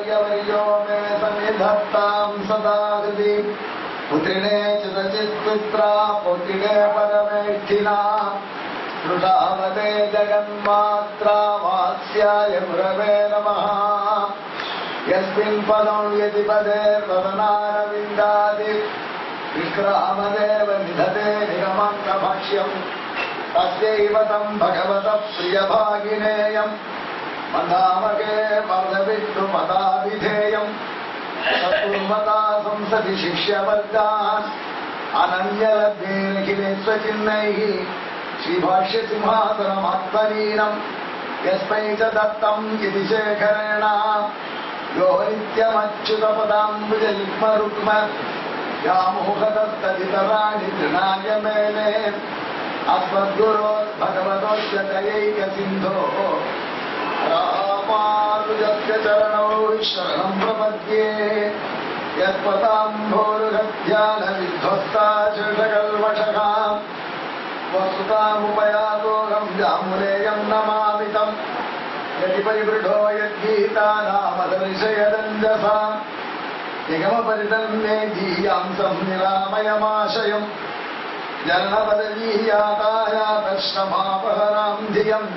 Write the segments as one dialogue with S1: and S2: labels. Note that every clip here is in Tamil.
S1: आचार्यवर्यो मे सन्निधत्तां सदा हृदि पुत्रिणे चिदचित्पुत्रा पुत्रिणे परमेष्ठिना कृतावते जगन्मात्रा वास्याय गुरवे नमः यस्मिन् पदं यदि पदे वदनारविन्दादि विक्रामदेव निधते निगमङ्गभाष्यम् तस्यैव तं भगवतः प्रियभागिनेयम् मन्दामगे पर्दविष्णुपदाभिधेयम् तत्पूर्वता संसदि शिष्यवर्गान् अनन्यलभ्येनखिलेष्वचिह्नैः श्रीभाष्यसिंहासनमात्मनीनम् यस्मै च दत्तम् इति शेखरेण यो नित्यमच्युतपदाम्बुजयुग्मरुक्म व्यामोहदस्तदितराणि तृणाय मेने अस्मद्गुरोर्भगवतोऽस्य दयैकसिन्धोः रामानुजस्य चरणौ शरणं प्रपद्ये यत्पदाम्भोरुहध्यानविध्वस्ता शशकल्मषः वस्तुतामुपयातोऽहं जामुनेयं नमामि तम् यदि परिवृढो यद्गीतानामदर्शयदञ्जसा निगमपरितन्मे जीयांसं निरामयमाशयम् जननपदवीयातायातश्रमापहरां धियम्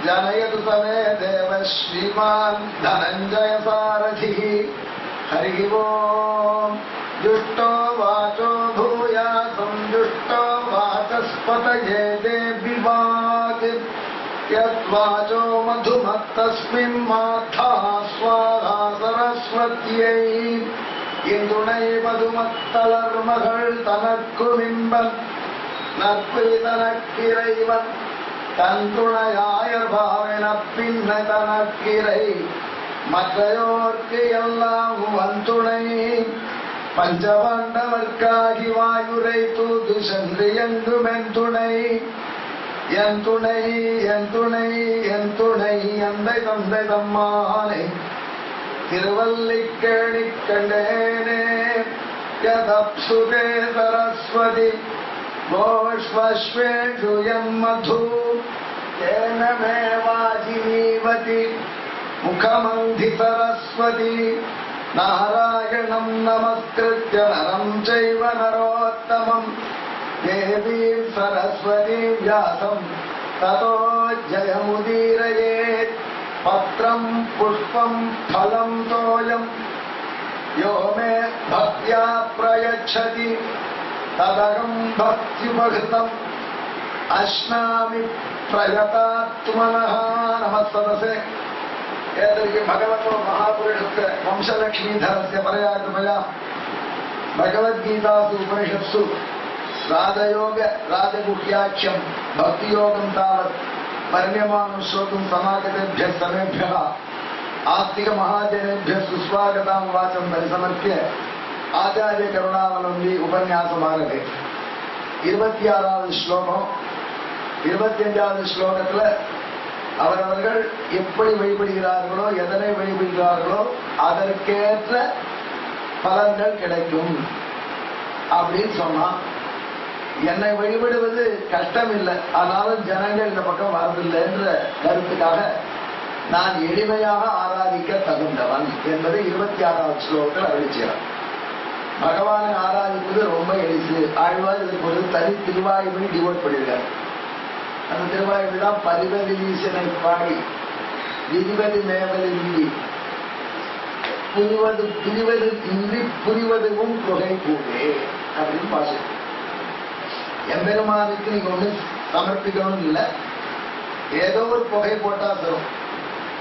S1: जनयतु तमे देव श्रीमान् धनञ्जय सारथिः हरिः ओम् जुष्टो वाचो भूयासं जुष्टो वाचस्पतये देविवाक् यद्वाचो मधुमत्तस्मिन् माथा स्वाहा सरस्वत्यै இந்துணை மதுமத்தலர்மகள் தனக்குமின்பன் நற்பை தனக்கிறைவன் தன் துணையாயர் பாவென பின்ன தனக்கிரை மற்றையோர்க்கு எல்லாம் வந்துணை பஞ்சபாண்டவர்க்காகி வாயுரை தூது சென்று எங்குமென் துணை என் துணை என் துணை என் துணை எந்தை தந்தை தம்மானை திருவல்லிக்கேணி கண்டேனே யதப்சுதே சரஸ்வதி கோஷ்வஸ்வேஷு யம்மது தேன மே வாஜினீவதி முகமந்தி சரஸ்வதி நாராயணம் நமஸ்கிருத்ய நரம் சைவ நரோத்தமம் தேவீம் சரஸ்வதி வியாசம் ததோ ஜயமுதீரயேத் पत्रं पुष्पं फलं तोयं यो मे भक्त्या प्रयच्छति तदहं भक्त्युपहृतम् अश्नामि प्रयतात्मनः नमस्तदसे एतर्हि भगवतो महापुरुषस्य वंशलक्ष्मीधरस्य परया कृपया भगवद्गीतासु उपनिषत्सु राजयोग राजगुह्याख्यं भक्तियोगं तावत् वर्ण्यमानं श्रोतुं समागतेभ्यः समेभ्यः आस्तिक महाजनेभ्यः सुस्वागतां वाचं परिसमर्प्य आचार्य करुणावलंबी उपन्यासमारभे 26வது ஸ்லோகம் 25வது ஸ்லோகத்துல அவரவர்கள் எப்படி வழிபடுகிறார்களோ எதனை வழிபடுகிறார்களோ அதற்கேற்ற பலன்கள் கிடைக்கும் அப்படின்னு சொன்னா என்னை வழிபடுவது கஷ்டம் இல்லை, ஆனாலும் ஜனங்கள் இந்த பக்கம் வரதில்லை என்ற கருத்துக்காக நான் எளிமையாக ஆராதிக்க தகுந்தவன் என்பதை 26வது ஸ்லோகத்தில் அறிவிக்கிறார். பகவானை ஆராதிப்பது ரொம்ப எளிது. ஆழ்வார் இதற்கு ஒரு தனி திருவாய்மொழி டிவோட் பண்ணியிருக்கார். அந்த திருவாய்மொழி தான் பரிவதி ஈசனை பாடி விதிவது மேவதி இன்றி புரிவது பிரிவது இன்றி புரிவதுவும் புகை பூவே அப்படின்னு பாசு. எம்பெருமானுக்கு நீங்க ஒண்ணு சமர்ப்பிக்கணும் இல்லை, ஏதோ ஒரு புகை போட்டா தரும்.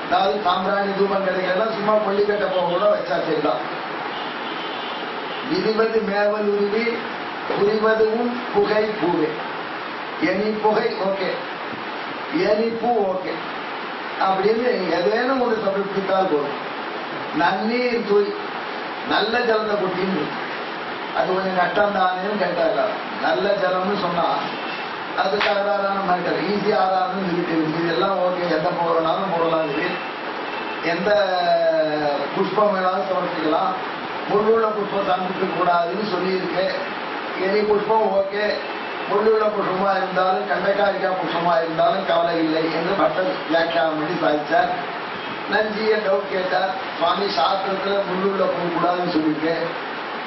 S1: அதாவது சாம்பிராணி தூபம் கிடைக்கலாம், சும்மா கொல்லிக்கட்டை போக கூட வச்சா சரிதான். விதிவது மேவல் உருவி புரிவதும் புகை பூவே. எனி புகை ஓகே, எனி பூ ஓகே அப்படின்னு எதேனும் ஒரு சமர்ப்பித்தால் போதும். நன்னீர் தூய், நல்ல ஜலத்தை கொட்டின்னு அது கொஞ்சம் கட்டம் தானேன்னு கேட்டாங்க. நல்ல ஜலம்னு சொன்னா அது சாதாரண மேட்டர், ஈஸி ஆதாரம் சொல்லிட்டு இருக்கு. இதெல்லாம் ஓகே, எந்த போறனாலும் போடலாம், இது எந்த புஷ்பம் வேணாலும் சமர்ப்பிக்கலாம், முள்ளுள்ள புஷ்பம் சமர்ப்பிக்க கூடாதுன்னு சொல்லியிருக்கு. எனி புஷ்பம் ஓகே, முள்ளுள்ள புஷ்பமா இருந்தாலும் கண்டைக்காரிக்கா புஷ்பமா இருந்தாலும் கவலை இல்லை என்று பட்டர் வியாக்கியானம் பண்ணி சாதிச்சார். நஞ்சிய டவுட் கேட்டார். சுவாமி சாஸ்திரத்துல முள்ளுள்ள பூ கூடாதுன்னு சொல்லியிருக்கேன்,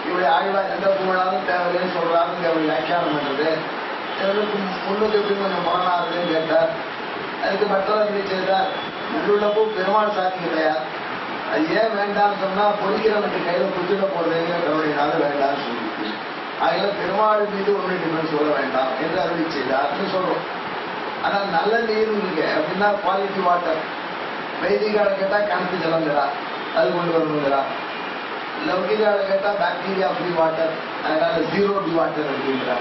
S1: இப்படி ஆழ்வார் எந்த பூனாலும் தேவையில்லைன்னு சொல்றாருன்னு அவர் வியாக்கியானம் பண்றது, எங்களுக்கு முள்ளுக்கு எப்படி கொஞ்சம் முரணாகுதுன்னு கேட்டார். அதுக்கு மற்றவர் எப்படி செய்தார், முள்ளுள்ள பூ பெருமாள் சாத்தி கிடையாது, அது ஏன் வேண்டாம்னு சொன்னா பொறிக்கிறவனுக்கு கையில குத்திட போடுறதுங்கிற கவலையினால வேண்டாம்னு சொல்லிட்டு, அதுல பெருமாள் மீது ஒன்று டிஃபரன்ஸ் சொல்ல வேண்டாம் என்று அருளி செய்தார்னு சொல்றோம். ஆனா நல்ல நீர் இருக்கு அப்படின்னா குவாலிட்டி வாட்டர். வைதிகால கேட்டா கிணத்து ஜலங்கிறா, அது கொண்டு வரணுங்கிறா. லௌகிகால கேட்டா பாக்டீரியா ஃப்ரீ வாட்டர், அதனால ஜீரோ டி வாட்டர் அப்படிங்கிறா.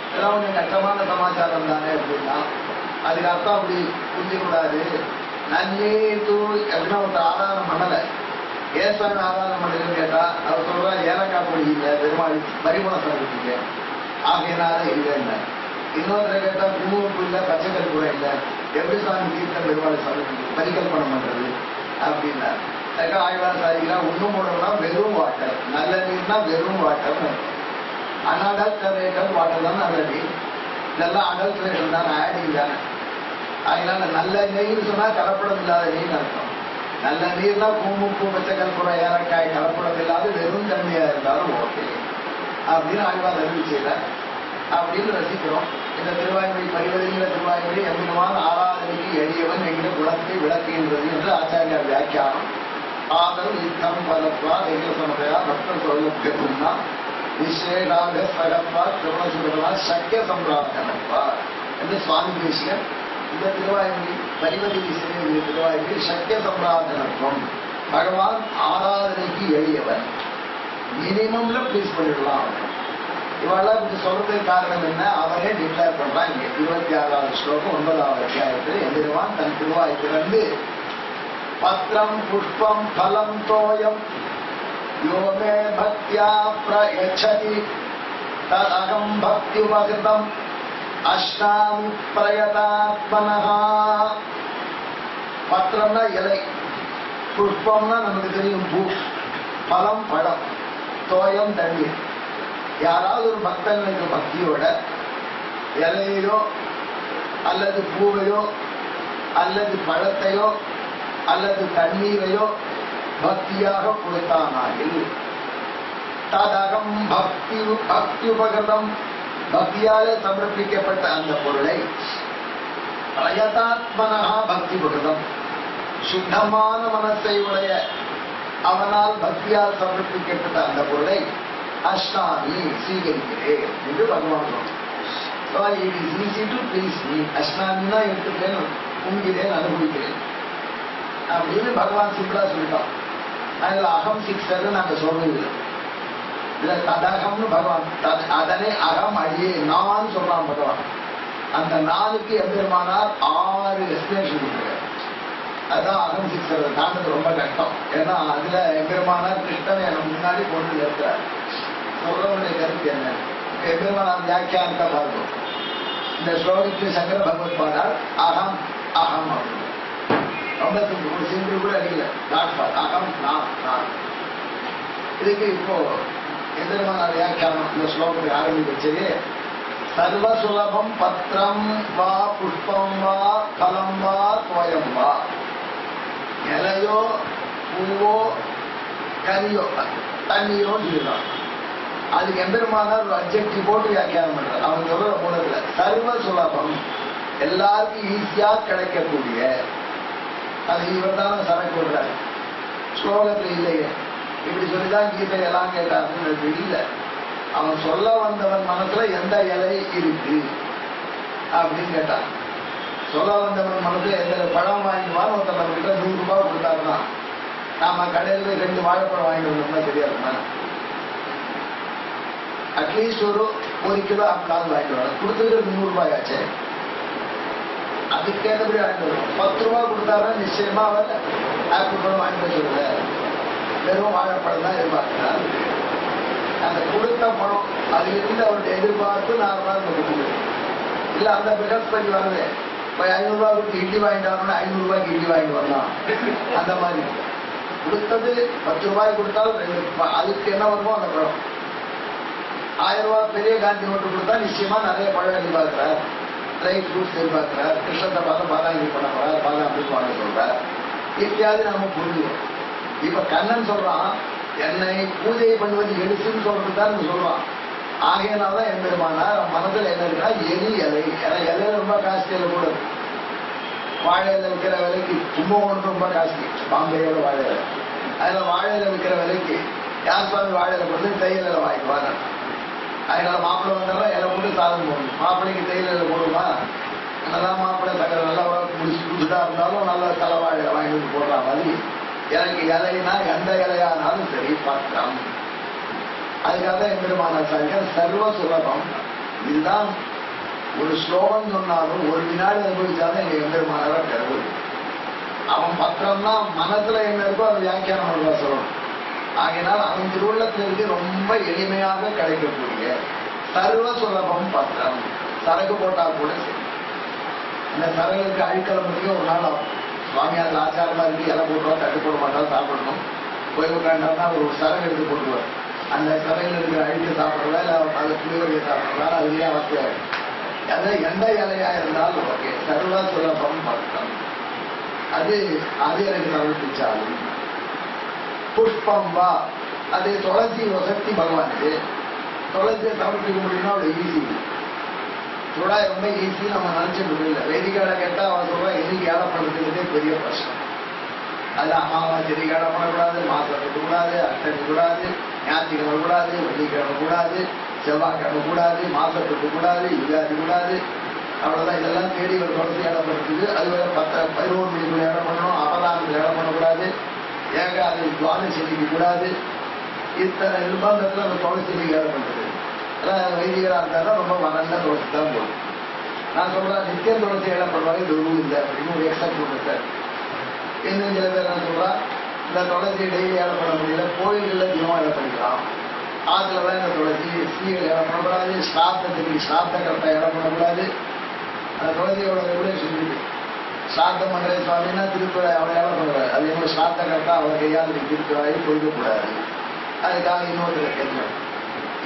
S1: இதெல்லாம் கொஞ்சம் கஷ்டமான சமாச்சாரம் தானே அப்படின்னா அதுக்கு அர்த்தம் அப்படி புரிஞ்சுக்கூடாது. நன்னே தூள் அப்படின்னா ஒருத்தர் ஆதாரம் பண்ணலை, ஏசாமி ஆதாரம் பண்ணுறதுன்னு கேட்டா அவர் சொல்றா ஏலக்காய் பொடி இல்லை, பெருமாள் பரிமளம் சமைப்பீங்க ஆகையினால இல்லைன்னு. இன்னொருத்தரை கேட்டா குங்குமப்பு இல்லை, பச்சைக்கல் கூட இல்லை, எப்படி சாமி தீர்த்தம் பெருமாள் சமைப்பீங்க பரிகல்பனம் பண்றது அப்படின்னா ஆய்வாளர் சாதிக்கிறா ஒன்றும் போடணும்னா வெறும் வாட்டர், நல்ல நீர்னா வெறும் வாட்டர்னு இருக்கும். அன்அடல்டரேட்டட் வாட்டர் தான் நல்ல நீர், இதெல்லாம் அடல்டரேஷன் தான், ஆடிங் தானே. அதனால நல்ல நீர் சொன்னா கலப்படம் இல்லாத நீர் அர்த்தம். நல்ல நீர்னா பூமுப்பு பச்சைக்கற்பூரம் ஏலக்காய் கலப்படம் இல்லாத வெறும் தன்மையா இருந்தாலும் ஓகே அப்படின்னு ஆய்வாளர் அறிவிச்சார். அப்படின்னு ரசிக்கிறோம். இந்த திருவாய்மொழி பரிவதிங்கிற திருவாய்மொழி எம்பிரமான ஆராதனைக்கு எளியவன் என்கிற குணத்தை விளக்குகின்றது என்று ஆச்சாரியார் வியாக்கியானம். ஆதரவு யுத்தம் பலத்வா தைகசமதையா பக்தர் சொல்லுன்னா விசேஷாக சகத்வா திருமணசுகா சக்கிய சம்பிராதனத்வா என்று சுவாமி தேசிகன் இந்த திருவாய்மொழி பரிவதி விசேஷ திருவாய்மொழி சக்கிய சம்பிராதனத்துவம். பகவான் ஆராதனைக்கு எளியவன், மினிமம்ல ப்ளீஸ் பண்ணிடலாம். இவெல்லாம் இப்படி சொல்றதுக்கு காரணம் என்ன, அவனே டிக்ளேர் பண்றான். இங்க 26வது ஸ்லோகம் 9வது அத்தியாயத்தில் எம்பெருமான் தன் திருவாய்த்திலிருந்து பத்திரம் புஷ்பம் பலம் தோயம் யோமே பக்தியா பிரயச்சதி ததகம் பக்தி வகிதம் அஷ்டாமி பிரயதாத்மனஹா. பத்திரம்னா இலை, புஷ்பம்னா நமக்கு தெரியும் பூ, பலம் பழம், தோயம் தண்ணீர். யாராவது ஒரு பக்தனுக்கு பக்தியோட இலையோ அல்லது பூவையோ அல்லது பழத்தையோ அல்லது தண்ணீரையோ பக்தியாக கொடுத்தானாயில் ததகம் பக்தி பக்தி உபகிருதம், பக்தியாலே சமர்ப்பிக்கப்பட்ட அந்த பொருளை பிரயதாத்மனஹா பக்தி உபகிருதம், சுத்தமான மனத்தை உடைய அவனால் பக்தியால் சமர்ப்பிக்கப்பட்ட அந்த பொருளை அஷ்டாமி சீகரிக்கிறேன் என்று பகவான் அஷ்டாமின்னா எடுத்துக்கிறேன், உங்கிறேன், அனுபவிக்கிறேன் அப்படின்னு பகவான் சிம்பிளா சொல்லிட்டான். அதில் அகம் சிக்ஸர் நாங்க சொல்றது இல்ல, ததகம்னு பகவான் அதனை அகம் அழியே நான் சொல்றான் பகவான். அந்த நாளுக்கு எம்பெருமானார் 6 எக்ஸ்பிளேஷன் கொடுக்குறாரு. அதுதான் அகம் சிக்ஸர் தாண்டது ரொம்ப கஷ்டம். ஏன்னா அதுல எம்பெருமானார் கிருஷ்ணனை எனக்கு முன்னாடி கொண்டு நிறுத்துறாரு. சொல்றவனுடைய கருத்து என்ன, எம்பெருமானார் வியாக்கியானத்தை பார்க்கும். இந்த ஸ்லோகத்தில் சங்கர பகவத் பாடால் அகம் அகம் அப்படின்னு ரொம்ப சிம்பிள் கூட அடிக்கல, அகம் நான். இதுக்கு இப்போ எம்பெருமானார் வியாக்கியானம் இந்த ஸ்லோகத்தை ஆரம்பிச்சு சர்வ சுலபம் பத்திரம் வா புஷ்பம் வா பலம் வா தோயம் வா, இலையோ பூவோ கனியோ தண்ணீரோ சொல்லலாம். அதுக்கு எம்பெருமானார் ஒரு அப்ஜெக்டிவ் போட்டு வியாக்கியானம் பண்றார். அவங்க சொல்ற மூலத்துல சர்வ சுலபம், எல்லாருக்கும் ஈஸியா கிடைக்கக்கூடிய, அது இவர் தான் சரக்கு விடுறாரு. ஸ்லோகத்துல இல்லையே இப்படி சொல்லிதான் கீதை எல்லாம் கேட்டாருன்னு இல்லை. அவன் சொல்ல வந்தவன் மனசுல எந்த இலை இருக்கு அப்படின்னு கேட்டான். சொல்ல வந்தவன் மனசுல எந்த பழம் வாங்கிடுவான்னு ஒருத்தர் நம்ம கிட்ட 100 ரூபாய் கொடுத்தாருன்னா நாம கடையில 2 வாழைப்பழம் வாங்கிட்டு வந்தோம்னா தெரியாதுமா, அட்லீஸ்ட் ஒரு 1 கிலோ ஆப்பிளாவது வாங்கிட்டு வரோம். கொடுத்தது 100 ரூபாய் ஆச்சு, அதுக்கேற்றபடி வாங்கிட்டு வரும். 10 ரூபாய் கொடுத்தாருன்னா நிச்சயமா அவர் ஆப்பிள் பழம் வாங்கிட்டு சொல்லுங்க, வெறும் வாழைப்பழம் தான் எதிர்பார்க்கிறார். அந்த கொடுத்த பணம் அதிலிருந்து அவருடைய எதிர்பார்ப்பு 4 ரூபாய் கொடுக்குது. இல்ல அந்த பிரகஸ்பதி வரது 500 ரூபாய் கொடுத்து இட்லி வாங்கிட்டு வரணும்னா 500 ரூபாய்க்கு இட்லி வாங்கிட்டு வரலாம். அந்த மாதிரி கொடுத்தது 10 ரூபாய் கொடுத்தாலும் 2 அதுக்கு என்ன வருமோ அந்த பழம். 1000 ரூபாய் பெரிய காந்தி நோட்டு கொடுத்தா நிச்சயமா நிறைய பழம் எதிர்பார்க்கிறார், ட்ரை ஃப்ரூட்ஸ் எதிர்பார்க்கிறார், கிருஷ்ணத்தை பார்த்து பாதாங்கி பண்ண போறார், பாதாம் வாங்க சொல்றார். இத்தியாதி நாம புரிஞ்சுக்கணும். இப்ப கண்ணன் சொல்றான், என்னை பூஜை பண்ணுவது எழுத்துன்னு சொல்றதுதான் சொல்றான். ஆகையனால்தான் எம்பெருமானார் மனதில் என்ன இருக்குன்னா, எலி இலை. ஏன்னா இலையில ரொம்ப காஸ்ட்லியில கூட வாழை இலை விற்கிற விலைக்கு கும்பகோணம் ரொம்ப காஸ்ட்லி, பாம்பேயோட வாழை இலை. அதுல வாழை இலை விற்கிற விலைக்கு யார் சுவாமி வாழை இலை போட்டு தையல் இலை வாங்கிக்குவாங்க. அதனால மாப்பிள்ளை வந்தாலும் இலை போட்டு சாதம் போடணும். மாப்பிள்ளைக்கு தையல் இலை போடுமா, நல்லா மாப்பிள்ளை சக்கரை நல்லா புதுசா இருந்தாலும் நல்ல தலைவாழை இலை வாங்கி வந்து போடுற மாதிரி எனக்கு இலைனா எந்த இலையானாலும் சரி பத்திரம். அதுக்காக எம்பெருமானார் சாதிக்கார் சர்வ சுலபம். இதுதான் ஒரு ஸ்லோகம் சொன்னாலும் ஒரு வினாடி அனுபவிச்சாலும் எங்க எம்பெருமானார கருவு. அவன் பத்திரம்னா மனசுல என்ன இருக்கோ அதை வியாக்கியானம் பண்ணுவா சொல்லணும். ஆகையினால் அவன் திருவுள்ளத்திலிருந்து ரொம்ப எளிமையாக கிடைக்கக்கூடிய சர்வ சுலபம் பத்திரம். சரக்கு போட்டா கூட சரி, இந்த சரகுக்கு அழிக்கலம்புக்கு ஒரு நாள் ஆகும். சுவாமியார் ஆச்சாரமா இருக்கு, இலை போட்டுவா, தட்டு போட மாட்டாலும் சாப்பிடணும். போய் உட்காண்டாருன்னா ஒரு சரகு எடுத்து போட்டுவார். அந்த சரகுல இருக்கிற அழிக்க சாப்பிடறதா இல்லை அது புளிவரையை சாப்பிடறதா அதுலேயே அவசியம். அதை எந்த இலையா இருந்தாலும் ஓகே, சர்வ சுலபம் பத்திரம். அது எனக்கு சமர்ப்பிச்சாலும் புஷ்பம் வா, அது துளசி வசக்தி பகவானுக்கு. துளசியை சமர்ப்பிக்க முடியும்னா அவ்வளோ ஈஸி. துளா ரொம்ப ஈஸி நம்ம நினைச்சிட்டு இல்லை. வேதிக்காடை கேட்டால் அவன் சொல்றான், இன்னைக்கு ஏழை பண்ணுறதுன்றதே பெரிய பிரச்சனை. அது அமாவாசைக்கு ஏழை பண்ணக்கூடாது, மாசத்துக்கு கூடாது, அஷ்டமி கூடாது, ஞாயிற்றுக்கிழமை கூடாது, வெள்ளிக்கிழமை கூடாது, செவ்வாய்க்கிழமை கூடாது, மாசத்துக்கு கூடாது, யுகாதி கூடாது. அவ்வளோதான். இதெல்லாம் தேடி ஒரு துளசி ஏழை பண்ணுறது. அது வேற 11 மணிக்குள்ள ஏழை பண்ணணும், அபராதத்துக்கு ஏழை பண்ணக்கூடாது, ஏகாதி துவாதசிக்கு கூடாது. இத்தனை நிர்பந்தத்தில் அந்த துளசிக்கு ஏழை பண்ணுறது. அதான் வைதிகராக இருந்தாலும் ரொம்ப வளர்ந்த துளசி தான் போகும். நான் சொல்றேன், நித்தியம் துளசி ஏழை பண்ணுவாங்க, இது ரூல் இல்லை அப்படின்னு ஒரு எக்ஸப்ட் கொடுத்தார். இன்னும் சில பேர் என்ன சொல்றா, இந்த துளசி டெய்லி ஏழை பண்ண முடியல, கோயில்களில் தினமும் ஏழை பண்ணிக்கலாம். ஆற்றுல தான் இந்த துளசி ஸ்ரீகள் ஏழை பண்ணக்கூடாது, ஸ்ராத்தத்துக்கு ஸ்ராத்த கரெக்டாக ஏழை பண்ணக்கூடாது. அந்த துளசியோட ரெகுலேஷன் இருக்கு. ஸ்ராத்தம் பண்ணுற சுவாமின்னா திருக்குறளை அவளை ஏழை பண்ணுறாரு. அது எவ்வளோ ஸ்ராத்த கரெக்டாக அவளை கையால் திருக்குறாய் கொடுக்கக்கூடாது. அதுக்காக இன்னொருத்தர கேட்கணும்.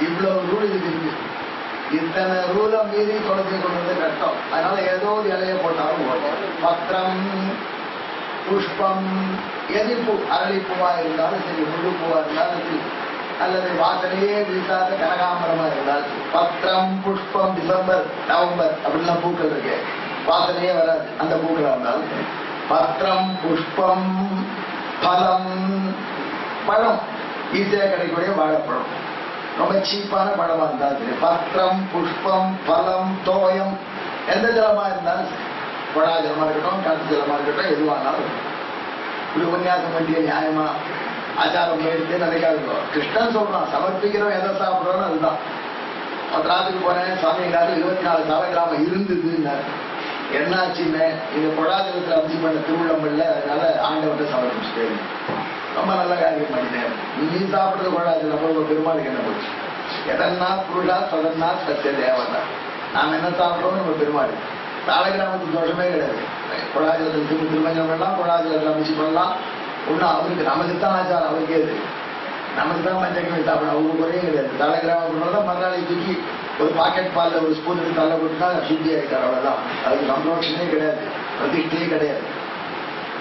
S1: இவ்வளவு ரூல் இதுக்கு இருக்கு. இத்தனை ரூலை மீறி துளசி கொண்டு கஷ்டம். அதனால ஏதோ ஒரு இலையை போட்டாலும் போட்டோம். பத்திரம், புஷ்பம், எதிர்ப்பு அரளிப்பூவா இருந்தாலும் சரி, முழுப்பூவா இருந்தாலும் சரி, அல்லது வாசனையே வீசாத கனகாம்பரமா இருந்தால் பத்திரம், புஷ்பம், டிசம்பர், நவம்பர் அப்படிலாம் பூக்கள் இருக்கு, வாசனையே வராது, அந்த பூக்களா இருந்தாலும் பத்திரம், புஷ்பம், பலம், பழம் ஈஸியாக கிடைக்கக்கூடிய வாழைப்பழம், ரொம்ப சீப்பான பழமா இருந்தாலும் சரி, பத்திரம், புஷ்பம், பலம், தோயம், எந்த ஜலமா இருந்தாலும் சரி, கொடா ஜலமா இருக்கட்டும், கட்டு ஜலமா இருக்கட்டும், எதுவானாலும் இப்படி உபன்யாசம் பண்ணிய நியாயமா ஆச்சாரம் போயிட்டு நினைக்காதுக்கோ. கிருஷ்ணன் சொல்றான், சமர்ப்பிக்கிறோம் எதை சாப்பிட்றோன்னு அதுதான். மதுராத்துக்கு போனேன், சுவாமிங்காரு 24 சாலக்கிராமம் இருந்ததுன்னாரு. என்னாச்சுன்னு, இது கொடாஜலத்தில் அபிஷி பண்ண திருவிழம்பல்ல, அதனால ஆண்டவர்கிட்ட சமர்ப்பிச்சுட்டு ரொம்ப நல்ல காரியம் பண்ணிட்டேன். நீ சாப்பிட்றது கொடாஜலம், அப்புறம் பெருமாளுக்கு என்ன போச்சு? எதன்னா புருஷா சதன்னா சத்திய தேவனா, நாம் என்ன சாப்பிட்றோம் நம்ம பெருமாள். சாலக்கிராமத்துக்கு தோஷமே கிடையாது. கொடாஜலத்தில் திருமஞ்சம் பண்ணலாம், கொடாஜலத்தில் அபிஷி பண்ணலாம். ஒன்றும் அவருக்கு நமக்கு தான் ஆச்சாரம், அவருக்கே இது நமக்கு தான் பஞ்சகமே சாப்பிடும், அவருக்கு குறையே கிடையாது. தலைக்கிராமம் மறுநாளை தூக்கி ஒரு பாக்கெட் பாலில் ஒரு ஸ்பூன் எடுத்து தள்ள போட்டுனா சுத்தி ஆகிட்டார், அவ்வளோதான். அதுக்கு சந்தோஷமே கிடையாது, பிரதிஷ்டையே கிடையாது.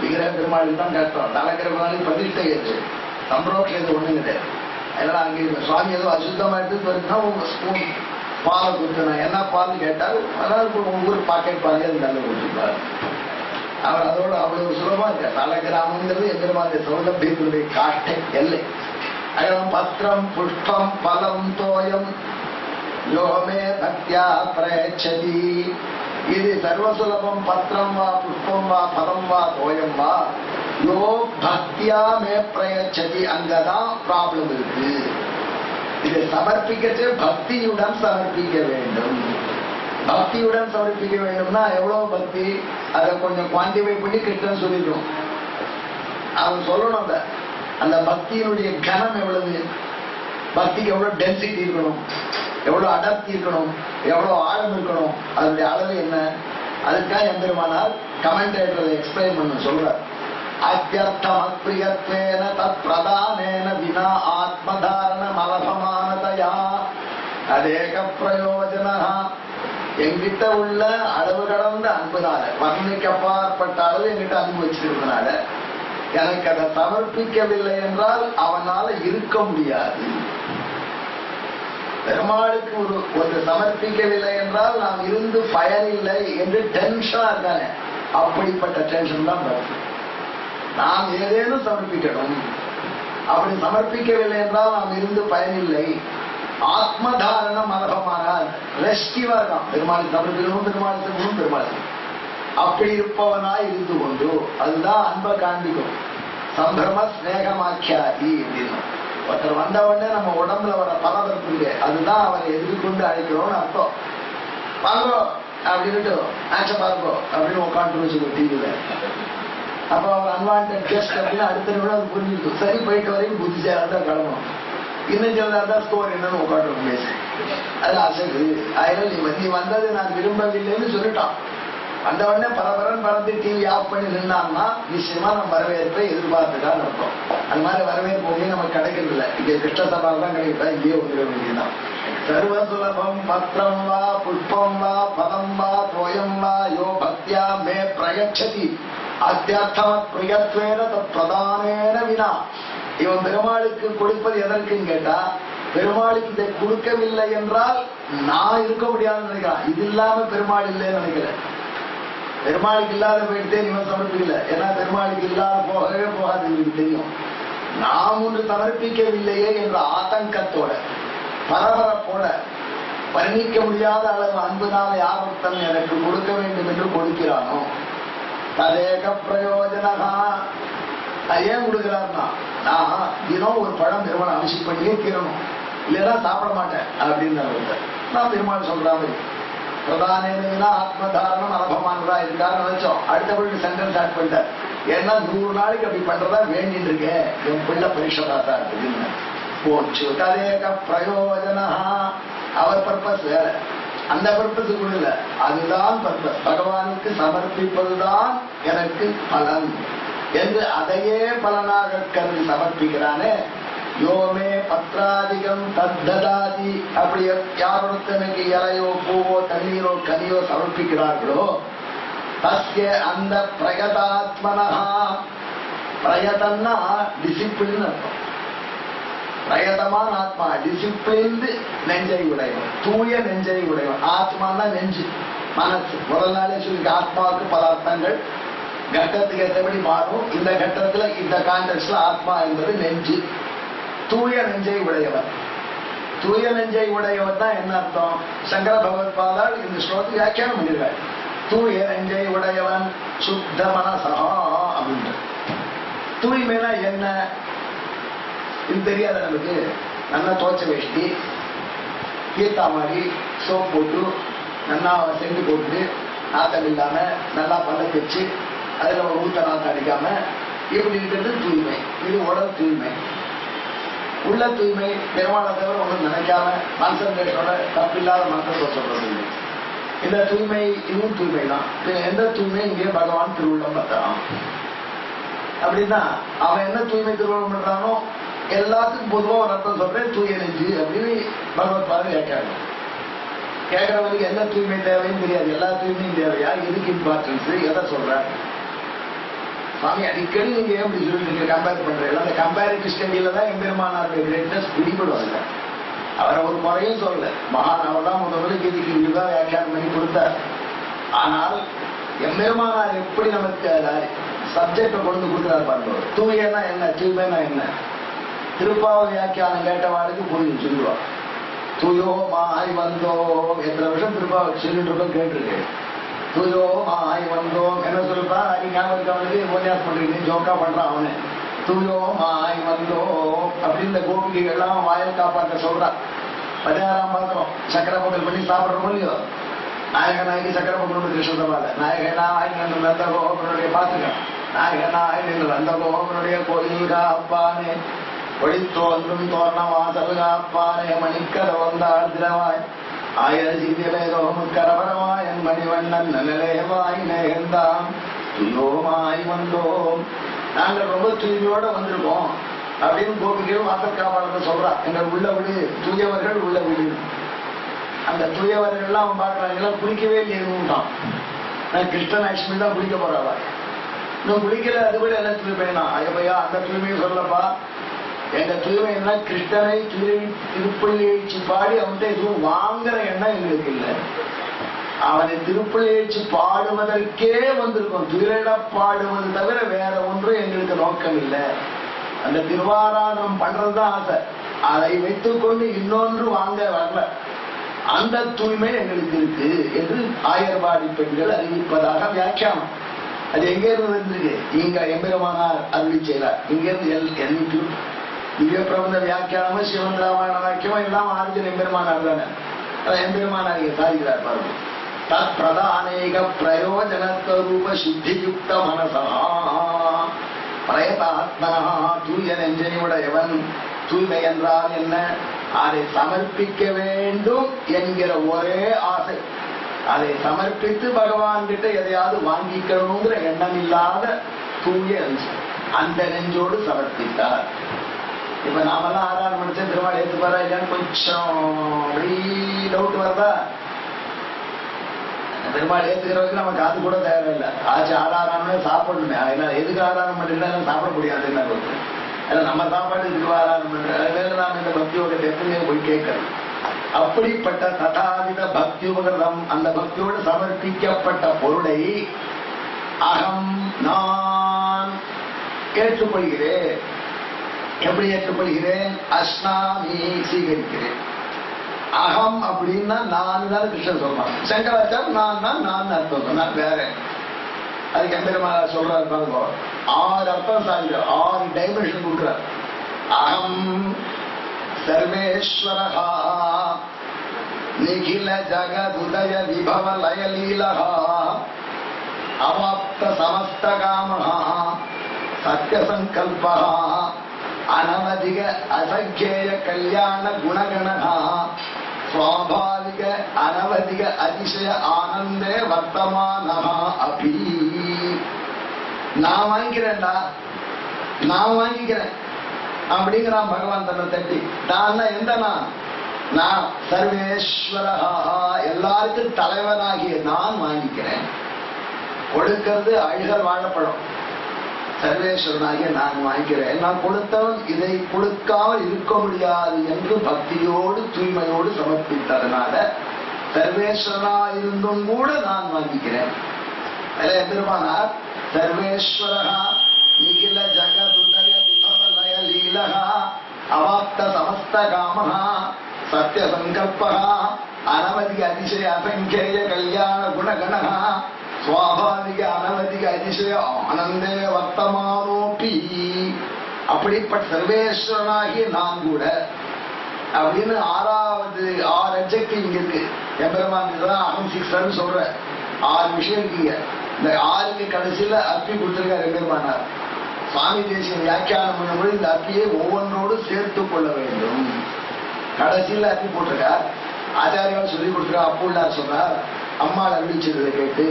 S1: விக்கிரக பெருமாளுக்கு தான் கஷ்டம். தலைக்கிரமாளுக்கு பிரதிஷ்டை எது, சந்தோஷம் எது ஒன்றும் கிடையாது. அதெல்லாம் அங்கே சுவாமி ஏதோ அசுத்தமாக எடுத்து வருதுன்னா ஒரு ஸ்பூன் பாலை கொடுத்துனா என்ன பால்னு கேட்டால் அதாவது ஒவ்வொரு பாக்கெட் பாலே அது தள்ள கொடுத்துருப்பார். அவர் அதோட அவ்வளவு சுலபமா இருக்க. தலைக்கிராமங்கிறது எம்பெருமானுடைய சௌலபியத்தினுடைய காட்டை எல்லை. அதெல்லாம் பத்திரம், புஷ்பம், பலம், தோயம் யோமே பக்தியா பிரயச்சதி. இது சர்வசுலபம். பத்திரம் வா, புஷ்பம் வா, பலம் வா, தோயம் வா, யோ பக்தியா மே பிரயச்சதி. அங்கதான் ப்ராப்ளம் இருக்கு. இதை சமர்ப்பிக்கச்சு பக்தியுடன் சமர்ப்பிக்க வேண்டும். பக்தியுடன் சமர்ப்பிக்க வேண்டும்னா எவ்வளவு பக்தி, அதை கொஞ்சம் குவான்டிஃபை பண்ணி கிருஷ்ணன் சொல்லிக்கணும். அவன் சொல்லணும் அந்த பக்தியினுடைய கனம் எவ்வளவு, பக்திக்கு எவ்வளவு டென்சிட்டி இருக்கணும், எவ்வளவு அடர்த்தி இருக்கணும், எவ்வளவு ஆழம் இருக்கணும், அதனுடைய அளவு என்ன. அதுக்காக எம்பெருமானார் கமெண்டேட்டரை எக்ஸ்பிளைன் பண்ண சொல்றார். அத்தியர்த்தம் அப்பிரியத்வேன தத் பிரதானேன வினா ஆத்மதாரண மலபமானதையா அதேக பிரயோஜனா. எங்கிட்ட உள்ள அளவு கடந்த அன்புனால, வசனைக்கு அப்பாற்பட்ட அளவு எங்கிட்ட அன்பு வச்சிருக்கிறதுனால எனக்கு அதை சமர்ப்பிக்கவில்லை என்றால் அவனால இருக்க முடியாது. பெருமாளுக்கு ஒரு சமர்ப்பிக்கவில்லை என்றால் நாம் இருந்து பயனில்லை என்று டென்ஷனா இருக்கானே, அப்படிப்பட்ட டென்ஷன் தான் வருது. நாம் ஏதேனும் சமர்ப்பிக்கணும், அப்படி சமர்ப்பிக்கவில்லை என்றால் நாம் இருந்து பயனில்லை. ஆத்மதாரணம் அர்ஹமானால் ரெஸ்டிவா இருக்கான். பெருமாளுக்கு சமர்ப்பிக்கணும், பெருமாளுக்கு பெருமாளுக்கு அப்படி இருப்பவனாய் இருந்து கொண்டு, அதுதான் அன்பை காண்பிக்கும். சம்பிரம ஸ்நேகமாக்கியாதி அப்படின்னு ஒருத்தர் வந்த உடனே நம்ம உடம்புல வர பரபரப்பு இல்லை, அதுதான் அவரை எதிர்கொண்டு அழைக்கிறோம்னு அர்த்தம். வாங்கோ அப்படின்ட்டு ஆக்ஷன் பாருங்கோ அப்படின்னு உட்காந்து வச்சுக்கோ டிவியில. அப்ப அவர் அன்வான்ட் கெஸ்ட் அப்படின்னு அடுத்த நிமிடம் அது புரிஞ்சுட்டு சரி போயிட்டு வரைக்கும் புத்திசாலி தான் கிளம்பணும். இன்னும் சிலதான் ஸ்கோர் என்னன்னு உட்காந்து பேசு. அதுல அசகு அதனால நீ வந்தது நான் விரும்பவில்லைன்னு சொல்லிட்டான். வந்த உடனே பரபரன் பறந்து டிவி ஆஃப் பண்ணி நின்னான்னா நிச்சயமா நம்ம வரவேற்பை எதிர்பார்த்துதான் இருக்கும். அது மாதிரி வரவேற்பு ஒண்ணே நமக்கு கிடைக்கிறது இல்லை. இங்க கிருஷ்ண சபால் தான் கிடைக்கிறா, இங்கேயே வந்துட வேண்டியதுதான். சர்வ சுலபம் பத்திரம் வா புஷ்பம் வா பதம் வா தோயம் வா யோ பக்தியா மே பிரயச்சதி அத்தியர்த்தம பிரியத்வேன பிரதானேன வினா. இவன் பெருமாளுக்கு கொடுப்பது எதற்குன்னு கேட்டா, பெருமாளுக்கு இதை கொடுக்கவில்லை என்றால் நான் இருக்க முடியாதுன்னு நினைக்கிறான். இது இல்லாம பெருமாள் இல்லைன்னு நினைக்கிறேன். பெருமாளுக்கு இல்லாத போயிட்டே இவன் சமர்ப்பிக்கல. ஏன்னா பெருமாளுக்கு இல்லாத போகவே போகாது, எனக்கு தெரியும். நாம் ஒன்று சமர்ப்பிக்கவில்லையே என்ற ஆதங்கத்தோட பரபரப்போட வர்ணிக்க முடியாத அளவு அன்புனால யார் ஒருத்தன் எனக்கு கொடுக்க வேண்டும் என்று கொடுக்கிறானோ ததேக பிரயோஜனகா. ஏன் கொடுக்கிறார்னா, நான் தினம் ஒரு பழம் பெருமாள் அபிஷேகம் பண்ணியே தீரணும், இல்லைன்னா சாப்பிட மாட்டேன் அப்படின்னு நான் பெருமாள் சொல்றாங்க. பிரதான ஆத்மதாரணம் அலபமானதா இருக்காரு நினைச்சோம். அடுத்தபடி சென்டென்ஸ் ஸ்டார்ட் பண்ணிட்டார். ஏன்னா 100 நாளைக்கு அப்படி பண்றதா வேண்டிட்டு இருக்கேன், என் பிள்ளை பரீட்சை பார்த்தா இருக்குன்னு போச்சு. ததேக பிரயோஜனா. அவர் பர்பஸ் வேற, அந்த பர்பஸ் கூட இல்ல, அதுதான் பர்பஸ். பகவானுக்கு சமர்ப்பிப்பதுதான் எனக்கு பலன் என்று அதையே பலனாக கருதி சமர்ப்பிக்கிறானே. யோமே பத்ராதிகம் தத்ததாதி. அப்படி யாரொருத்தனுக்கு இலையோ பூவோ தண்ணீரோ கனியோ சமர்ப்பிக்கிறார்களோ தஸ்ய அந்த பிரயதாத்மனஹா. பிரயதம்னா டிசிப்ளின் அர்த்தம். பிரயதமான ஆத்மா, டிசிப்ளின்டு நெஞ்சை உடையவன், தூய நெஞ்சை உடையவன். ஆத்மானா நெஞ்சு, மனசு. முதல் நாளே சொல்லி ஆத்மாவுக்கு பல அர்த்தங்கள் கட்டத்துக்கு ஏற்றபடி மாறும். இந்த கட்டத்துல இந்த கான்டெக்ட்ல ஆத்மா என்பது நெஞ்சு, தூய நெஞ்சை உடையவன். தூய நெஞ்சை உடையவன் தான் என்ன அர்த்தம்? சங்கர பகவத்பாதால் இந்த ஸ்லோகத்தை வியாக்கியானம் பண்ணிருக்காரு. தூய நெஞ்சை உடையவன் சுத்த மனசா அப்படின்ற. தூய்மைனா என்ன இது தெரியாத நமக்கு. நல்லா தோச்ச வேஷ்டி, கீர்த்தா மாதிரி சோப் போட்டு நல்லா செஞ்சு போட்டு நாத்தம் இல்லாம நல்லா பல்ல வச்சு அதுல ஒரு ஊத்த நாத்தம் அடிக்காம இப்படி இருக்கிறது தூய்மை. இது உடல் தூய்மை. உள்ள தூய்மை பெருமாளை தவிர ஒன்றும் நினைக்காம கான்சன்ட்ரேஷனோட தப்பில்லாத மந்திரத்தை சொல்றது. இந்த தூய்மை இதுவும் தூய்மை தான். எந்த தூய்மை இங்கே பகவான் திருவுள்ளம் பண்றான் அப்படின்னா, அவன் என்ன தூய்மை திருவுள்ளம் பண்றானோ எல்லாத்துக்கும் பொதுவாக ஒரு அர்த்தம் சொல்றேன், தூய நெஞ்சு அப்படின்னு பகவத் பாதை கேட்கறாங்க. கேட்கறவனுக்கு என்ன தூய்மை தேவைன்னு தெரியாது. எல்லா தூய்மையும் தேவையா, எதுக்கு இம்பார்ட்டன்ஸ், எதை சொல்ற சுவாமி அடிக்கடி நீங்க ஏன் இப்படி சொல்லிட்டு கம்பேர் பண்றீங்க? அந்த கம்பேரிட்டிவ் ஸ்டடியில தான் எம்பெருமானாருடைய கிரேட்னஸ் பிடிபடுவாங்க. அவரை ஒரு முறையும் சொல்லல, மகான் அவர் தான் முதல்ல கீதிக்கு இதுதான் வியாக்கியானம் பண்ணி கொடுத்தார். ஆனால் எம்பெருமானார் எப்படி நமக்கு சப்ஜெக்டை கொண்டு கொடுக்குறாரு பாருங்க. தூயனா என்ன, தூய்மைனா என்ன? திருப்பாவ வியாக்கியானம் கேட்டவாளுக்கு புரியும் சொல்லுவான். தூயோ மாய் வந்தோம், எத்தனை வருஷம் திருப்பாவை சொல்லிட்டு இருக்கோம் கேட்டிருக்கேன். தூயோ மாய் வந்தோம் என்ன சொல்லுப்பா, அவனுக்கு உபன்யாசம் பண்றீங்க, ஜோக்கா பண்றான் அவனு. தூயோ மாய் வந்தோம் அப்படின்னு இந்த கோபிகைகள்லாம் வாயில் காப்பாற்ற சொல்றான். 16ஆம் பாத்திரம் சக்கரை பொங்கல் பண்ணி சாப்பிடுறோம் இல்லையோ, நாயகனாகி சக்கரை பொங்கல் கிருஷ்ணதபால நாயகனாய் நந்த கோபனுடைய பாத்துக்க, நாயகனாய் நந்த கோபனுடைய கோயில் காப்பானே, ஒளித்தோன்றும் தோரண வாசல் காப்பானே, மணிக்கத வந்தாள் திரவாய் ஆயிரசிந்தியலேதோமுக்கரபரமாய் என் மணிவண்ணன் நிலையவாய் நேகந்தாம் துயோமாய் வந்தோம். நாங்கள் ரொம்ப தூய்மையோட வந்திருக்கோம் அப்படின்னு கோபிகையும் வாசல் காப்பாளர் சொல்றா. எங்கள் உள்ள விடு, தூயவர்கள் உள்ள விடு. அந்த தூயவர்கள்லாம் அவன் பார்க்கறாங்க, குளிக்கவே இல்லையான். நான் கிருஷ்ணன் லட்சுமி தான் குளிக்க போறாவா. இன்னும் குளிக்கல, அது கூட என்ன தூய்மைனா? ஐயா அந்த தூய்மையை சொல்லப்பா. எங்க தூய்மை என்ன? கிருஷ்ணனை திருப்பள்ளி எழுச்சி பாடி அவன்கிட்ட எதுவும் வாங்குற எண்ணம் எங்களுக்கு இல்லை. அவனை திருப்பள்ளி எழுச்சி பாடுவதற்கே வந்திருக்கும். துயிலிட பாடுவது தவிர வேற ஒன்றும் எங்களுக்கு நோக்கம் இல்லை. அந்த திருவாராதனம் பண்றதுதான் ஆசை. அதை வைத்துக் கொண்டு இன்னொன்று வாங்க வரல. அந்த தூய்மை எங்களுக்கு இருக்கு என்று ஆயர்வாடி பெண்கள் அறிவிப்பதாக வியாக்கியானம். அது எங்க இருந்து வந்திருக்கு? இங்க எம்பெருமானார் அருளி செய்தார். இங்க இருந்து என்னைக்கு திவ்ய பிரபந்த வியாக்கியானமும் சிவன் ராமாயண வாக்கியமும் எல்லாம் ஆர்ஜன் எம்பெருமானார் தானே. எம்பெருமானார் இங்க சாதிக்கிறார் பாருங்க. தத் பிரதானேக பிரயோஜனத்வரூப சுத்தியுக்த மனசா பிரயதாத்மனா தூய நெஞ்சனியுடையவன். தூய்மை என்றால் என்ன? அதை சமர்ப்பிக்க வேண்டும் என்கிற ஒரே ஆசை. அதை சமர்ப்பித்து பகவான் கிட்ட எதையாவது வாங்கிக்கணுங்கிற எண்ணம் இல்லாத தூய அந்த நெஞ்சோடு சமர்ப்பித்தார். இப்ப நாமெல்லாம் ஆராதனை முடிச்ச திருமால் ஏற்றுப்பாரா இல்லையான்னு கொஞ்சம் அப்படி டவுட் வருதா? பெருமாள் ஏத்துக்கிறவருக்கு நம்ம காது கூட தேவையில்லை. ஆச்சு ஆராதனை சாப்பிடணுமே. அதனால எதுக்கு ஆராதனை பண்ணிட்டு சாப்பிட முடியாது. என்ன நம்ம சாப்பாடு இதுக்கு ஆராதனை பண்ற நாம இந்த பக்தியோட எப்பவுமே போய் கேட்கணும். அப்படிப்பட்ட ததாவித பக்தி உபகிருதம், அந்த பக்தியோடு சமர்ப்பிக்கப்பட்ட பொருளை அகம் நான் ஏற்றுக்கொள்கிறேன். எப்படி ஏற்றுக்கொள்கிறேன்? அஸ்னாமி சீகரிக்கிறேன். அகம் அப்படின்னா நான் தான் கிருஷ்ணன் சொல்றான். சங்கராச்சார் நான் தான் நான் அர்த்தம் சொன்னார். வேற அதுக்கு எம்பெருமானார் சொல்றாரு பாருங்க. 6 அர்த்தம் சாதிக்கிறார், 6 டைமென்ஷன் கொடுக்கிறார். அகம் சர்வேஸ்வரஹா நிகில ஜகதுதய விபவ லயலீலஹா அவாப்த சமஸ்த காமஹா சத்யசங்கல்பஹா அனவதிக அசங்கேய கல்யாண குணகணஹா ஸ்வாபாவிக அனவதிக அதிசய ஆனந்தே வர்த்தமானஹா அபி. நான் வாங்கிக்கிறேன்டா, நான் வாங்கிக்கிறேன் அப்படிங்கிறான் பகவான் தன்னை தட்டி. நான் எந்த நான் சர்வேஸ்வரஹா, எல்லாருக்கும் தலைவனாகிய நான் வாங்கிக்கிறேன். கொடுக்கிறது அழுகல் வாழப்படும். சர்வேஸ்வரனாகிய நான் வாங்கிக்கிறேன். நான் கொடுத்தவன் இதை கொடுக்காமல் இருக்க முடியாது என்று பக்தியோடு தூய்மையோடு சமர்ப்பித்ததனால சர்வேஸ்வரனா இருந்தும் கூட நான் வாங்கிக்கிறேன். எம்பெருமானார் சர்வேஸ்வரஹா நிகில ஜகதுதய விபவ லய லீலஹா அவாப்த சமஸ்த காமஹா சத்ய சங்கல்பஹா அனவதிக அதிசய அசங்கேய கல்யாண குணகணஹா சுவாபாவிக அனவதிக அதிசய ஆனந்தே வர்த்தமானோபி. அப்படிப்பட்ட சர்வேஸ்வரனாகிய நான் கூட அப்படின்னு 6வது 6 அட்ஜெக்டிவ் இங்க இருக்கு. எம்பெருமான் அகம் 6 சொல்ற 6 விஷயம் இருக்கீங்க. இந்த 6க்கு கடைசியில அப்பி கொடுத்திருக்காரு எம்பெருமானார். சுவாமி தேசியம் வியாக்கியானம் பண்ணும்போது இந்த அப்பியை ஒவ்வொன்றோடு சேர்த்து கொள்ள வேண்டும். கடைசியில அப்பி போட்டிருக்கார். ஆச்சாரியால் சொல்லி கொடுத்துருக்கா. அப்புள்ளார் சொன்னார், அம்மாள் அறிவிச்சதை கேட்டு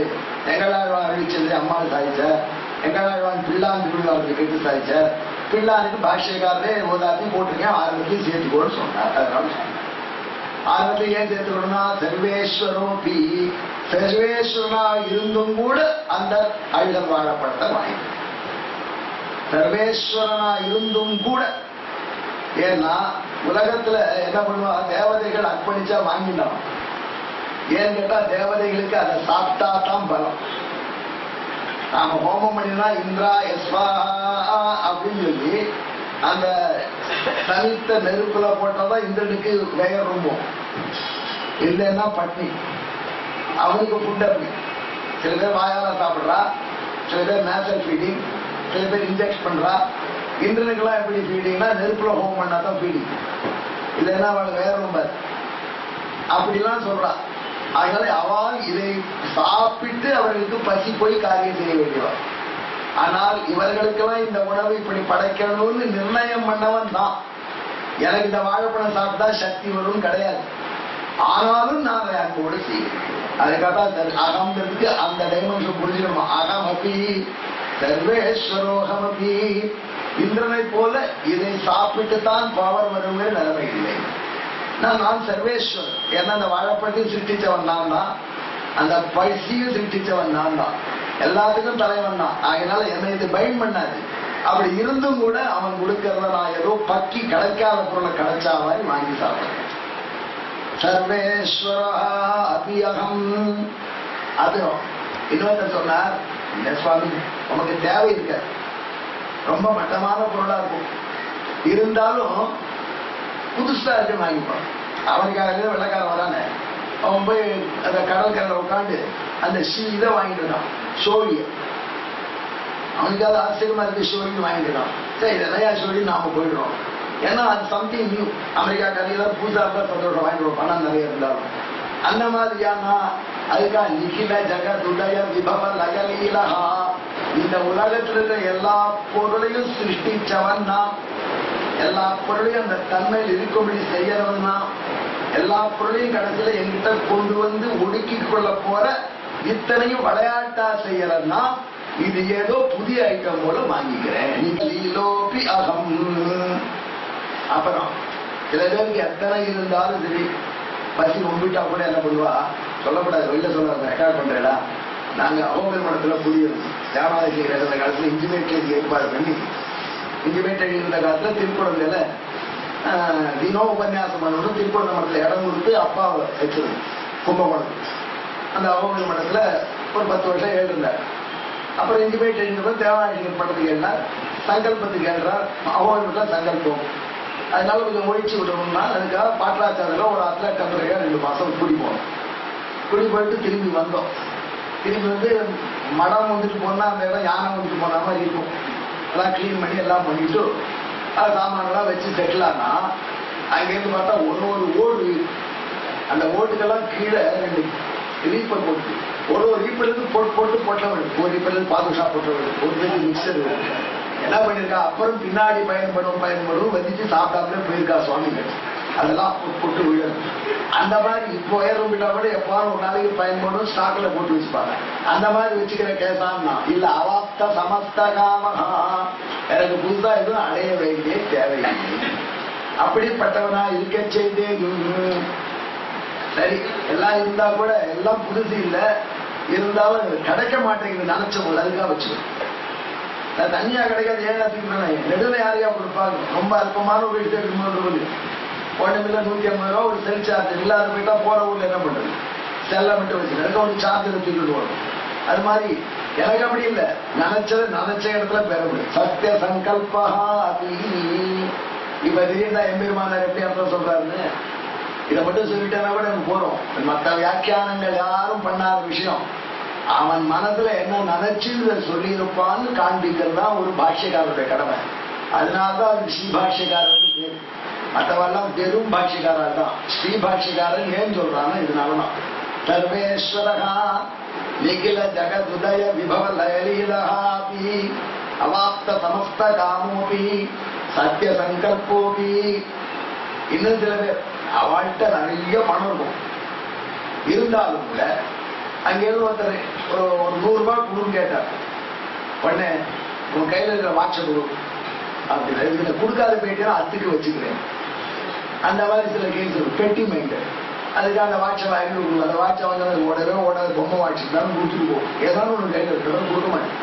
S1: எங்களாழ்வான் அறிவிச்சதை அம்மாள் சாதிச்சார். எங்களாழ்வான் பிள்ளான் திருவிழாவை கேட்டு சாதிச்சார். பிள்ளானுக்கு பாஷ்யக்காரரே ஓதாப்பி போட்டிருக்கேன், ஆரம்பத்தையும் சேர்த்துக்கோன்னு சொன்னார். அதனால ஆரம்பத்தில் ஏன் சேர்த்துக்கணும்னா சர்வேஸ்வரோபி, சர்வேஸ்வரனா இருந்தும் கூட அந்த அழுதல் வாழப்பட்ட வாய்ப்பு. சர்வேஸ்வரனா இருந்தும் கூட. ஏன்னா உலகத்துல என்ன பண்ணுவா, தேவதைகள் அர்ப்பணிச்சா வாங்கினோம். ஏன்னு கேட்டா தேவதைகளுக்கு அதை சாப்பிட்டா தான் பலம். நாம ஹோமம் பண்ணினா இந்திரா எஸ்வா அப்படின்னு சொல்லி அந்த தனித்த நெருப்புல போட்டாதான் இந்திரனுக்கு வேக ரொம்பும். இல்லைன்னா பட்னி. அவனுக்கு ஃபுட் அப்படி. சில பேர் வாயால சாப்பிட்றா, சில பேர் நேச்சுரல் ஃபீடிங், சில பேர் இன்ஜெக்ட் பண்றா. இந்திரனுக்கெல்லாம் எப்படி ஃபீடிங்னா நெருப்புல ஹோமம் பண்ணாதான் ஃபீடிங், இல்லைன்னா அவளுக்கு வேற ரொம்ப அப்படிலாம் சொல்றா. அதனால அவள் இதை சாப்பிட்டு அவர்களுக்கு பசி போய் காரியம் செய்ய வேண்டியவா. ஆனால் இவர்களுக்கெல்லாம் இந்த உணவை இப்படி படைக்கணும்னு நிர்ணயம் பண்ணவன் தான். எனக்கு இந்த வாழைப்பழம் சாப்பிட்டா சக்தி வரும் கிடையாது. ஆனாலும் நான் அதை அன்போடு செய்வேன். அதுக்காக அகம்ன்றதுக்கு அந்த டைமென்ஷன் புரிஞ்சுக்கணுமா. அகமபி சர்வேஸ்வரோகமபி. இந்திரனை போல இதை சாப்பிட்டு தான் பவர் வருங்கிற நிலைமை இல்லை. நான் சர்வேஸ்வரன். ஏன்னா அந்த வாழைப்பழத்தை சிருஷ்டிச்சவன் நான் தான். அந்த பசியும் சிருஷ்டிச்சவன் நான் தான், எல்லாத்துக்கும் தலைவன் தான். அதனால என்னை இது பைண்ட் பண்ணாது. அப்படி இருந்தும் கூட அவன் கொடுக்கறத நான் ஏதோ பக்கி கிடைக்காத பொருளை கிடைச்சா மாதிரி வாங்கி சாப்பிடுறேன். சர்வேஸ்வரா அபியகம். அது இன்னொருத்தர் சொன்னார், இந்த சுவாமி உனக்கு தேவை இருக்க, ரொம்ப மட்டமான பொருளா இருக்கும், இருந்தாலும் புதுசா இருக்கு வாங்கிப்பான். அவனுக்காக வெள்ளக்காரன் வரானே, அவன் போய் அந்த கடற்கரை உட்காந்து அந்த இதை வாங்கிட்டு இருக்கான், ஷோழிய. அவனுக்கு அது ஆச்சரியமா இருக்கு, ஷோழின்னு வாங்கிட்டுருக்கான். சரி நிறையா ஷோழி நாம போயிடுறோம், ஏன்னா அது சம்திங் நியூ. அமெரிக்கா கதையெல்லாம் புதுசா இருந்தா சந்தோஷம் வாங்கிடுவோம், பணம் நிறைய இருந்தாலும். அந்த மாதிரியானா அதுக்காக நிகில ஜகதுதய விபவ லயலீலஹா, இந்த உலகத்தில் இருக்கிற எல்லா பொருளையும் சிருஷ்டிச்சவன் தான், எல்லா பொருளையும் அந்த தன்மையில் இருக்கும்படி செய்யறவன் தான், எல்லா பொருளையும் கடைசியில என்கிட்ட கொண்டு வந்து ஒடுக்கி கொள்ள போற இத்தனையும் விளையாட்டா செய்யறதுனா இது ஏதோ புதிய ஐட்டம் போல வாங்கிக்கிறேன். அகம். அப்புறம் சில பேருக்கு எத்தனை இருந்தாலும் சரி, பசி ரொம்பிட்டா கூட என்ன பண்ணுவா, சொல்லக்கூடாது, வெளில சொல்ல ரெக்கார்ட் பண்றா. நாங்க அகோபர் மடத்துல புரியும் தேவாலயத்தில் இருந்த காலத்துல இன்ஜிமேட் ஏற்பாடு பண்ணி, இன்ஜிமேட் இருந்த காலத்துல திருக்குறள்ல தினம் உபன்யாசம் பண்ணணும். திருக்குறள் மடத்துல இடம் கொடுத்து அப்பா வச்சிருந்தோம் கும்பகோணம். அந்த அகோபர் மடத்துல ஒரு 10 வருஷம் இருந்தார். அப்புறம் இன்டிமேட் எழுந்தப்ப தேவாலயத்தின் படத்துக்கு எழுந்தார், சங்கல்பத்துக்கு எழுறார். அகோபர்ல சங்கல்பம், அதனால கொஞ்சம் ஒழிச்சு விடணும்னா அதுக்காக பாட்டலாச்சாரில் ஒரு அத்லட் டெம்பரரியா 2 மாசம் கூடி போனோம். கூடி போயிட்டு திரும்பி வந்தோம். திரும்பி வந்து மடம் வந்துட்டு போனா அந்த இடம் யானை வந்துட்டு போன மாதிரி இருக்கும். எல்லாம் கிளீன் பண்ணி எல்லாம் பண்ணிட்டு அது சாமான்லாம் வச்சு செட்டில் ஆனா, அங்கேருந்து பார்த்தா ஒரு ஓடு, அந்த ஓட்டுக்கெல்லாம் கீழே 2 ரீப்பர் போட்டு, ஒரு ரீப்பருக்கு போட்டு போட்டல, ஒரு ரீப்பருக்கு பாதுஷா போட்ட, ஒரு பேருக்கு மிக்சர் என்ன பண்ணிருக்கா. அப்புறம் பின்னாடி பயன்படும் வந்துச்சு சாப்பிடாமலே போயிருக்கா சுவாமிகள். அதெல்லாம் போட்டு விழுது. அந்த மாதிரி இப்போ ஏறும்பிட்டா கூட எப்பாரும் ஒரு நாளைக்கு பயன்படும் ஸ்டாக்ல போட்டு வச்சுப்பாங்க. அந்த மாதிரி வச்சுக்கிற கேசான்னா இல்ல. அவாப்த சமஸ்த காமஹா, எனக்கு புதுசா எதுவும் அடைய வேண்டிய தேவையில்லை. அப்படிப்பட்டவனா இருக்க செய்தே. சரி எல்லாம் இருந்தா கூட எல்லாம் புதுசு இல்லை, இருந்தாலும் கிடைக்க மாட்டேங்குது நினைச்ச போது அதுக்காக வச்சுக்கணும். தனியா கிடைக்காது, ஏன் நெடுல யாரையா கொடுப்பாங்க. ரொம்ப அல்பமான ஒரு வீட்டு 300 ரூபாய், ஒண்ணுமில்ல 150 ரூபா ஒரு செல் சார்ஜ் இல்லாத போயிட்டா போற ஊர்ல என்ன பண்றது, செல்ல மட்டும் வச்சுக்க ஒரு சார்ஜர் வச்சுக்கிட்டு வரும். அது மாதிரி எனக்கு அப்படி இல்லை, நினைச்ச இடத்துல பெற முடியும். சத்திய சங்கல்பா அபி. இப்ப திடீர்னு எம்பெருமானார் எப்படி அர்த்தம் சொல்றாருன்னு இதை மட்டும் சொல்லிட்டேன்னா கூட எனக்கு போறோம். மற்ற வியாக்கியானங்கள் யாரும் பண்ணாத விஷயம் அவன் மனதுல என்ன நினைச்சு சொல்லியிருப்பான்னு காண்பிக்கிறது தான் ஒரு பாஷ்யக்காரருடைய கடமை. அதனால்தான் அது ஸ்ரீபாஷ்யக்காரன் பேரு. மற்றவெல்லாம் பெரும் பாஷ்யக்காரர் தான். ஸ்ரீபாஷ்யக்காரன் ஏன் சொல்றான்னா இதனாலதான். சர்வேஸ்வரகா நிகில ஜகதுதய விபவ லயலீலஹாபி அவாப்த சமஸ்த காமோபி சத்திய சங்கல்போபி. இன்னும் சில பேர் அவள்கிட்ட நிறைய பணம் இருக்கும், இருந்தாலும் கூட அங்கேருந்து ஒருத்தர் ஒரு 100 ரூபாய் கொடுன்னு கேட்டார். உடனே உன் கையில இருக்கிற வாட்சை கொடு அப்படின்னு. இதுல கொடுக்காத போயிட்டா அத்துக்கு வச்சுக்கிறேன். அந்த மாதிரி சில கேஸ் பெட்டி மைண்ட். அதுக்கு அந்த வாட்சை வாங்கி கொடுக்கணும். அந்த வாட்சை வந்து ஓடாத பொம்மை வாட்சி தான் கொடுத்துட்டு போகும். ஏதாவது ஒன்று கையில் இருக்கிறது கொடுக்க மாட்டேன்.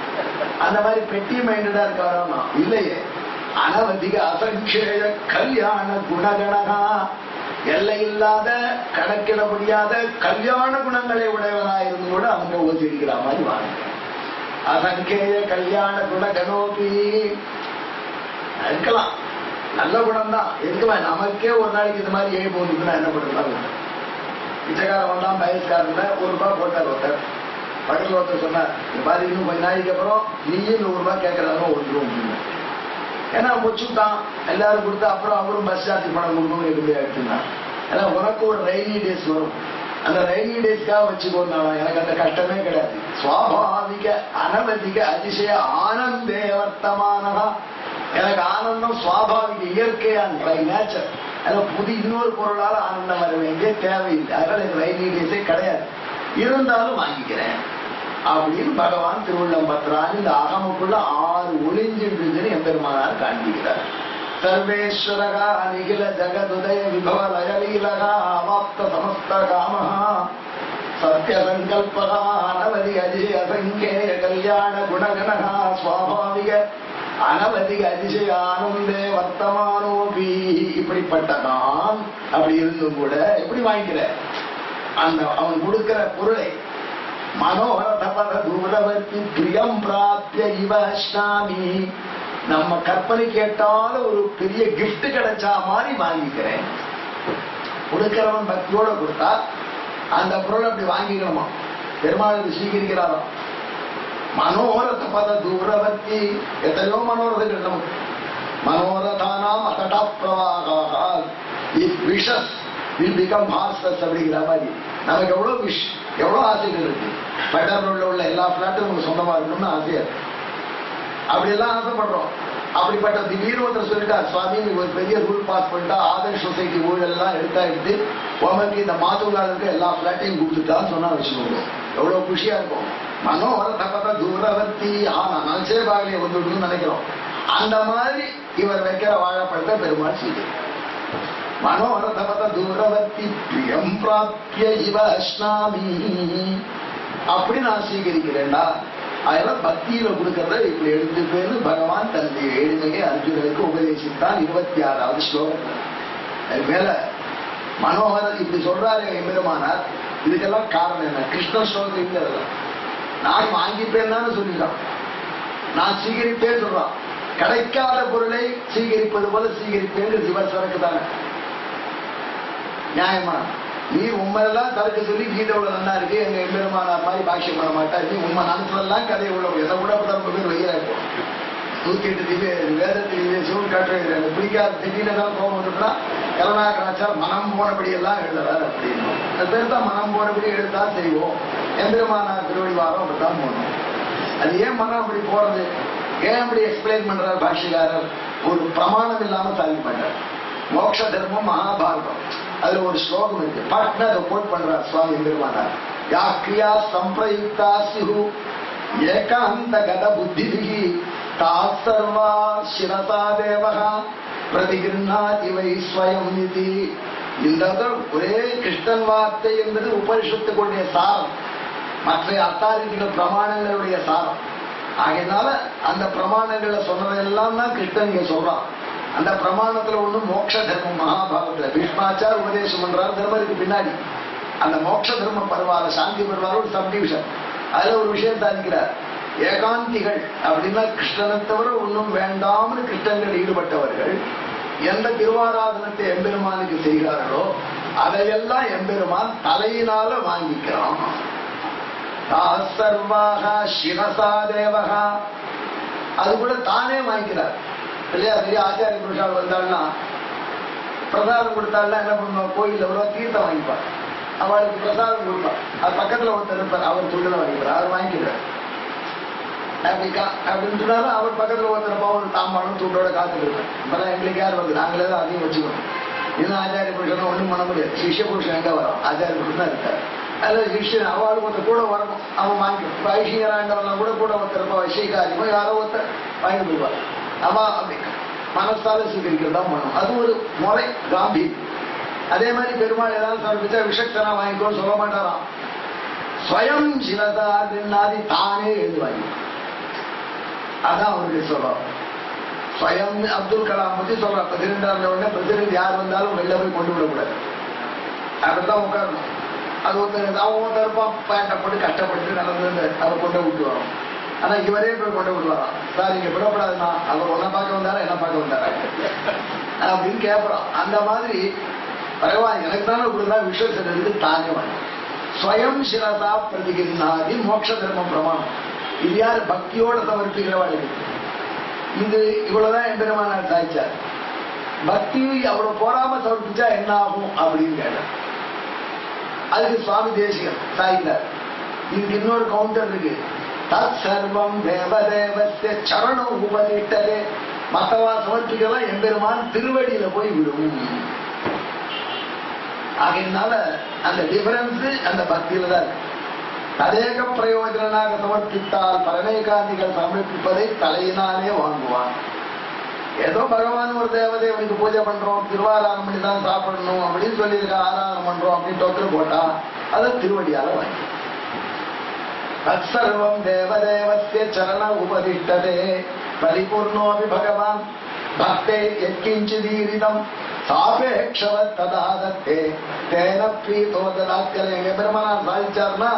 S1: அந்த மாதிரி பெட்டி மைண்டடா இருக்காரா இல்லையே. அனவதிக அசங்கேய கல்யாண குணகணகா, எல்லை இல்லாத கணக்கிட முடியாத கல்யாண குணங்களை உடையவனாயிருந்து கூட அவங்க ஓசிக்கிற மாதிரி வாங்க. அசங்கேய கல்யாண குணகணோபி இருக்கலாம், நல்ல குணம் தான் இருக்கலாம். நமக்கே ஒரு நாளைக்கு இந்த மாதிரி ஏழு போகுதுன்னா என்ன பண்றாங்க. பிச்சைக்காரன் வந்தான் பயஸ்காரன்ல 1 ரூபாய் போட்டார். ஒருத்தர் பக்கத்தில் ஒருத்தர் சொன்னார், இந்த மாதிரி இன்னும் கொஞ்ச நாளைக்கு அப்புறம் நீயும் 100 ரூபாய் கேட்கறாங்க ஒன்றும். ஏன்னா வச்சுட்டான் எல்லாரும் கொடுத்து அப்புறம் அவரும் பஸ் சார்ஜ் பணம் கொடுக்கணும் எப்படி ஆயிடுச்சுன்னா. ஏன்னா உனக்கு ஒரு ரெய்னி டேஸ் வரும், அந்த ரெய்னி டேஸ்க்காக வச்சுக்கோனா எனக்கு அந்த கஷ்டமே கிடையாது. சுவாபாவிக அனவதிக அதிசய ஆனந்தே வர்த்தமானதா, எனக்கு ஆனந்தம் சுவாபாவிக இயற்கையான பை நேச்சர். அதில் இன்னொரு பொருளால் ஆனந்தம் வர வேண்டிய தேவையில்லை. அதனால எனக்கு ரெய்னி டேஸே கிடையாது, இருந்தாலும் வாங்கிக்கிறேன் அப்படின்னு பகவான் திருவள்ளம் பத்திரான்னு இந்த அகமுக்குள்ள 6 ஒளிஞ்சிருக்குன்னு எம்பெருமானார் காண்பிக்கிறார். சர்வேஸ்வரகா நிகில ஜகதுதய விபவ லயலீலகா அவாப்த சமஸ்த காமஹா சத்யசங்கல்பகா அனவதி அஜய அசங்கேய கல்யாண குணகணகா சுவாபாவிக அனவதி அதிசய ஆனந்தே வர்த்தமானோபி. இப்படிப்பட்டதான் அப்படி இருந்தும் கூட எப்படி வாங்கிக்கிற அந்த அவன் கொடுக்கிற பொருளை மனோரதபத தூரவர்த்தி பிரியம் பிராப்திய இவ அஷ்டாமி, நம்ம கற்பனை கேட்டால ஒரு பெரிய கிஃப்ட் கிடைச்சா மாதிரி வாங்கிக்கிறேன். கொடுக்கிறவன் பக்தியோட கொடுத்தா அந்த பொருளை அப்படி வாங்கிக்கணுமா, பெருமாளுக்கு சீகரிக்கிறாராம். மனோரத பத தூரவர்த்தி, எத்தனையோ மனோரதங்கள் நமக்கு. மனோரதானாம் அகடா பிரவாகா if wishes will become horses அப்படிங்கிற மாதிரி நமக்கு எவ்வளவு விஷ் எவ்வளவு ஆசைகள் இருக்கு. பெடர்ல உள்ள எல்லா பிளாட்டும் நமக்கு சொந்தமா இருக்கணும்னு ஆசையா இருக்கு. அப்படி எல்லாம் ஆசைப்படுறோம். அப்படிப்பட்ட திடீர்னு ஒருத்தர் சொல்லிட்டார், சுவாமி ஒரு பெரிய ரூல் பாஸ் பண்ணிட்டா ஆதர்ஷ் சொசைட்டி ஊழல் எல்லாம் எடுத்து உமக்கு இந்த மாதூர்காலுக்கு எல்லா பிளாட்டையும் கொடுத்துட்டான்னு சொன்னா வச்சுக்கோங்க, எவ்வளவு குஷியா இருக்கும். மனோரதபத தூரவர்த்தி, ஆனா நினைச்சே பாகலையே வந்துடுன்னு நினைக்கிறோம். அந்த மாதிரி இவர் வைக்கிற வாழைப்பழத்தை பெருமாள் செய்து மனோரதபத தூரவர்த்தி பிரியம் பிராப்திய இவ அஷ்னாமி, அப்படி நான் சீகரிக்கிறேன்டா. அதெல்லாம் பக்தியில கொடுக்கறத இப்படி எடுத்துப்பேன்னு பகவான் தன்னுடைய எளிமையை அர்ஜுனனுக்கு உபதேசித்தான் 26வது ஸ்லோகத்தில். அது மேல மனோகர் இப்படி சொல்றாரு எம்பெருமானார். இதுக்கெல்லாம் காரணம் என்ன? கிருஷ்ண ஸ்லோகத்தில் இருக்கிறது நான் வாங்கிப்பேன் தானே சொல்லிடுறான், நான் சீகரிப்பேன் சொல்றான். கிடைக்காத பொருளை சீகரிப்பது போல சீகரிப்பேன் இவர் சரக்கு தானே நியாயமா? நீ உண்மையெல்லாம் தரக்கு சொல்லி கீதையோட நல்லா இருக்கு, எங்க எம்பெருமானார் மாதிரி பாக்கியம் பண்ண மாட்டா, நீ உண்மை நானத்துலாம் கதையை உள்ள எதை கூட ரொம்ப பேர் வைக்கிறாப்போ 108 வேதத்திலே சூழ் காட்டுறது எனக்கு பிடிக்காத திடீர்னு கோபம் வந்துட்டுனா கருணாகராச்சார் மனம் போனபடி எல்லாம் எழுதுறாரு அப்படின்னு. அது பேர் தான் மனம் போனபடி எழுதா செய்வோம். எம்பெருமானார் திருவடி வாரம் அப்படித்தான் போகணும். அது ஏன் மனம் அப்படி போறது, ஏன் அப்படி எக்ஸ்பிளைன் பண்றார் பாஷ்யக்காரர்? ஒரு பிரமாணம் இல்லாம சாதி பண்றார். மோட்ச தர்மம் மகாபாரதம் அதுல ஒரு ஸ்லோகம் இருக்கு, பாட்னா அதை கோட் பண்றார் சுவாமி பெருமானார். யா கிரியா சம்பிரயுக்தா சிஹு ஏகாந்த கத புத்திபிகி தாசர்வா சிரசா தேவகா பிரதிகிருநாதி வை ஸ்வயம் நிதி. இந்த ஒரே கிருஷ்ணன் வார்த்தை என்பது உபனிஷத்துக்குடைய சாரம், மற்ற அத்தாரிட்டிகள் பிரமாணங்களுடைய சாரம். ஆகையினால அந்த பிரமாணங்களை சொன்னதெல்லாம் தான் கிருஷ்ணன் இங்க சொல்றான். அந்த பிரமாணத்துல ஒண்ணு மோட்ச தர்மம். மகாபாரதத்துல பீஷ்மாச்சார் உபதேசம் பண்றாரு தர்மருக்கு பின்னாடி. அந்த மோட்ச தர்ம பருவார சாந்தி பருவார ஒரு சப்டிவிஷன், அதுல ஒரு விஷயம் சாதிக்கிறார். ஏகாந்திகள் அப்படின்னா கிருஷ்ணனை தவிர ஒன்றும் வேண்டாம்னு கிருஷ்ணனில் ஈடுபட்டவர்கள் எந்த திருவாராதனத்தை எம்பெருமானுக்கு செய்கிறார்களோ அதையெல்லாம் எம்பெருமான் தலையினால வாங்கிக்கிறான். சிரசா தேவகா அது கூட தானே வாங்கிக்கிறார் இல்லையா? பெரிய ஆச்சாரிய புருஷால் வந்தாள்னா பிரசாதம் கொடுத்தாள்னா என்ன பண்ணுவாங்க, கோயிலில் எவ்வளோ தீர்த்தம் வாங்கிப்பார், அவளுக்கு பிரசாதம் கொடுப்பார். அது பக்கத்தில் ஒருத்தர் இருப்பார், அவர் துண்டுல வாங்கிப்பார், அவர் வாங்கிக்கிறார். அப்படின்னு சொன்னாலும் அவர் பக்கத்தில் ஒருத்தர் ஒரு தாம்பாலும் துண்டோட காத்துட்டு இருப்பார். இப்பெல்லாம் எங்களுக்கு யார் வந்து நாங்களே தான் அதையும் வச்சுக்கணும். இன்னும் ஆச்சாரிய புருஷன் ஒன்றும் பண்ண முடியாது. சிஷ்ய புருஷன் எங்க வரும், ஆச்சாரிய புருஷன் தான் இருக்காரு. அதில் சிஷ்யன் அவளுக்கு ஒருத்தர் கூட வரணும், அவன் வாங்கிக்கணும். வைஷியராண்டவெல்லாம் கூட ஒருத்தர் வைஷிகாரியமோ யாரோ ஒருத்தர் வாங்கி போடுவார். அவ அப்படி மனசால சீகரிக்கிறதா பண்ணும். அது ஒரு முறை காம்பி. அதே மாதிரி பெருமாள் ஏதாவது சமர்ப்பிச்சா விஷக்தனா வாங்கிக்கோன்னு சொல்ல மாட்டாராம். ஸ்வயம் சிலதா நின்னாதி தானே எழுதுவாங்க. அதான் அவருடைய சொல்றோம். ஸ்வயம் அப்துல் கலாம் பத்தி சொல்றான். 12 உடனே பிரசிடென்ட் யார் வந்தாலும் வெளில போய் கொண்டு விடக்கூடாது, அப்படிதான் உட்காரணும். அது ஒருத்தர் அவன் தருப்பான், பயணப்பட்டு கஷ்டப்பட்டு நடந்து அதை கொண்டு விட்டு வரோம். ஆனா இவரே போய் கொண்டு விடுவாராம். சார் இங்க விடப்படாதுன்னா அவர் ஒன்ன பார்க்க வந்தாரா என்ன பார்க்க வந்தாரா அப்படின்னு கேட்பறான். அந்த மாதிரி பகவான் எனக்கு தானே கொடுத்தா விஸ்வசனுக்கு தானே வாங்க. ஸ்வயம் சிரசா பிரதிகிருநாதி மோட்ச தர்மம் பிரமாணம். இது யாரு பக்தியோட சமர்ப்பிக்கிறவாளுக்கு. இது இவ்வளவுதான் எம்பெருமானார் சாய்ச்சார். பக்தி அவ்வளவு போராம சமர்ப்பிச்சா என்ன ஆகும் அப்படின்னு கேட்டார். அதுக்கு சுவாமி தேசிகன் சாய்ந்தார். இதுக்கு இன்னொரு கவுண்டர் இருக்கு. தத் சர்வம் தேவதேவஸ்ய சரணம் உபதிட்டதே. மற்றவா சமர்ப்பிக்கலாம், எம்பெருமான் திருவடியில போய் விடும். ஆகையினால அந்த டிஃபரன்ஸ் அந்த பக்தியில தான் இருக்கு. ததேக பிரயோஜனாக சமர்ப்பித்தால் பரமேகாந்திகள் சமர்ப்பிப்பதை தலையினாலே வாங்குவான். ஏதோ பகவான் ஒரு தேவதேவனுக்கு பூஜை பண்றோம், திருவாராதனம் பண்ணி தான் சாப்பிடணும் அப்படின்னு சொல்லியிருக்க, ஆராதனம் பண்றோம் அப்படின்னு தொற்று போட்டா அதை திருவடியால வாங்கி தற்சர்வம் தேவதேவஸ்ய சரண உபதிஷ்டதே பரிபூர்ணோபி பகவான் பக்தே எக்கிஞ்சிதீரிதம் சாபேட்சவத் ததாதத்தே தேன பிரீதோதலாத்கரை. எங்க பெருமானார் சாதிச்சார்னா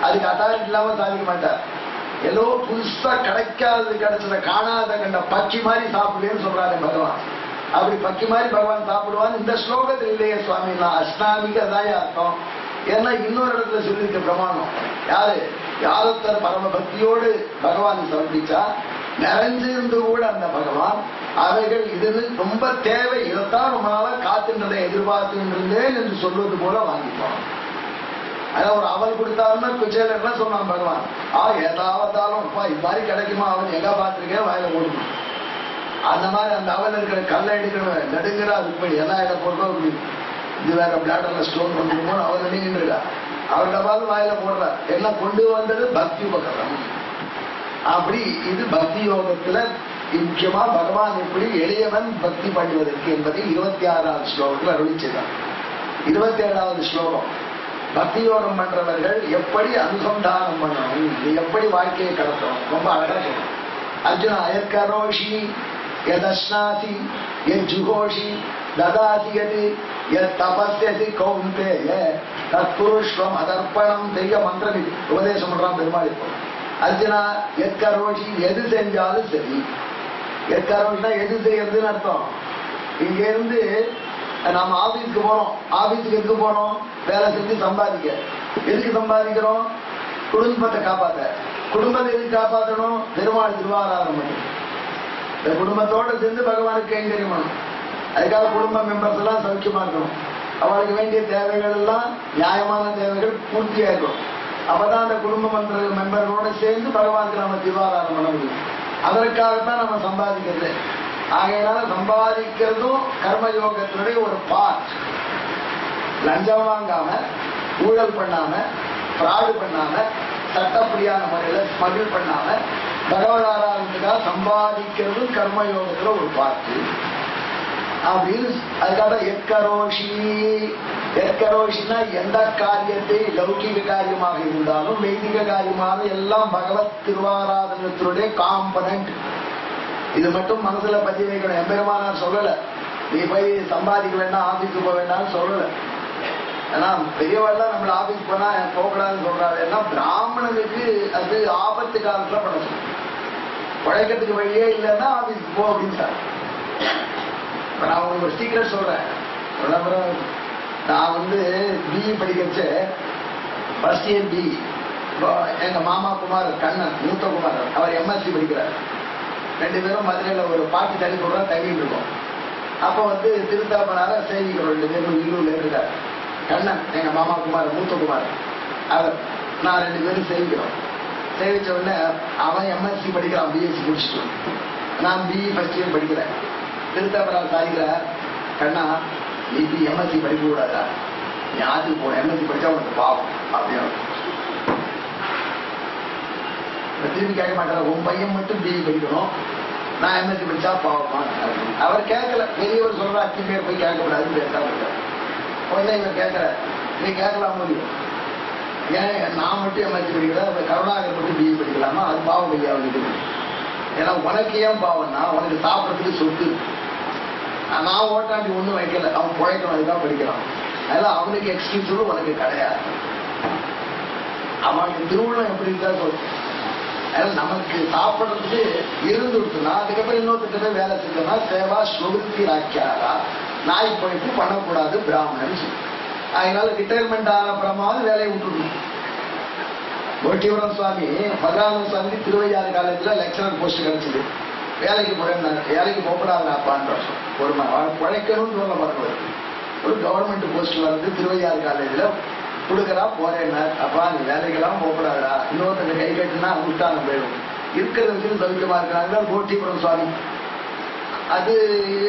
S1: அதுக்கு அத்தாரிட்டி இல்லாம சாதிக்க மாட்டார். ஏதோ புதுசா கிடைக்காதது கிடைச்சத காணாத கண்ட பக்கி மாதிரி சாப்பிடுவேன்னு சொல்றாரு பகவான். அப்படி பக்கி மாதிரி பகவான் சாப்பிடுவான். இந்த ஸ்லோகத்தில் இல்லையே சுவாமி, நான் அஷ்டாமிக்கு அதாய அர்த்தம். ஏன்னா இன்னொரு இடத்துல சொல்லியிருக்க பிரமாணம் யாரு யாரத்தர் பரம பக்தியோடு பகவான் சமர்ப்பிச்சா நிறைஞ்சிருந்து கூட அந்த பகவான் அவைகள் இது ரொம்ப தேவை, இதைத்தான் ரொம்ப நாளா காத்துன்றதை எதிர்பார்த்து இருந்தேன் என்று சொல்வது போல வாங்கிப்பான். அதான் ஒரு அவல் கொடுத்தாருன்னா குச்சேல சொன்னான் பகவான், ஏதாவதாலும் இது மாதிரி கிடைக்குமா அவன் எங்க பார்த்திருக்கேன் வாயில கொடுக்கணும். அந்த மாதிரி அந்த அவல் இருக்கிற கல்லை எடுக்கணும் நடுங்கிற அதுக்கு போய் எல்லா இடம் போடுறோம். அப்படி இது வேற பிளாட்டர்ல ஸ்டோன் பண்ணிருமோ அவர் நடுங்கின்றா அவர்கிட்ட பார்த்து வாயில போடுறார். என்ன கொண்டு வந்தது பக்தி உபகரணம். அப்படி இது பக்தி யோகத்துல முக்கியமா பகவான் எப்படி எளியவன் பக்தி பண்ணுவதற்கு என்பதை 26வது ஸ்லோகத்தில் அருளி செய்தார். 27வது ஸ்லோகம் பக்தி யோகம் பண்றவர்கள் எப்படி அனுசந்தானம் பண்ணணும், எப்படி வாழ்க்கையை கடத்தணும் ரொம்ப அழகா சொல்லணும். அர்ஜுனா எக்கரோஷி யதஸ்நாசி யஜுகோஷி ததாசி யதி யத் தபஸ்யசி கௌந்தேய தத்புருஷ்வம் அதர்ப்பணம் தெரிய மந்திரம் இது உபதேசம் பண்றான் பெருமாள். இப்போ அர்ஜுனா எக்கரோஷி எது செஞ்சாலும் சரி. எக்கரோஷினா எது செய்யறதுன்னு அர்த்தம். இங்க இருந்து நாம ஆபீஸ்க்கு போறோம். ஆபீஸுக்கு எதுக்கு போறோம்? வேலை செஞ்சு சம்பாதிக்க. எதுக்கு சம்பாதிக்கிறோம்? குடும்பத்தை காப்பாத்த. குடும்பத்தை எதுக்கு காப்பாற்றணும்? பெருமாள் திருவாராதனம் பண்ணி இந்த குடும்பத்தோட சேர்ந்து பகவானுக்கு கைங்கரியம் பண்ணணும். அதுக்காக குடும்ப மெம்பர்ஸ் எல்லாம் சௌக்கியமா இருக்கணும். அவளுக்கு வேண்டிய தேவைகள் எல்லாம் நியாயமான தேவைகள் பூர்த்தியா இருக்கணும். அப்பதான் அந்த குடும்ப மெம்பர்களோட சேர்ந்து பகவானுக்கு நம்ம திருவாராதனம் பண்ண முடியும். அதற்காகத்தான் நம்ம சம்பாதிக்கிறது. ஆகையினால சம்பாதிக்கிறதும் கர்மயோகத்தினுடைய ஒரு பார்ட். லஞ்சம் வாங்காம, ஊழல் பண்ணாம, ஃப்ராடு பண்ணாம, சட்டப்படியான முறையில ஸ்மகிள் பண்ணாம பகவத் ஆராதனத்துக்காக சம்பாதிக்கிறதும் கர்மயோகத்துல ஒரு பார்ட். அப்படின்னு அதுக்காக எக்கரோஷி. எக்கரோஷினா எந்த காரியத்தை லௌகிக காரியமாக இருந்தாலும் வைதிக காரியமாக எல்லாம் பகவத் திருவாராதனத்தினுடைய காம்பனன்ட். இது மட்டும் மனசுல பத்தி வைக்கணும். எம்பெருமானார் சொல்லல நீ போய் சம்பாதிக்க வேண்டாம் ஆபீஸ்க்கு போக வேண்டாம்னு சொல்லல. ஏன்னா பெரியவாள்லாம் நம்மள ஆபீஸ் போனா போகலான்னு சொல்றாரு. ஏன்னா பிராமணனுக்கு அது ஆபத்து காலத்துல பண்ண சொல்லும். உழைக்கிறதுக்கு வழியே இல்லைன்னா ஆபீஸ்க்கு போ அப்படின்னு சார். இப்ப நான் உங்களுக்கு ஒரு சீக்கிரம் சொல்றேன். நான் பிஇ படிக்கிறச்சு ஃபர்ஸ்ட் இயர் பிஇ. எங்க மாமா குமார் கண்ணன் மூத்த குமார் அவர் எம்எஸ்சி படிக்கிறார். 2 பேரும் மதுரையில ஒரு பாட்டி தனி போடுறா தங்கிட்டு இருக்கோம். அப்போ திருத்தாப்பனார சேவிக்கிறோம். 2 பேரும் ஈரூர்ல இருக்காரு. கண்ணன் எங்க மாமா குமார் மூத்த குமார் அவர் நான் 2 பேரும் சேவிக்கிறோம். சேவிச்ச உடனே அவன் எம்எஸ்சி படிக்கிறான், பிஎஸ்சி முடிச்சுட்டு. நான் பிஇ ஃபர்ஸ்ட் இயர் படிக்கிறேன். திருத்தாப்பனார் சாதிக்கிறார், கண்ணா நீ எம்எஸ்சி படிக்க கூடாதா, நீ ஆற்றுக்கு போன எம்எஸ்சி படிச்சா உனக்கு பாவம் அப்படின்னு. திரும்பி கேட்க மாட்டார், உன் பையன் மட்டும் பிஇ படிக்கணும், நான் எம்எஸ்சி படிச்சா பாவமா. அவர் கேட்கல. பெரியவர் சொல்ற 5 பேர் போய் கேட்கக்கூடாதுன்னு பேசாம உடனே இவர் கேட்கற, நீ கேட்கலாம் முடியும். ஏன் நான் மட்டும் எம்எஸ்சி படிக்கிறேன், கருணாகர் மட்டும் பிஇ படிக்கலாமா? அது பாவம் ஐயா அவனுக்கு. ஏன்னா உனக்கு ஏன் பாவம்னா உனக்கு சாப்பிட்றதுக்கு சொத்து. நான் ஓட்டாண்டி ஒண்ணும் வைக்கல, அவன் பிழைக்கணும் அதுதான் படிக்கிறான். அதெல்லாம் அவனுக்கு எக்ஸ்கியூஸ் உனக்கு கிடையாது. அவனுக்கு திருவிழம் எப்படி இருக்கா சொல்லு. அதனால நமக்கு சாப்பிட்றதுக்கு இருந்துடுச்சுன்னா அதுக்கப்புறம் இன்னொருத்திட்ட போய் வேலை செஞ்சோம்னா சேவா ஸ்வருத்தி ராக்கியாரா, நாய் போயிட்டு பண்ணக்கூடாது பிராமணன் சொல்லி. அதனால ரிட்டையர்மெண்ட் ஆன அப்புறமாவது வேலையை விட்டுருக்கணும். கோட்டிபுரம் சுவாமி பகவான சுவாமி திருவையாறு காலேஜ்ல லெக்சரர் போஸ்ட் கிடைச்சது. வேலைக்கு போறேன், வேலைக்கு போகக்கூடாது அப்பான்ற ஒரு பிழைக்கணும்னு சொல்ல பார்க்கறது. ஒரு கவர்மெண்ட் போஸ்ட் திருவையாறு காலேஜ்ல கொடுக்கறா போறேன்னா, அப்பா நீ வேலைக்கெல்லாம் போகக்கூடாதா, இன்னொருத்தங்க கை கட்டுனா விட்டாங்க போயிடும். இருக்கிறத வச்சு சௌக்கியமா இருக்கிறாங்க கோட்டிபுரம் சுவாமி. அது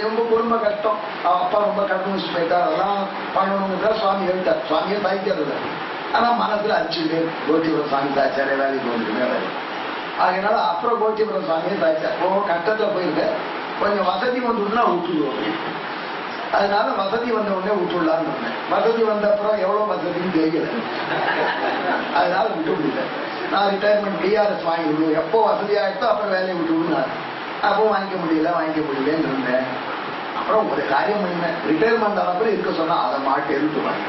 S1: ரொம்ப குடும்ப கஷ்டம். அப்பா ரொம்ப கடன் வச்சு போயிட்டார். அதெல்லாம் பண்ணணுங்கிறத சுவாமி எழுத்தார். சுவாமியே சாய்க்கிறது. ஆனா மனசுல அடிச்சுட்டு கோட்டிபுரம் சுவாமி சாய்ச்சாரே வேலைக்கு வந்துட்டு மேலே. அதனால அப்புறம் கோட்டிபுரம் சுவாமியே சாய்ச்சார். கஷ்டத்துல போயிருக்க கொஞ்சம் வசதி வந்துட்டுனா விட்டுடுவோம். அதனால வசதி வந்த உடனே விட்டுடலான்னு இருந்தேன். வசதி வந்த அப்புறம் எவ்வளவு வசதின்னு தெரியல, அதனால விட்டு முடியல. நான் ரிட்டையர்மெண்ட் டிஆர்எஸ் வாங்கிவிடுவோம், எப்போ வசதி ஆகிட்டோ அப்புறம் வேலையை விட்டுவிடுனாரு. அப்போ வாங்கிக்க முடியலன்னு இருந்தேன். அப்புறம் ஒரு காரியம் பண்ணேன், ரிட்டையர்மெண்ட் அப்புறம் இருக்க சொன்னா அதை மாட்டு எடுத்து வாங்க,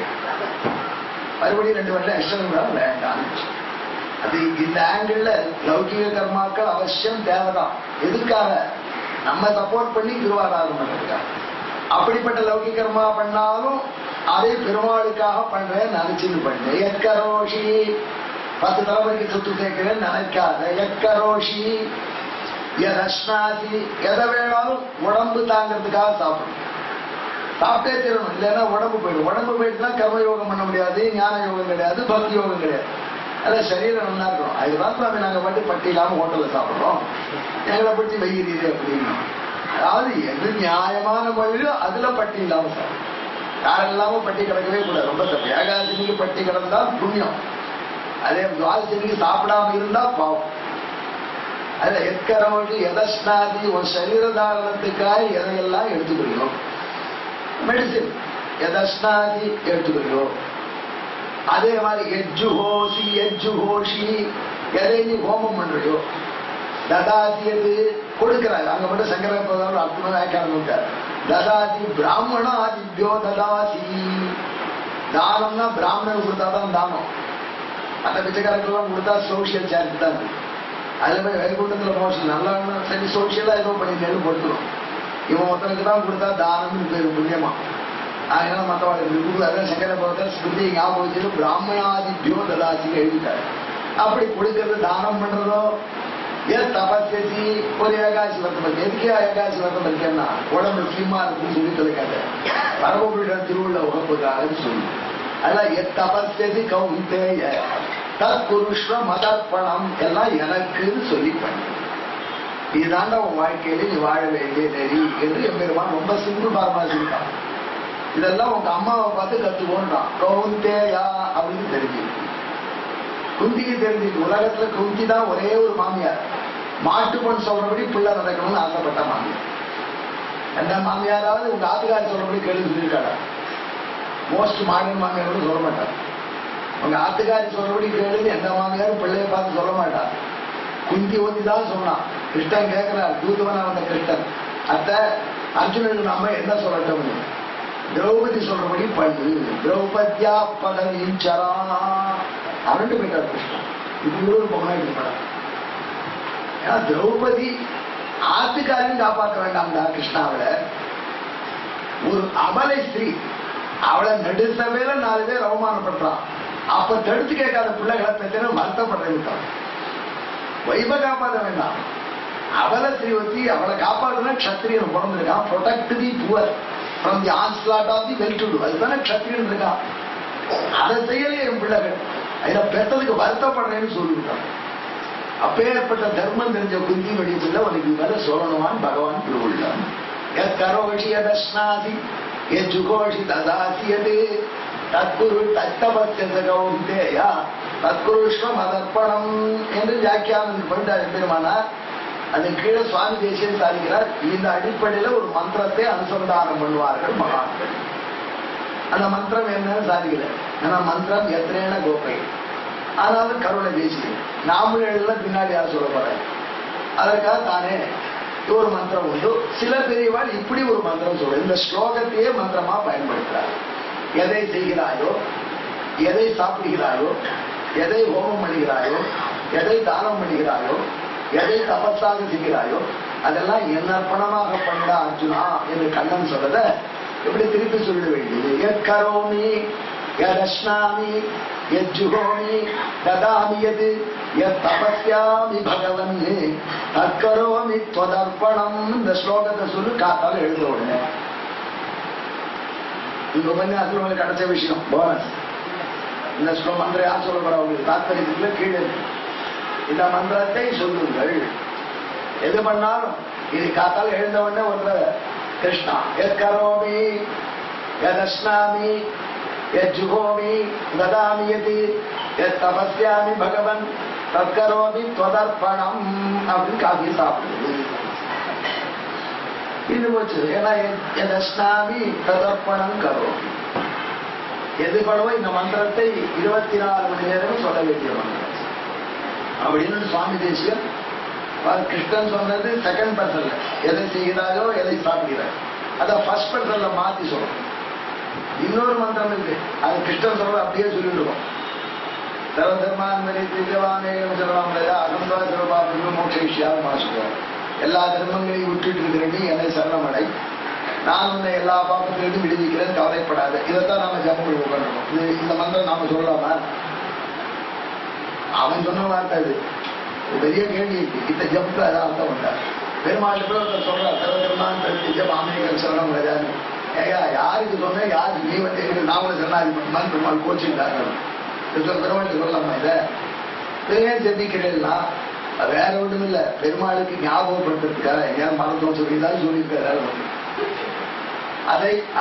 S1: மறுபடியும் 2 வருஷம் எக்ஸ்டர்னல் வேண்டாம். அது இந்த ஆங்கிள் லௌகிக கர்மாக்கள் அவசியம் தேவைதான். எதுக்காக? நம்ம சப்போர்ட் பண்ணி திருவாராதம் பண்றதுக்காக. அப்படிப்பட்ட லௌகிக கர்மா பண்ணாலும் அதே பெருமாளுக்காக பண்றேன் நினைச்சுன்னு பண்ணேன். எக்கரோஷி 10 தலைமுறைக்கு சொத்து சேர்க்கிறேன் நினைக்காத. எக்கரோஷி எதஷ்னாதி, எதை வேணாலும் உடம்பு தாங்கிறதுக்காக சாப்பிடணும், சாப்பிட்டே தீரணும், இல்லைன்னா உடம்பு போயிடும். உடம்பு போயிட்டுனா கர்மயோகம் பண்ண முடியாது, ஞான யோகம் கிடையாது, பக்தி யோகம் கிடையாது. அதான் சரீரம் நல்லா இருக்கணும். அதுதான் சாமி நாங்க பட்டு பட்டி இல்லாம ஹோட்டல்ல சாப்பிடுறோம், எங்களை பற்றி வைகிறீரு அப்படின்னு. அதாவது எது நியாயமான மொழியோ அதுல பட்டி இல்லாம சாப்பிடும். யாரும் இல்லாம பட்டி கிடக்கவே கூடாது, ரொம்ப தப்பு. ஏகாதசிக்கு பட்டி கிடந்தா புண்ணியம், அதே துவாதசிக்கு சாப்பிடாம இருந்தா பாவம். அதுல எக்கரமோடு எதஷ்னாதி, ஒரு சரீர தாரணத்துக்காக எதையெல்லாம் எடுத்துக்கொள்கிறோம். மெடிசின் எதஷ்னாதி எடுத்துக்கொள்கிறோம். அதே மாதிரி எஜ்ஜுஹோஷி, எதை நீ ஹோமம் பண்றியோ, ததாதியது கொடுக்கிறாரு. அங்க மட்டும் சங்கர அற்புதம் வியாக்கியானம் இருக்காரு. ததாதி பிராமணாதிபியோ ததாசி, தானம்னா பிராமணன் கொடுத்தாதான் தானம். அந்த பிச்சைக்காரர்கள்லாம் கொடுத்தா சோசியல் சேரிட்டி தான். அதுல போய் வைகுண்டத்துல மோசம் நல்லா சரி சோசியலா ஏதோ பண்ணி போட்டுரும். இவன் ஒருத்தனுக்கு தான் கொடுத்தா தானம்னு பேரு புண்ணியமா. அதனால மற்றவாளுக்கு சங்கர பகவதர் ஸ்மிருதி ஞாபகம் பிராமணாதிபியோ ததாசின்னு எழுதிட்டாரு. அப்படி கொடுக்கறது தானம் பண்றதோ, ஏன் தபத்தி ஒரு ஏகாசி வர்த்தம் இருக்கு. எதுக்கே ஏகாசி வர்த்தம் இருக்கேன்னா உடம்பு ஸ்லிமா இருக்குன்னு சொல்லி தொலைக்காத, பரமபுரிடம் திருவுள்ள உகப்புக்காக சொல்லி. அதெல்லாம் எத்தபத்தி கௌந்தேய தற்குருஷ்வ மதர்ப்பணம் எல்லாம் எனக்குன்னு சொல்லி பண்ணு. இதுதாண்டா உன் வாழ்க்கையில நீ வாழ வேண்டிய நெறி என்று எம்பெருமான் ரொம்ப சிம்பிள் ஃபார்மா சொல்லிட்டான். இதெல்லாம் உங்க அம்மாவை பார்த்து கத்துக்கோன்றான். கௌந்தேயா அப்படின்னு தெரிஞ்சு குந்திக்கு தெரிஞ்சு. உலகத்துல குந்தி தான் ஒரே ஒரு மாமியார், மாட்டுப்பண் சொல்றபடி பிள்ளை நடக்கணும்னு ஆசைப்பட்ட மாமியார். எந்த மாமியாராவது உங்க ஆத்துக்காரி சொல்றபடி கேள்வி சொல்லியிருக்காடா? மோஸ்ட் மாடர்ன் மாமியார் கூட சொல்ல மாட்டார். உங்க ஆத்துக்காரி சொல்றபடி கேள்வி எந்த மாமியாரும் பிள்ளைய பார்த்து சொல்ல மாட்டார். குந்தி ஒத்தி தான் சொன்னான். கிருஷ்ணன் கேட்கிறார், தூதுவனா வந்த கிருஷ்ணன், அத்த அர்ஜுனனுக்கு நம்ம என்ன சொல்லட்டும்? திரௌபதி சொல்றபடி பண்ணு, திரௌபதியா பதவீச்சரா அவன்ட்டு போயிட்டார் கிருஷ்ணன். இது ஒரு பொம்மாயிட்டு படம். ஏன்னா திரௌபதி ஆத்துக்காரையும் காப்பாற்ற வேண்டாம்டா கிருஷ்ணாவில. ஒரு அபலை ஸ்திரீ, அவளை நடுசபையில 4 பேர் அவமானப்படுறான். அப்ப தடுத்து கேட்காத பிள்ளைகளை பத்தின வருத்தப்படுறேன். வைப காப்பாற்ற வேண்டாம். அவளை ஸ்ரீவதி, அவளை காப்பாற்றுனா க்ஷத்திரியன் பிறந்திருக்கான். Protect the poor from the onslaught of the well to do, அதுதானே க்ஷத்திரியன் இருக்கான். அதை செய்யலையே என் பிள்ளைகள், அதுல பெற்றதுக்கு வருத்தப்படுறேன்னு சொல்லிவிட்டான். அப்பேற்பட்ட தர்மம் தெரிஞ்ச குந்தி வடிவில் உனக்கு மேல சொல்லணுமான்னு பகவான் திருவுள்ளான். கரோஷி தஷ்னாதி எஜுகோஷி ததாசியது தற்குரு தத்தபத்திய கௌந்தேயா தற்குருஷ்வ மதர்ப்பணம் என்று வியாக்கியானம் பண்ணிட்டார் பெருமானார். அது கீழே சுவாமி தேசியம் சாதிக்கிறார். இந்த அடிப்படையில ஒரு மந்திரத்தை அனுசந்தானம் பண்ணுவார்கள் மகான்கள். அந்த மந்திரம் என்னன்னு சாதிக்கல. ஆனா மந்திரம் எத்தனை கோப்பை, ஆனாலும் கருணை தேசிய நாமளும் பின்னாடி யார் சொல்ல போற. அதற்காக தானே ஒரு மந்திரம் உண்டு. சில பெரியவாள் இப்படி ஒரு மந்திரம் சொல்ற, இந்த ஸ்லோகத்தையே மந்திரமா பயன்படுத்துறார். எதை செய்கிறாயோ, எதை சாப்பிடுகிறாயோ, எதை ஹோமம் பண்ணுகிறாயோ, எதை தானம் பண்ணுகிறாயோ, எதை தபஸாக செய்கிறாயோ, அதெல்லாம் என் அர்ப்பணமாக பண்ணா அர்ஜுனா என்று கண்ணன் சொல்றத எப்படி திருப்பி சொல்ல வேண்டியது? எக்கரோமி யதஷ்னாமி யஜ்ஜுகோமி ததாமி யது யத்தபஸ்யாமி பகவன் தற்கரோமி த்வதர்ப்பணம். இந்த ஸ்லோகத்தை சொல்லி காத்தால எழுத உடனே இந்த உபன்யாசத்துல உங்களுக்கு கிடைச்ச விஷயம் போனஸ். இந்த மந்திரம் யார் சொல்ல போற? உங்களுக்கு தாத்பரியத்துல கீழே இந்த மந்திரத்தை சொல்லுங்கள். எது பண்ணாலும் இது காத்தால் எழுந்த உடனே ஒரு கிருஷ்ணா எக்கரோமி யதஷ்னாமி யஜ்ஜுகோமி ததாமி யதி யத்தபஸ்யாமி பகவன் தற்கரோமி த்வதர்ப்பணம் அப்படின்னு காஃபி சாப்பிடுது. இந்த முடிஞ்சு போச்சு. ஏன்னா எதஸ்னாமி ததர்ப்பணம் கரோமி. எது படவோ இந்த மந்திரத்தை 24 மணி நேரம் சொல்ல வேண்டிய மந்திரம் அப்படின்னு சுவாமி தேசிகன் கிருஷ்ணன் சொன்னது செகண்ட் பர்சன்ல. எதை செய்கிறாரோ எதை சாப்பிடுகிறார் அதை ஃபர்ஸ்ட் பர்சன்ல மாத்தி சொல்லணும். இன்னொரு மந்திரம் இருக்கு, அது கிருஷ்ணன் சொல்ற அப்படியே சொல்லிட்டு இருக்கோம். சர்வதர்மான் திவ்யவானேகம் சொல்லலாம் அகந்தா சிவபாபு மோட்சேஷியாவும் சொல்லுவார். எல்லா தர்மங்களையும் விட்டுட்டு இருக்கிற நீ என்னை சரணமடை, நான் உன்னை எல்லா பாப்பத்திலிருந்து விடுவிக்கிறேன், கவலைப்படாது. இதைத்தான் நாம ஜபம் பண்ணணும். இது இந்த மந்திரம் நாம சொல்லலாமா? அவன் சொன்ன வார்த்தை இது பெரிய கேள்வி. இந்த ஜப்பு அதான் அர்த்தம் உண்டார். பெருமாள் சொல்றார் சர்வதர்மான் ஜப் ஆமேகம் சரணம் ரஜான்னு. ஏயா யாருக்கு சொன்ன யாருக்கு நீ வந்து நான் உன சரணாதி பண்ணுமான்னு பெருமாள் கோச்சிட்டாங்க. பெருமாள் சொல்லலாமா? இதை பெரிய ஜபிக்கிறேன்னா வேற ஒன்றும் இல்லை, பெருமாளுக்கு ஞாபகப்படுத்துறதுக்காக எங்கேயாவது மறந்தோம் சொல்லிதான் சொல்லியிருக்காரு.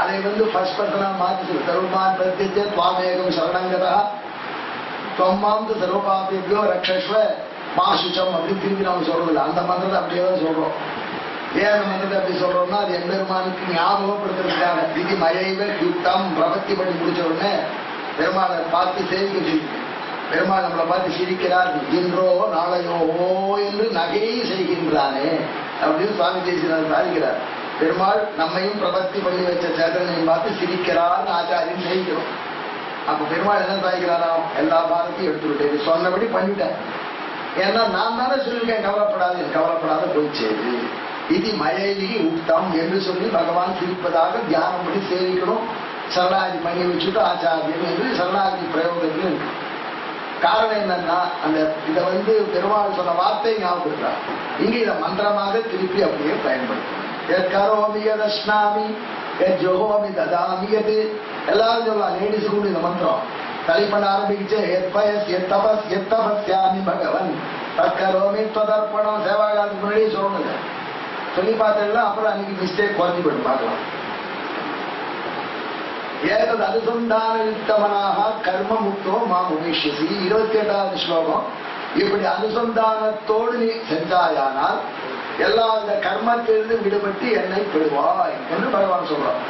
S1: அதை வந்து ஃபர்ஸ்ட் பர்சனா மாத்தி சர்வமான் பிரத்யஜ துவாமேகம் சரணங்கதா தொம்மாந்து சர்வபாபியோ ரக்ஷஸ்வ மாசுச்சம் அப்படின்னு திரும்பி நம்ம சொல்றதில்ல. அந்த மந்திரத்தை அப்படியே தான் சொல்றோம். ஏன் அந்த மந்திரத்தை அப்படி சொல்றோம்னா அது எம்பெருமானுக்கு ஞாபகப்படுத்துறதுக்காக. இது மழைவே யுத்தம் பிரபத்தி பண்ணி முடிச்ச உடனே பெருமாளை பார்த்து சேவிக்க பெருமாள் நம்மளை பார்த்து சிரிக்கிறார். இன்றோ நாளையோ என்று நகை செய்கின்றானே அப்படின்னு சுவாமி தேசிகன் சாதிக்கிறார். பெருமாள் நம்மையும் பிரபத்தி பண்ணி வச்ச சேதனையும் பார்த்து சிரிக்கிறார்னு ஆச்சாரியம் செய்கிறோம். அப்ப பெருமாள் என்ன சாதிக்கிறாரோ எல்லா பாரத்தையும் எடுத்துக்கிட்டேன், சொன்னபடி பண்ணிட்டேன். ஏன்னா நான் தானே சொல்லிருக்கேன் கவலைப்படாது, கவலைப்படாத போயிச்சேது. இது மழையிலி உத்தம் என்று சொல்லி பகவான் சிரிப்பதாக தியானம் பண்ணி சேவிக்கணும். சரணாதி பண்ணி வச்சுட்டு ஆச்சாரியம் என்று சரணாதி பிரயோகத்தில் இருக்கு. காரணம் என்னன்னா அந்த இதை வந்து பெருமாள் சொன்ன வார்த்தை ஞாபகம். இங்க இதை மந்திரமாக திருப்பி அப்படியே பயன்படுத்தணும். எல்லாரும் சொல்லலாம். லேடிஸ் கூட இந்த மந்திரம் தலை பண்ண ஆரம்பிச்சு பகவன் தற்கரோமி ததர்ப்பணம் சேவாகாலத்துக்கு முன்னாடியே சொல்லணுங்க. சொல்லி பார்த்தா அப்புறம் அன்னைக்கு மிஸ்டேக் குறைஞ்சி போயிட்டு பார்க்கலாம். ஏதது அனுசந்தான யுக்தமனாக கர்ம முக்தோ மாமுஷி 28வது ஸ்லோகம். இப்படி அனுசந்தானத்தோடு நீ செஞ்சாயானால் எல்லா அந்த கர்மத்திலிருந்து விடுபட்டு என்னை பெறுவாய் என்று பகவான் சொல்றான்.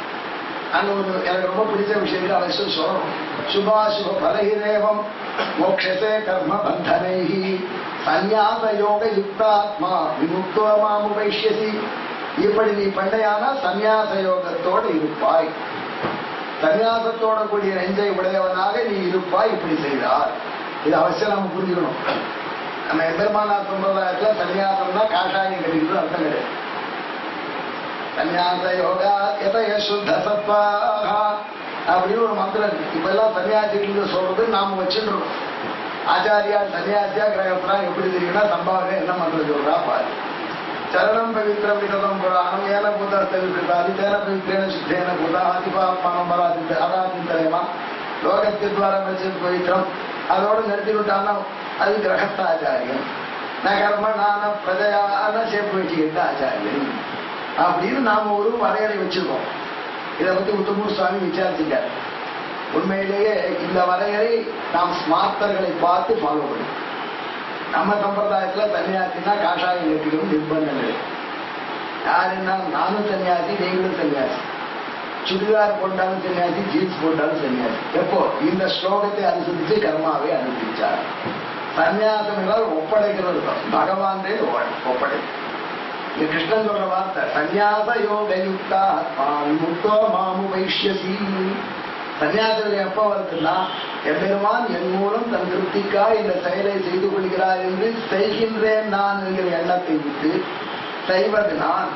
S1: அங்க ஒரு எனக்கு ரொம்ப பிடிச்ச விஷயங்கள் அவசியம் சொல்லணும். சுபாசுப பலகிரேவம் மோக்ஷசே கர்ம பந்தனைஹி சந்நியாச யோக யுக்தாத்மா விமுக்தோ மாமுபைஷ்யசி. இப்படி நீ பண்ணையானா சந்நியாச யோகத்தோடு இருப்பாய், சன்னியாசத்தோட கூடிய நெஞ்சை உடையவனாக நீ இருப்பாய். இப்படி செய்தார். இது அவசியம் நம்ம புரிஞ்சுக்கணும். நம்ம எம்பெருமானார் சம்பிரதாயத்துல சன்னியாசம்னா காஷாயம் கட்டிக்கிறது அர்த்தம் கிடையாது. சன்னியாச யோகா எதைய சுத்த சத்வாஹா அப்படின்னு ஒரு மந்திரம் இருக்கு. இப்ப எல்லாம் சன்னியாசிகள் சொல்றது நாம வச்சுருக்கோம். ஆச்சாரியா சன்னியாசியா கிரகத்துல எப்படி தெரியும்னா சம்பாவனை என்ன மந்திரம் சொல்றா பாரு. சரணம் பவித்திரம் விரதம் புராணம் ஏன பூதாதி தேன பவித்திரேன சுத்தேன பூதா அதிபாத்மானம் அராதித்தரேமா லோகத்தித்வாரம் பவித்திரம் அதோட நிறுத்தி விட்டான்னா அது கிரகஸ்தாச்சாரியம். நகர்ம நான பிரஜையான சேப்பு வச்சுக்கிட்ட ஆச்சாரியன் அப்படின்னு நாம ஒரு வரையறை வச்சிருக்கோம். இதை பத்தி உத்தமூர் சுவாமி விசாரிச்சுட்டார். உண்மையிலேயே இந்த வரையறை நாம் ஸ்மார்த்தர்களை பார்த்து ஃபாலோ பண்ணும். நம்ம சம்பிரதாயத்துல சன்னியாசினா காஷாயம் கட்டிடும் நிர்பந்தம் இல்லை. யாருன்னா நானும் சன்னியாசி, நீங்களும் சன்னியாசி. சுடிதார் போட்டாலும் சன்னியாசி, ஜீன்ஸ் போட்டாலும் சன்னியாசி. எப்போ இந்த ஸ்லோகத்தை அனுசரித்து கர்மாவை அனுப்பிச்சார். சன்னியாசம் என்றால் ஒப்படைக்கிறது, பகவான் ஒப்படை. இது கிருஷ்ணன் சொல்ற வார்த்தை. சன்னியாச யோக யுக்தா முக்தோ மாமு வைஷ்யசி. சன்னியாசம் எப்ப வருதுன்னா எம்பெருமான் என் மூலம் தன் திருப்திக்கா இந்த செயலை செய்து கொள்கிறார் என்று செய்கின்றேன் நான் என்கிற எண்ணத்தை விட்டு செய்வது நான்,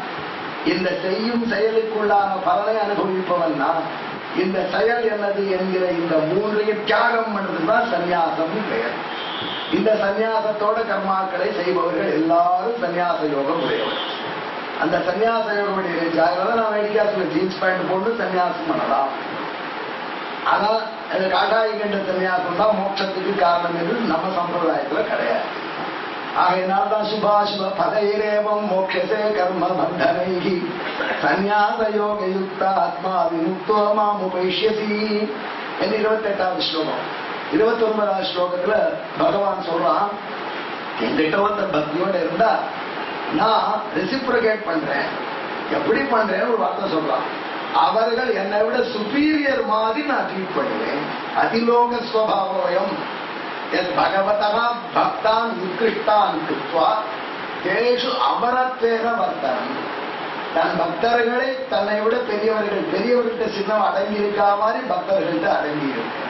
S1: இந்த செய்யும் செயலுக்குள்ளான பலனை அனுபவிப்பவன் நான், இந்த செயல் என்னது என்கிற இந்த மூன்றையும் தியாகம் பண்ணுறதுதான் சன்னியாசம் பெயர். இந்த சன்னியாசத்தோட கர்மாக்களை செய்பவர்கள் எல்லாரும் சன்னியாச யோகம் உடையவர். அந்த சன்னியாச யோகம் உடைய நான் வெடிக்காசுல ஜீன்ஸ் பேண்ட் போட்டு சன்னியாசம் பண்ணலாம். ஆனா காட்டாய் கண்ட சன்னியாசம் தான் மோட்சத்துக்கு காரணம் என்று நம்ம சம்பிரதாயத்துல கிடையாது. ஆகையினால்தான் சுபாசுப பதைரேவம் மோட்சசே கர்ம பந்தனைஹி சந்நியாச யோக யுக்த ஆத்மா விமுக்தோ மாமுபைஷ்யசி என்று 28வது ஸ்லோகம். 29வது ஸ்லோகத்துல பகவான் சொல்றான், என்கிட்ட ஒருத்தர் பக்தியோட இருந்தா நான் ரெசிப்ரோகேட் பண்றேன், எப்படி பண்றேன்னு ஒரு வார்த்தை சொல்றான். அவர்கள் என்னை விட சுப்பீரியர் மாதிரி நான் ட்ரீட் பண்ணுவேன். அதிலோக ஸ்வபாவயம் என் பகவதா பக்தான் உத்கிருஷ்டான் கிருத்வா தேஷு அமரத்வேன வர்த்தனம். தன் பக்தர்களை தன்னை விட பெரியவர்கிட்ட சின்னம் அடங்கி இருக்கா மாதிரி பக்தர்கள்ட்ட அடங்கி இருக்கு.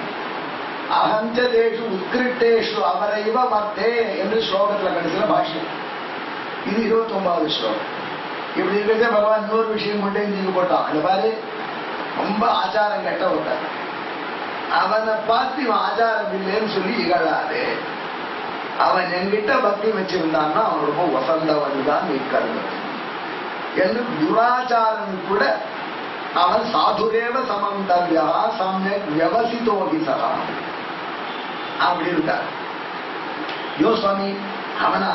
S1: அகஞ்ச தேஷு உத்கிருட்டேஷு அவரைவ வர்த்தே என்று ஸ்லோகத்துல கடைசியில பாஷ்யம். இது 29வது ஸ்லோகம். இப்படி இருக்கிறதே பகவான் இன்னொரு விஷயம் கொண்டே நீங்க போட்டான். அந்த பாரு, ரொம்ப ஆச்சாரம் கெட்ட விட்டார். அவனை பார்த்து இவன் ஆச்சாரம் இல்லைன்னு சொல்லி இகழாது. அவன் என்கிட்ட பக்தி வச்சிருந்தான்னா அவன் ரொம்ப வசந்தவன் தான் நீ கருது என்று துராச்சாரன் கூட அவன் சாதுரேவ சமந்தவ்யா சமயக் வியவசிதோகிசா அப்படி இருக்கார். யோ சுவாமி அவனா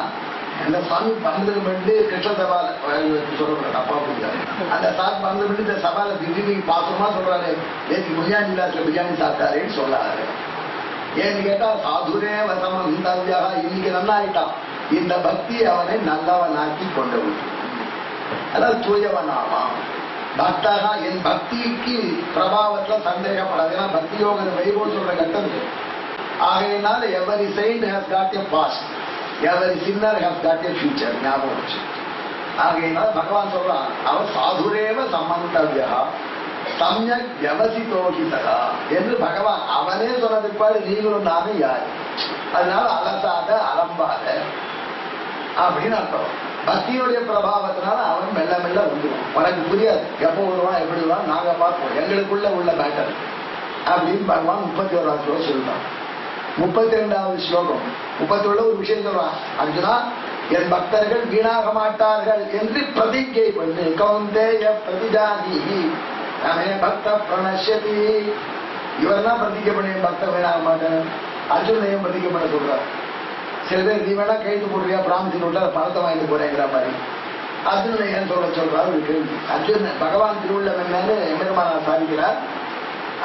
S1: அந்த சுவாமி பறந்து விட்டு கிருஷ்ண சபால சொல்ற அப்பா அப்படிங்கிறாரு. அந்த சாத் பறந்து விட்டு இந்த சபால திடீர்னு பாசமா சொல்றாரு, நேற்று பிரியாணி கிளாஸ்ல பிரியாணி சாப்பிட்டாருன்னு சொல்லாரு. ஏன்னு கேட்டா சாதுரே வசமம் தவ்யா, இன்னைக்கு நல்லா ஆயிட்டான். இந்த பக்தி அவனை நல்லவனாக்கி கொண்டு விட்டு, அதாவது தூயவனாமா பக்தகா. என் பக்திக்கு பிரபாவத்துல சந்தேகப்படாது. ஏன்னா பக்தி யோக வைபவம் சொல்ற கட்டம். ஆகையினால every saint has got a past, every sinner has got a future. ஞாபகம் வச்சு. ஆகையினால பகவான் சொல்றான், அவன் சாதுரேவ சமந்தவ்யா சமயக் வியவசிதோகிதா என்று பகவான் அவனே சொன்னது பாரு. நீங்களும் நானும் யாரு, அதனால அலசாத அலம்பாத அப்படின்னு அர்த்தம். பக்தியுடைய பிரபாவத்தினால அவன் மெல்ல மெல்ல வந்துடும். உனக்கு புரியாது எப்போ வருவான் எப்படி வருவான், நாங்க பார்ப்போம், எங்களுக்குள்ள உள்ள பேட்டர் அப்படின்னு பகவான் 31வது ஸ்லோகம் சொல்றான். 32வது ஸ்லோகம் 31 ஒரு விஷயம் சொல்றான். அர்ஜுனா, என் பக்தர்கள் வீணாக மாட்டார்கள் என்று பிரதிஜை பண்ணு. கௌந்தேய பிரதிஜானி நமே பக்த பிரணஷ்யதி. இவர் தான் பிரதிஜை பண்ணி பக்தர் வீணாக மாட்டேன். அர்ஜுனையும் பிரதிஜை பண்ண சொல்றார். சில பேர் நீ வேணா கைது போடுறியா, பிராமணத்தின் விட்டு பணத்தை வாங்கிட்டு போறேங்கிற மாதிரி அர்ஜுனை ஏன் சொல்றாரு ஒரு கேள்வி. அர்ஜுன் பகவான் திருவுள்ளம் என்னன்னு எம்பெருமானார் சாதிக்கிறார்.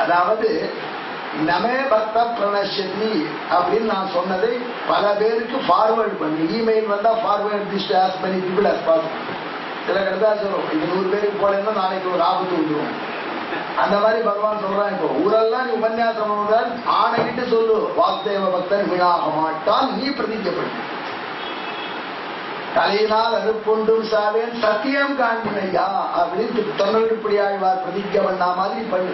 S1: அதாவது நமே பக்த பிரணஷ்யதி அப்படின்னு நான் சொன்னதை பல பேருக்கு ஃபார்வர்டு பண்ணி, இமெயில் வந்தா forward this as many people as possible. சில கருதா சொல்லும், இது 100 பேருக்கு போலன்னா நாளைக்கு ஒரு ஆபத்து வந்துடும். அந்த மாதிரி பகவான் சொல்றான். இப்போ ஊரெல்லாம் நீ உபன்யாசம் ஆணையிட்டு சொல்லு, வாசுதேவ பக்தன் வீணாக மாட்டான், நீ பிரதிக்கப்படு. தலையினால் அறுப்புண்டும் சாவேன் சத்தியம் காண்பினையா அப்படின்னு தொன்னல்படி ஆழ்வார் பிரதிக்க பண்ணா மாதிரி பண்ணு.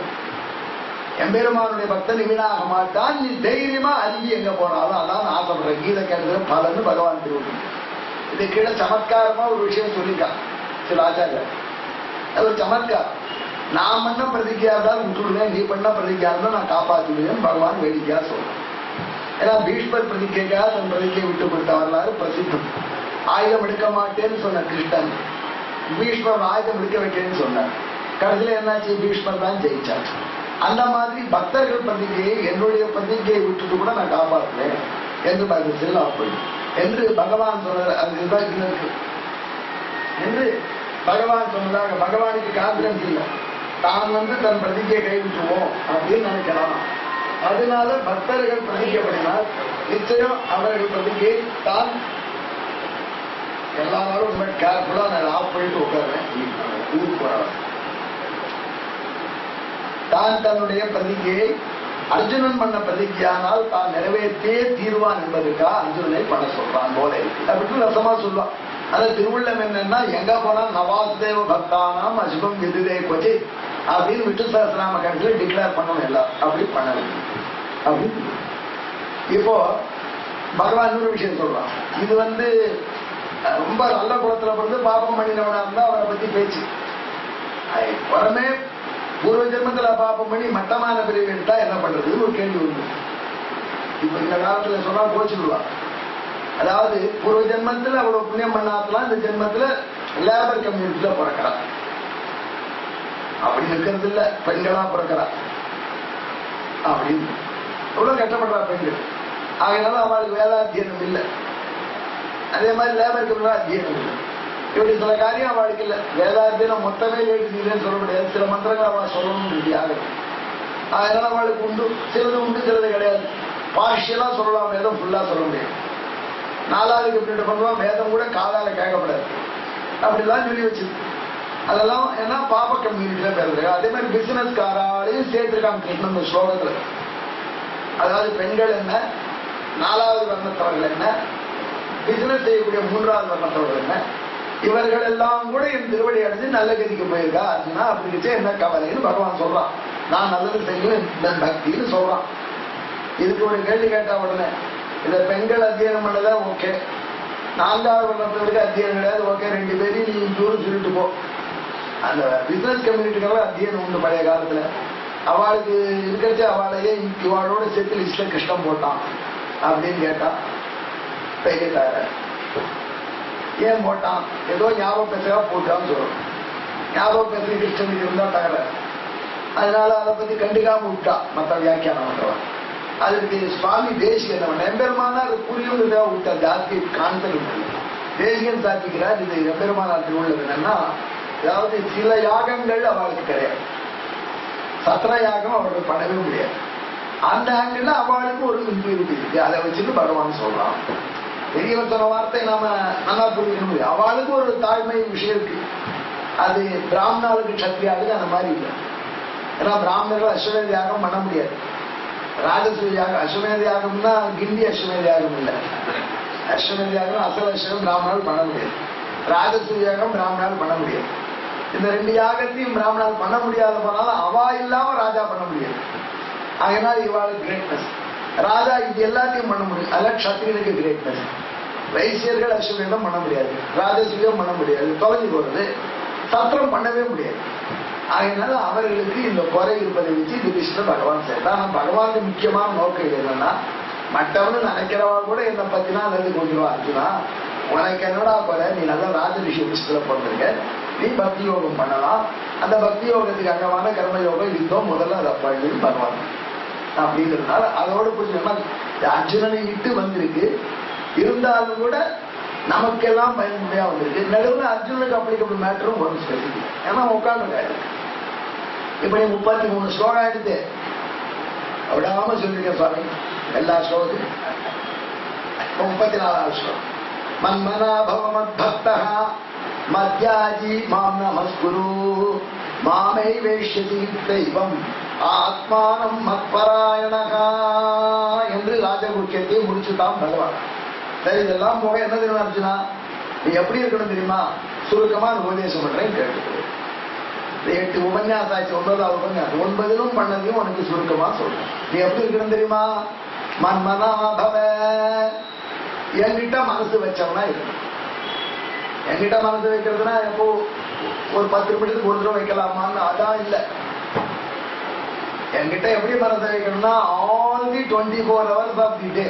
S1: எம்பெருமானுடைய பக்தன் வீணாக மாட்டான், நீ தைரியமா அருகி எங்க போனாலும் அதான் ஆசைப்படுற கீதை கேட்கிற பலன்னு பகவான் திருவள்ளுவர். இது கீழே சமத்காரமா ஒரு விஷயம் சொல்லிட்டான் சில ஆச்சாரியர். அது ஒரு சமத்காரம். நான் பண்ண பிரதிக்கையா இருந்தாலும் விட்டுடுவேன், நீ பண்ண பிரதிக்கையா இருந்தா நான் காப்பாற்றுவேன் பகவான் வேடிக்கையா சொல்றேன். ஏன்னா பீஷ்மர் பிரதிக்கையா தன் பிரதிக்கையை விட்டு கொடுத்த வரலாறு பிரசித்தம். ஆயுதம் எடுக்க மாட்டேன்னு சொன்ன கிருஷ்ணன் பீஷ்மர் ஆயுதம் எடுக்க வைக்கிறேன்னு சொன்னார். கடைசியில என்னாச்சு, பீஷ்மர் தான் ஜெயிச்சார். அந்த மாதிரி பக்தர்கள் பிரதிக்கையை என்னுடைய பிரதிக்கையை விட்டுட்டு கூட நான் காப்பாற்றுவேன் என்று என்று பகவான் சொல்ற என்று பகவான் சொன்னதாக. பகவானுக்கு கான்பிடன்ஸ் இல்லை, தான் தன் பிரதிக்கையை கைவிட்டுவோம் அப்படின்னு நினைக்கலாம். அதனால பக்தர்கள் பிரதிக்கப்படினால் நிச்சயம் அவர்கள் பிரதிக்கையை தான் எல்லா நாளும் ரொம்ப கேர்ஃபுல்லா நான் ஆஃப் பண்ணிட்டு உட்காருவேன். ஊருக்கு போறாங்க தான் தன்னுடைய பிரதிக்கையை அர்ஜுனன் பண்ண பிரதிக்கையானால் தான் நிறைவேற்றே தீர்வான் என்பதுக்கா அர்ஜுனனை பண்ண சொல்றான் போல இருக்கு அப்படின்னு ரசமா சொல்லுவான். அந்த திருவுள்ளம் என்னன்னா, எங்க போனா நவாசுதேவ பக்தானாம் அசுபம் விதுதே கொச்சி அப்படின்னு விஷ்ணு சஹஸ்ரநாம கணக்கில் டிக்ளேர் பண்ணணும் எல்லாம். அப்படி பண்ணல. அப்படி இப்போ பகவான் இன்னொரு விஷயம் சொல்றான். இது ரொம்ப நல்ல குலத்துல பிறந்து பாபம் பண்ணினவனா இருந்தா அவரை பத்தி பேச்சு. புறமே பூர்வ ஜென்மத்துல பாப்பம் பண்ணி மட்டமான பிரிவு எடுத்தா என்ன பண்றது ஒரு கேள்வி உண்டு. இப்ப இந்த காலத்துல சொன்னா கோச்சுடுவான். அதாவது பூர்வ ஜென்மத்துல அவ்வளவு புண்ணியம் பண்ணாதலாம், இந்த ஜென்மத்துல லேபர் கம்யூனிட்டில பிறக்கிறான். அப்படி இருக்கிறது இல்ல, பெண்களா பிறக்கிறா அப்படின்னு எவ்வளவு கஷ்டப்படுறா பெண்கள். அதனால அவளுக்கு வேதாத்தியனம் இல்லை. அதே மாதிரி லேபர் கம்யூனிட்டி அத்தியனம் இல்லை. இப்படி சில காரியம் அவளுக்கு இல்லை. வேதாத்தியனம் மொத்தமே இல்லைன்னு சொல்ல முடியாது. சில மந்திரங்கள் அவள் சொல்லணும் முடியாது. அதனால அவளுக்கு உண்டு, சிலது உண்டு, சிலது கிடையாது. பார்ஷியலா சொல்லலாம், வேதம் ஃபுல்லா சொல்ல முடியாது. 4வது கம்ப்ளீட் பண்ணுவோம், வேதம் கூட காதால கேட்கப்படாது. அப்படிலாம் சொல்லி வச்சிருக்கு. அதெல்லாம் ஏன்னா பாப கம்யூனிட்டியில பேரு. அதே மாதிரி பிசினஸ்காராலையும் சேர்த்திருக்காங்க கிருஷ்ணன் ஸ்லோகத்துல. அதாவது பெண்கள் என்ன, 4வது வர்ணத்தவர்கள் என்ன, பிசினஸ் செய்யக்கூடிய 3வது வர்ணத்தவர்கள் என்ன, இவர்கள் எல்லாம் கூட என் திருவடி அடைஞ்சு நல்ல கதிக்கு போயிருக்கா அர்ஜுனா. அப்படி என்ன கவலைன்னு பகவான் சொல்றான். நான் நல்லது செய்யும் பக்தின்னு சொல்றான். இதுக்கு ஒரு கேள்வி கேட்டா உடனே இந்த பெண்கள் அத்தியனம் பண்ணதா ஓகே, 4வது வர்ணத்தவருக்கு அத்தியனம் கிடையாது ஓகே, 2 பேரையும் நீ தூரம் சொல்லிட்டு போ. அந்த பிசினஸ் கம்யூனிட்டிக்கெல்லாம் அத்தியனம் உண்டு பழைய காலத்துல. அவளுக்கு இருக்கிறச்சு அவளையே இவாளோட சேர்த்து லிஸ்ட்ல கிருஷ்ணம் போட்டான் அப்படின்னு கேட்டா பெய்யத்தார ஏன் போட்டான், ஏதோ ஞாபகம் பேசுறா போட்டான்னு சொல்றோம். ஞாபகம் பேசுற கிருஷ்ணனுக்கு இருந்தா தகர, அதனால அதை பத்தி கண்டுக்காம விட்டா மற்ற வியாக்கியானம் பண்றவன். அதுக்கு சுவாமி தேசிகன் எம்பெருமானா அது புரியுறதா விட்டா ஜாஸ்தி கான்செப்ட் தேசிகன் சாதிக்கிறார். இது எம்பெருமானாருக்கு உள்ளது என்னன்னா, அதாவது சில யாகங்கள் அவளுக்கு கிடையாது, சத்திர யாகம் அவர்கள் பண்ணவே முடியாது. அந்த ஆங்கிள் அவளுக்கு ஒரு இன்பியூரிட்டி இருக்கு, அதை வச்சுட்டு பகவான் சொல்றான். பெரிய சொன்ன வார்த்தை நாம நல்லா புரிஞ்சுக்க முடியும். அவளுக்கு ஒரு தாழ்மை விஷயம் இருக்கு, அது பிராமணாளுக்கு சத்திரியாளுக்கு அந்த மாதிரி இல்லை. ஏன்னா பிராமணர்கள் அஸ்வமேத யாகம் பண்ண முடியாது. ராஜசூய யாகம் அஸ்வமேத யாகம்னா கிண்டி அஸ்வமேத யாகம் இல்லை. அஸ்வமேத யாகம் அசல் அஸ்வம் பிராமணால் பண்ண முடியாது, ராஜசூய யாகம் பிராமணால் பண்ண முடியாது. இந்த 2 யாகத்தையும் பிராமணால் பண்ண முடியாத போனாலும் அவா இல்லாம ராஜா பண்ண முடியாது. அதனால இவாளுக்கு கிரேட்னஸ். ராஜா இது எல்லாத்தையும் பண்ண முடியும், அதெல்லாம் சத்திரியனுக்கு கிரேட்னஸ். வைசியர்கள் அஸ்வமேதம் பண்ண முடியாது, ராஜசூயம் பண்ண முடியாது, தொலைஞ்சு போறது, சத்திரம் பண்ணவே முடியாது. அதனால அவர்களுக்கு இந்த குறை இருப்பதை வச்சு யுதிஷ்டர் பகவான் சேர்த்தான். ஆனா பகவானுக்கு முக்கியமான நோக்கம் என்னன்னா, மற்றவனு நினைக்கிறவா கூட என்னை பத்தினா நல்லது கொண்டுவா அர்ஜுனா, உனக்கு என்னடா குறை, நீ நல்ல ராஜரிஷி விஷயத்துல பிறந்திருக்க, நீ பக்தி யோகம் பண்ணலாம், அந்த பக்தி யோகத்துக்கு அங்கமான கர்மயோகம் யுத்தம் முதல்ல அதை பண்ணி பகவான் அப்படிங்கிறதுனால அதோட புரிஞ்சுக்கணும். அர்ஜுனனை இட்டு வந்திருக்கு, இருந்தாலும் கூட நமக்கெல்லாம் பயன்படியா வந்திருக்கு. நடுவில் அர்ஜுனுக்கு அப்ளிகபிள் மேட்டரும் வரும் ஸ்பெசிபிக். ஏன்னா உட்காந்து இப்படி 33 ஸ்லோகம் எடுத்து விடாம சொல்லிருக்கேன் சுவாமி எல்லா ஸ்லோகத்தையும். 34வது ஸ்லோகம், மன்மனாபவ மத்பக்தா மத்யாஜி மாம் நமஸ்குரு மாமை வேஷ்யதி தெய்வம் ஆத்மானம் மத்பராயணகா என்று ராஜகுக்கியத்தை முடிச்சுட்டான் பகவான். சரி, இதெல்லாம் போக என்ன தெரியுமா அர்ஜுனா, நீ எப்படி இருக்கணும் தெரியுமா, சுருக்கமா உபதேசம் பண்றேன் கேட்டு. 8 உபன்யாசாச்சு, 9வது உபன்யாசம், 9லும் பண்ணதையும் உனக்கு சுருக்கமா சொல்றேன். நீ எப்படி இருக்கணும் தெரியுமா, மன்மனாபவ, என்கிட்ட மனசு வச்சவனா இருக்கணும். என்கிட்ட மனசு வைக்கிறதுனா எப்போ ஒரு 10 நிமிடத்துக்கு ஒரு தடவை வைக்கலாமான்னு அதான் இல்லை. என்கிட்ட எப்படி மனசு வைக்கணும்னா, all the 24 hours of the day,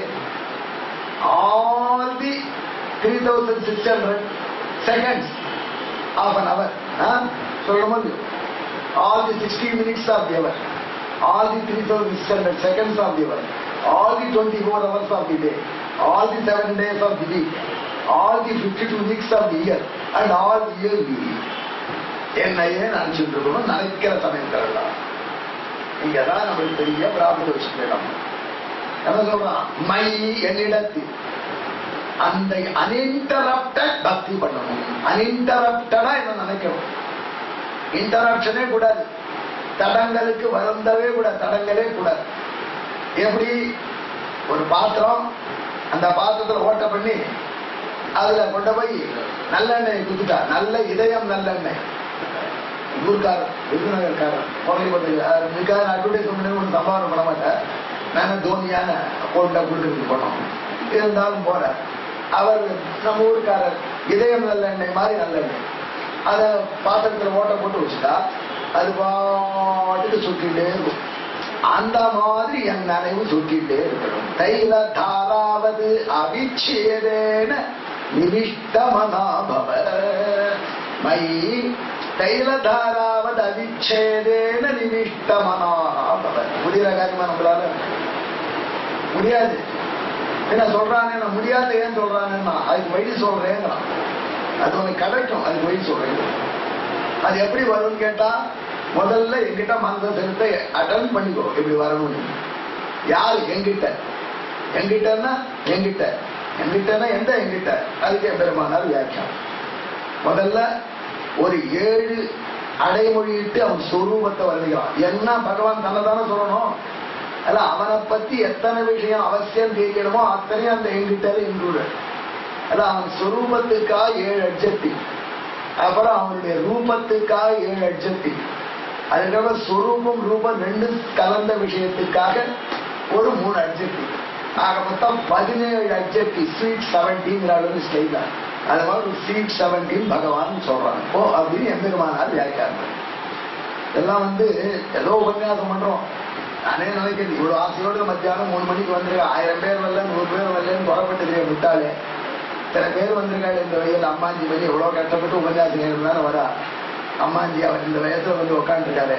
S1: all the 3600 seconds of an hour, சொல்லும்போது all the 60 minutes of the hour, all the 3600 seconds of the hour, all the 24 hours of the day, all the 7 days of the week, all the 52 weeks of the year and all the year we என்னையே நினைச்சுட்டு இருக்கணும். நினைக்கிற சமயத்தில் இங்கதான் நம்மளுக்கு பெரிய பிராப்த வச்சுக்கலாம். என்ன சொல்றான், மை என்னிடத்தில் அந்த அன்இன்டரப்டட் பக்தி பண்ணணும். அன்இன்டரப்டடா என்ன நினைக்கணும், இன்டரப்ஷனே கூடாது, தடங்களுக்கு வருந்தவே கூடாது, தடங்களே கூடாது. எப்படி ஒரு பாத்திரம், அந்த பாத்திரத்துல ஓட்ட பண்ணி அதுல கொண்டு போய் நல்லெண்ணெய் குத்துட்டா, நல்ல இதயம் நல்லெண்ணெய், ஊர்காரர் விருதுநகர்காரர் இதுக்காக அட்வர்டைஸ்மெண்ட் ஒன்று சம்பாவனை பண்ண மாட்டேன், நான் தோனியான போட்டா கொடுத்துட்டு போனோம். இருந்தாலும் போற அவர் நம்ம ஊருக்காரர் இதயம் நல்லெண்ணெய் மாதிரி நல்லெண்ணெய், அதை பாத்திரத்தில் ஓட்ட போட்டு வச்சுட்டா அது பாட்டுக்கு சுட்டிகிட்டே இருக்கும். அந்த மாதிரி என் நினைவு சுட்டிகிட்டே இருக்கணும். தைல தாராவது அபிச்சேதேன நிவிஷ்டமனாபவ மை தைல தாராவது அபிச்சேதேன நிவிஷ்டமனாபவ. முடிகிற காரியமா நம்மளால முடியாது. என்ன சொல்றானே, நான் முடியாது ஏன் சொல்றானேன்னா அதுக்கு வழி சொல்றேங்கிறான். அது உனக்கு கிடைக்கும், அதுக்கு வழி சொல்றேன். அது எப்படி வரும்னு கேட்டா, முதல்ல எங்கிட்ட மனதை செலுத்த அட்டன் பண்ணிக்கோ. எப்படி வரணும்னு யாரு எங்கிட்ட, எங்கிட்டன்னா எங்கிட்டன்னா எந்த எங்கிட்ட, அதுக்கு பெருமானார் வியாக்கியம். முதல்ல ஒரு 7 அடைமொழியிட்டு அவன் சொரூபத்தை வருகிறான். என்ன பகவான் தன்னைதானே சொல்லணும். அல்ல அவனை பத்தி எத்தனை விஷயம் அவசியம் தெரியணுமோ அத்தனையும் அந்த எங்கிட்ட இன்க்ளூட். அல்ல அவன் சொரூபத்துக்காக 7 அட்ஜெக்டிவ், அப்புறம் அவனுடைய ரூபத்துக்காக 7 அட்ஜெக்டிவ், அதுக்கப்புறம் சொரூபம் ரூபம் 2 கலந்த விஷயத்துக்காக ஒரு 3 அட்ஜெக்டிவ். ஆக மொத்தம் 17 அட்ஜெக்டிவ். Sweet 17 style. அது மாதிரி ஒரு ஸ்வீட் 17 பகவான் சொல்றாங்க. இப்போ அப்படின்னு எம்பெருமானார் வியாக்கியானம். இதெல்லாம் ஏதோ உபன்யாசம் பண்றோம். நானே நினைக்கிறது இவ்வளவு ஆசையோடு மத்தியானம் 3 மணிக்கு வந்திருக்கா. 1000 பேர் வரல 100 பேர் வரலன்னு புறப்பட்டு விட்டாலே சில பேர் வந்திருக்காள். இந்த வயதில் அம்மாஞ்சி பண்ணி எவ்வளவு கஷ்டப்பட்டு உபன்யாசம் தானே வரா. அம்மாஞ்சி அவர் இந்த வயசுல உட்காந்துருக்காரு.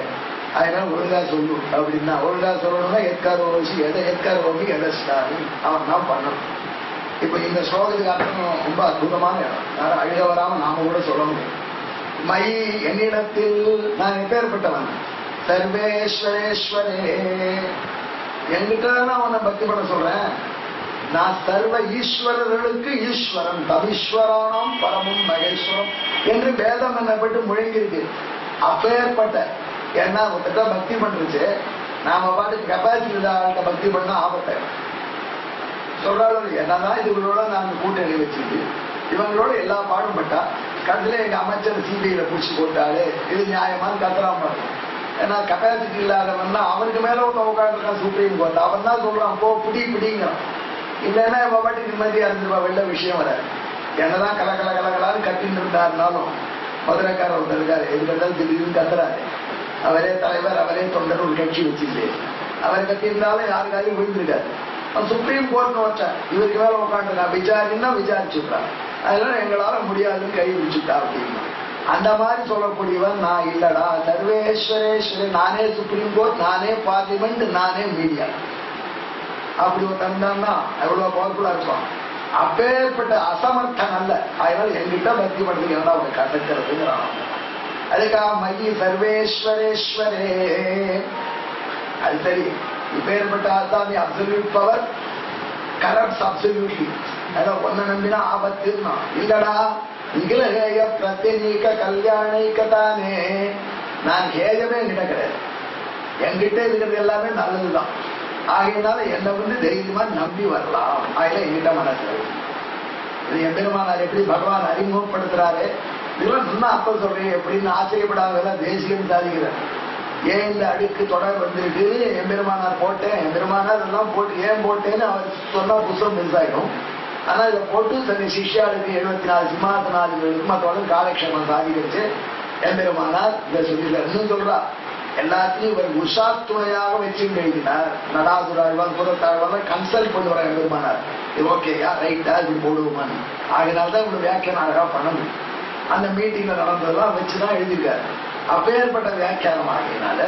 S1: அதனால ஒழுங்கா சொல்லு அப்படின்னா, ஒழுங்கா சொல்லணும்னா எத்கார ஓசி எதை எத்கார ஓகி எதை ஸ்டாலின் அவன் தான் பண்ணணும். இப்ப இந்த ஸ்லோகத்துக்கு அர்த்தம் ரொம்ப அற்புதமான இடம். யாரும் அழுக வராம நாம கூட சொல்ல முடியும். மை என்னிடத்தில் நான் எப்பேற்பட்டவன், சர்வேஸ்வரேஸ்வரே. என்கிட்ட நான் உன்னை பக்தி பண்ண சொல்றேன். நான் சர்வ ஈஸ்வரர்களுக்கு ஈஸ்வரன், தவீஸ்வரானாம் பரமும் மகேஸ்வரம் என்று வேதம் என்னப்பட்டு முழங்கிருக்கு. அப்பேற்பட்ட ஏன்னா ஒருத்தட்ட பக்தி பண்றச்சு நாம பாட்டுக்கு கெப்பாசிட்டி இல்லாத பக்தி பண்ண ஆபத்தை சொல்றாலும் என்னதான் இதுகளோட நாங்க கூட்டணி வச்சுட்டு இவங்களோட எல்லா பாடும் பட்டா கடைசியில எங்க அமைச்சர் சிபிஐல புடிச்சு போட்டாலே இது நியாயமானு கத்துறாம. ஏன்னா கெப்பாசிட்டி இல்லாதவன்னா அவனுக்கு மேல ஒண்ணு உட்காந்துருக்கான் சுப்ரீம் கோர்ட். அவன் தான் சொல்றான் போ பிடிங்கிறான். இல்லைன்னா இவ பாட்டுக்கு நிம்மதியா இருந்துருவா. வெள்ள விஷயம் வராது. என்னதான் கலகலான்னு கட்டின்னு இருந்தாருனாலும் மதுரைக்காரர் ஒருத்தர் இருக்காரு. எதுக்கெல்லாம் திடீர்னு கத்துறாரு. அவரே தலைவர், அவரே தொண்டர், ஒரு கட்சி வச்சுட்டு அவர் கட்டியிருந்தாலும் யாருக்காரையும் விழுந்திருக்காரு. அவன் சுப்ரீம் கோர்ட் வச்சான். இவருக்கு மேல உட்காந்துருக்கான். விசாரின்னா விசாரிச்சுட்டான். அதனால எங்களால முடியாதுன்னு கை விச்சுட்டா அப்படின்னா அந்த மாதிரி சொல்லக்கூடியவன் நான் இல்லடா. சர்வேஸ்வரேஸ்வரன். நானே சுப்ரீம் கோர்ட், நானே பார்லிமெண்ட், நானே மீடியா. அப்படி ஒரு தந்தான்னா எவ்வளவு பவர்ஃபுல்லா இருப்பான். அப்பேற்பட்ட அசமர்த்தன் அல்ல. அதனால என்கிட்ட பக்தி பண்றதுக்கு என்னடா அவனை கசக்கிறதுங்கிறான். அதுக்காக மையி சர்வேஸ்வரேஸ்வரே. அது சரி, இப்பேற்பட்ட ஆசாமி அப்சல்யூட் பவர் கரப்ட்ஸ் அப்சல்யூட்லி. அதான் ஒன்ன நம்பினா ஆபத்துன்னா இல்லடா. நிகிலஹேய பிரத்யநீக கல்யாணிக்கத்தானே. நான் ஹேயமே என்கிட்ட கிடையாது. என்கிட்ட இருக்கிறது எல்லாமே நல்லதுதான். ஆகையினால என்னை தைரியமா நம்பி வரலாம். ஆகில என்கிட்ட மனசு இது எம்பெருமானார் எப்படி பகவான் அறிமுகப்படுத்துறாரு. இதெல்லாம் நல்லா அப்ப சொல்றீங்க எப்படின்னு ஆச்சரியப்படாதெல்லாம் தேசியம் சாதிக்கிறார். ஏன் இந்த அடுக்கு தொடர் வந்துருக்கு எம்பெருமானார் போட்டேன். எம்பெருமானார் இதெல்லாம் போட்டு ஏன் போட்டேன்னு அவர் சொன்னா புத்தகம் பெருசாயிடும். ஆனா இதை போட்டு தன்னை சிஷ்யாளுக்கு 74 சிம்மாசனாதிகளுக்கு மற்றவங்க காலக்ஷேமம் சாதிக்கிச்சு எம்பெருமானார் இதை சொல்லிடுறார். இன்னும் சொல்றா எல்லாத்தையும் இவர் உஷா துணையாக வச்சு எழுதினார். நடாசுராழ்வார் புறத்தாழ்வார் கன்சல்ட் பண்ணுவார் எம்பெருமானார். இது ஓகேயா ரைட்டா இப்படி போடுவோமான்னு. ஆகினால்தான் இவ்வளவு வியாக்கியானம் அழகா பண்ணணும். அந்த மீட்டிங்ல நடந்ததெல்லாம் வச்சுதான் எழுதியிருக்காரு. அப்பேற்பட்ட வியாக்கியானம் ஆகியனால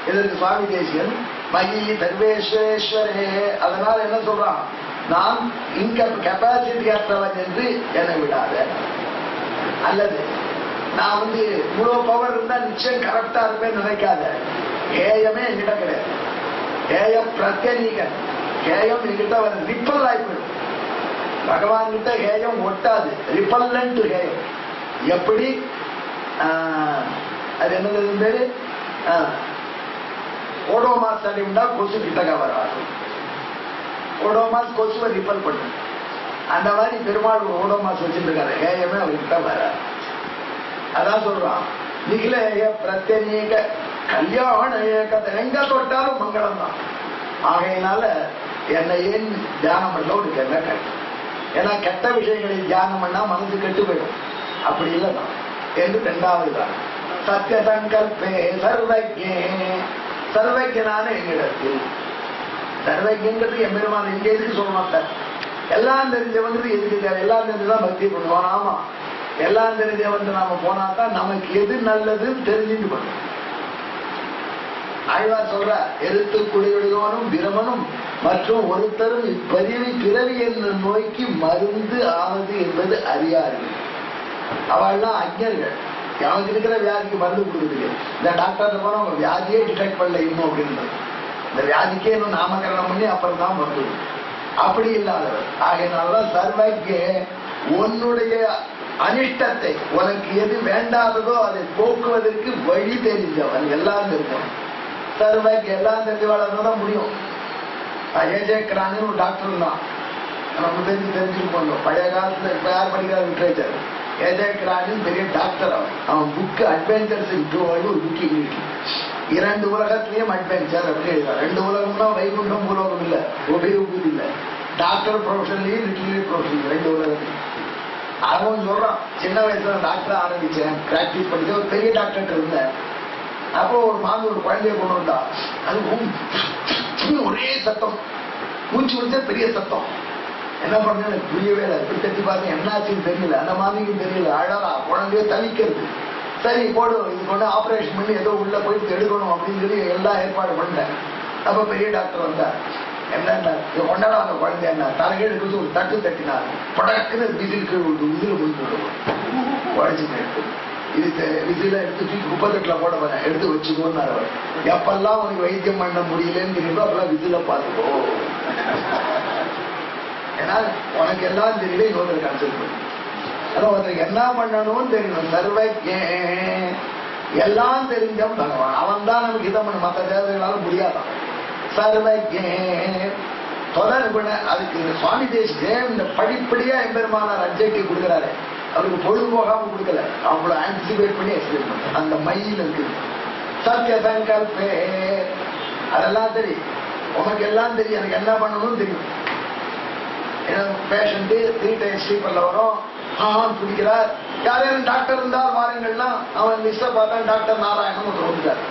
S1: இதற்கு சுவாமி தேசிகன் மயி சர்வேஸ்வரேஸ்வரே. அதனால என்ன சொல்றான், நான் இங்க கெப்பாசிட்டி அற்றவன் என்று என்னை விடாத. அல்லது நான் இவ்வளவு பவர் இருந்தா நிச்சயம் கரெக்டா இருப்பேன்னு நினைக்காத. ஹேயமே என்கிட்ட கிடையாது. ஹேயம் பிரத்யநீகன். ஹேயம் என்கிட்ட வர ரிப்பல் ஆயிப்படும். பகவான் கிட்ட ஹேயம் ஒட்டாது. ரிப்பல்லன்ட் ஹேயம். எப்படி அது என்னது பேரு ஓடோமாஸ் அடிண்டா கொசு கிட்டக்க வராது. ஓடோமாஸ் கொசுவை ரிப்பல் பண்ணும். அந்த மாதிரி பெருமாள் ஓடோமாஸ் வச்சுட்டு இருக்காரு. ஹேயமே அவர்கிட்ட வராது. அதான் சொல்றான் நிகிலேய பிரத்யநீக கல்யாண ஏகத்தை எங்க தொட்டாலும் மங்களம் தான். ஆகையினால என்னை ஏன் தியானம் பண்ண உனக்கு என்ன கஷ்டம். ஏன்னா கெட்ட விஷயங்களை தியானம் பண்ணா மனசு கெட்டு போயிடும். அப்படி இல்லைதான் என்று 2வது தான் சத்திய சங்கல்பே சர்வஜே. சர்வஜனான என்னிடத்தில். சர்வஜங்கிறது எம்பெருமான இங்க எதுக்கு சொல்ல மாட்டார். எல்லாம் தெரிஞ்சவங்கிறது எதுக்கு தேவை. எல்லாம் தெரிஞ்சுதான் பக்தி பண்ணுவான். ஆமா எல்லாம் தெரிஞ்ச நாம போனாதான் நமக்கு எது நல்லதுன்னு தெரிஞ்சுட்டு பண்ணும். ஆய்வார் சொல்ற எருத்து குளிர்விடுவோனும் பிரமனும் மற்றும் ஒருத்தரும் இப்பதிவு பிறவி என்ற நோய்க்கு மருந்து ஆவது என்பது அறியார்கள். அவள்லாம் அஜ்ஞர்கள். அவனுக்கு இருக்கிற வியாதிக்கு மருந்து கொடுக்குது. இந்த டாக்டர் போனா அவங்க வியாதியே டிடெக்ட் பண்ணல இன்னும் அப்படின்னு. இந்த வியாதிக்கே இன்னும் நாமகரணம் பண்ணி அப்புறம் தான் மருந்து. அப்படி இல்லாதவர். ஆகையினாலதான் சர்வஜே உன்னுடைய அனிஷ்டத்தை உனக்கு எது வேண்டாததோ அதை போக்குவதற்கு வழி தெரிஞ்சவன். எல்லாம் இருக்கும் சர்வைக்கு எல்லாம் தெரிஞ்ச வளர்ந்துதான் முடியும். ஏஜேக்கரானு ஒரு டாக்டர் தான் நமக்கு தெரிஞ்சுட்டு பழைய காலத்துல இப்ப யார் படிக்கிறார் லிட்ரேச்சர். ஏஜேக்கரானு பெரிய டாக்டர். அவன் புக்கு அட்வென்ச்சர்ஸ் ஒரு புக் இங்கிலீஷ். 2 உலகத்திலயும் அட்வென்ச்சர் அப்படி எழுதுறான். 2 உலகம்னா வைகுண்டம் பூலோகம் இல்ல, உபயோகம் இல்ல. டாக்டர் ப்ரொஃபஷன்லயும் லிட்டரரி ப்ரொஃபஷன் 2 உலகத்தையும். அவன் சொல்றான் சின்ன வயசுல டாக்டர் ஆரம்பிச்சேன், பிராக்டிஸ் பண்ணிட்டு ஒரு பெரிய டாக்டர் இருந்தேன். அப்போ ஒரு மாமி ஒரு குழந்தைய கொண்டு வந்தா. அது ஒரே சத்தம், மூச்சு விடுத்த பெரிய சத்தம். என்ன பண்ண எனக்கு புரியவே இல்லை. எப்படி தட்டி பார்த்து என்னாச்சுன்னு தெரியல. அந்த மாமிக்கு தெரியல. அழகா குழந்தைய தவிக்கிறது. சரி போடு, இது கொண்டு ஆபரேஷன் பண்ணி ஏதோ உள்ள போய் எடுக்கணும் அப்படின்னு சொல்லி எல்லா ஏற்பாடு பண்ணிட்டேன். அப்ப பெரிய டாக்டர் வந்தார். என்னன்னா கொண்டாடா அந்த குழந்தை என்ன தலைகீழ் எடுத்து ஒரு தட்டு தட்டினார். படக்குன்னு விசிலுக்கு விசில முடிச்சு உழைச்சு இது விசில எடுத்து தூக்கி 38ல போட வரேன், எடுத்து வச்சுக்கோன்னார் அவர். எப்பெல்லாம் உனக்கு வைத்தியம் பண்ண முடியலன்னு தெரியுதோ அப்பெல்லாம் விசில பார்த்துக்கோ. ஏன்னா உனக்கு எல்லாம் தெரியல, இன்னொரு கன்சல்ட் பண்ணு. அதான் ஒருத்தருக்கு என்ன பண்ணணும்னு தெரியணும். சர்வஜ்ஞ எல்லாம் தெரிஞ்சவன் பகவான். அவன் தான் நமக்கு இதை பண்ண, மற்ற தேவதைகளால முடியாதான். சர்வஜ்ஞ தொடர்புன அதுக்கு சுவாமி தேசிகன் இந்த படிப்படியா எம்பெருமானார் அட்ஜெக்டிவ் கொடுக்குறாரு. அவருக்கு பொழுது போகாம கொடுக்கல, அவ்வளவு ஆன்டிசிபேட் பண்ணி எக்ஸ்பிளைன் பண்ண. அந்த மையில் இருக்கு சத்திய சங்கல்பே. அதெல்லாம் தெரியும், உனக்கு எல்லாம் தெரியும், எனக்கு என்ன பண்ணணும்னு தெரியும். பேஷண்ட் 3 டைம்ஸ் ஸ்லீப்பர்ல வரும், பிடிக்கிறார். யாரும் டாக்டர் இருந்தால் வாரங்கள்னா அவன் லிஸ்ட பார்த்தா டாக்டர் நாராயணன் ஒருத்தர் வந்துட்டார்.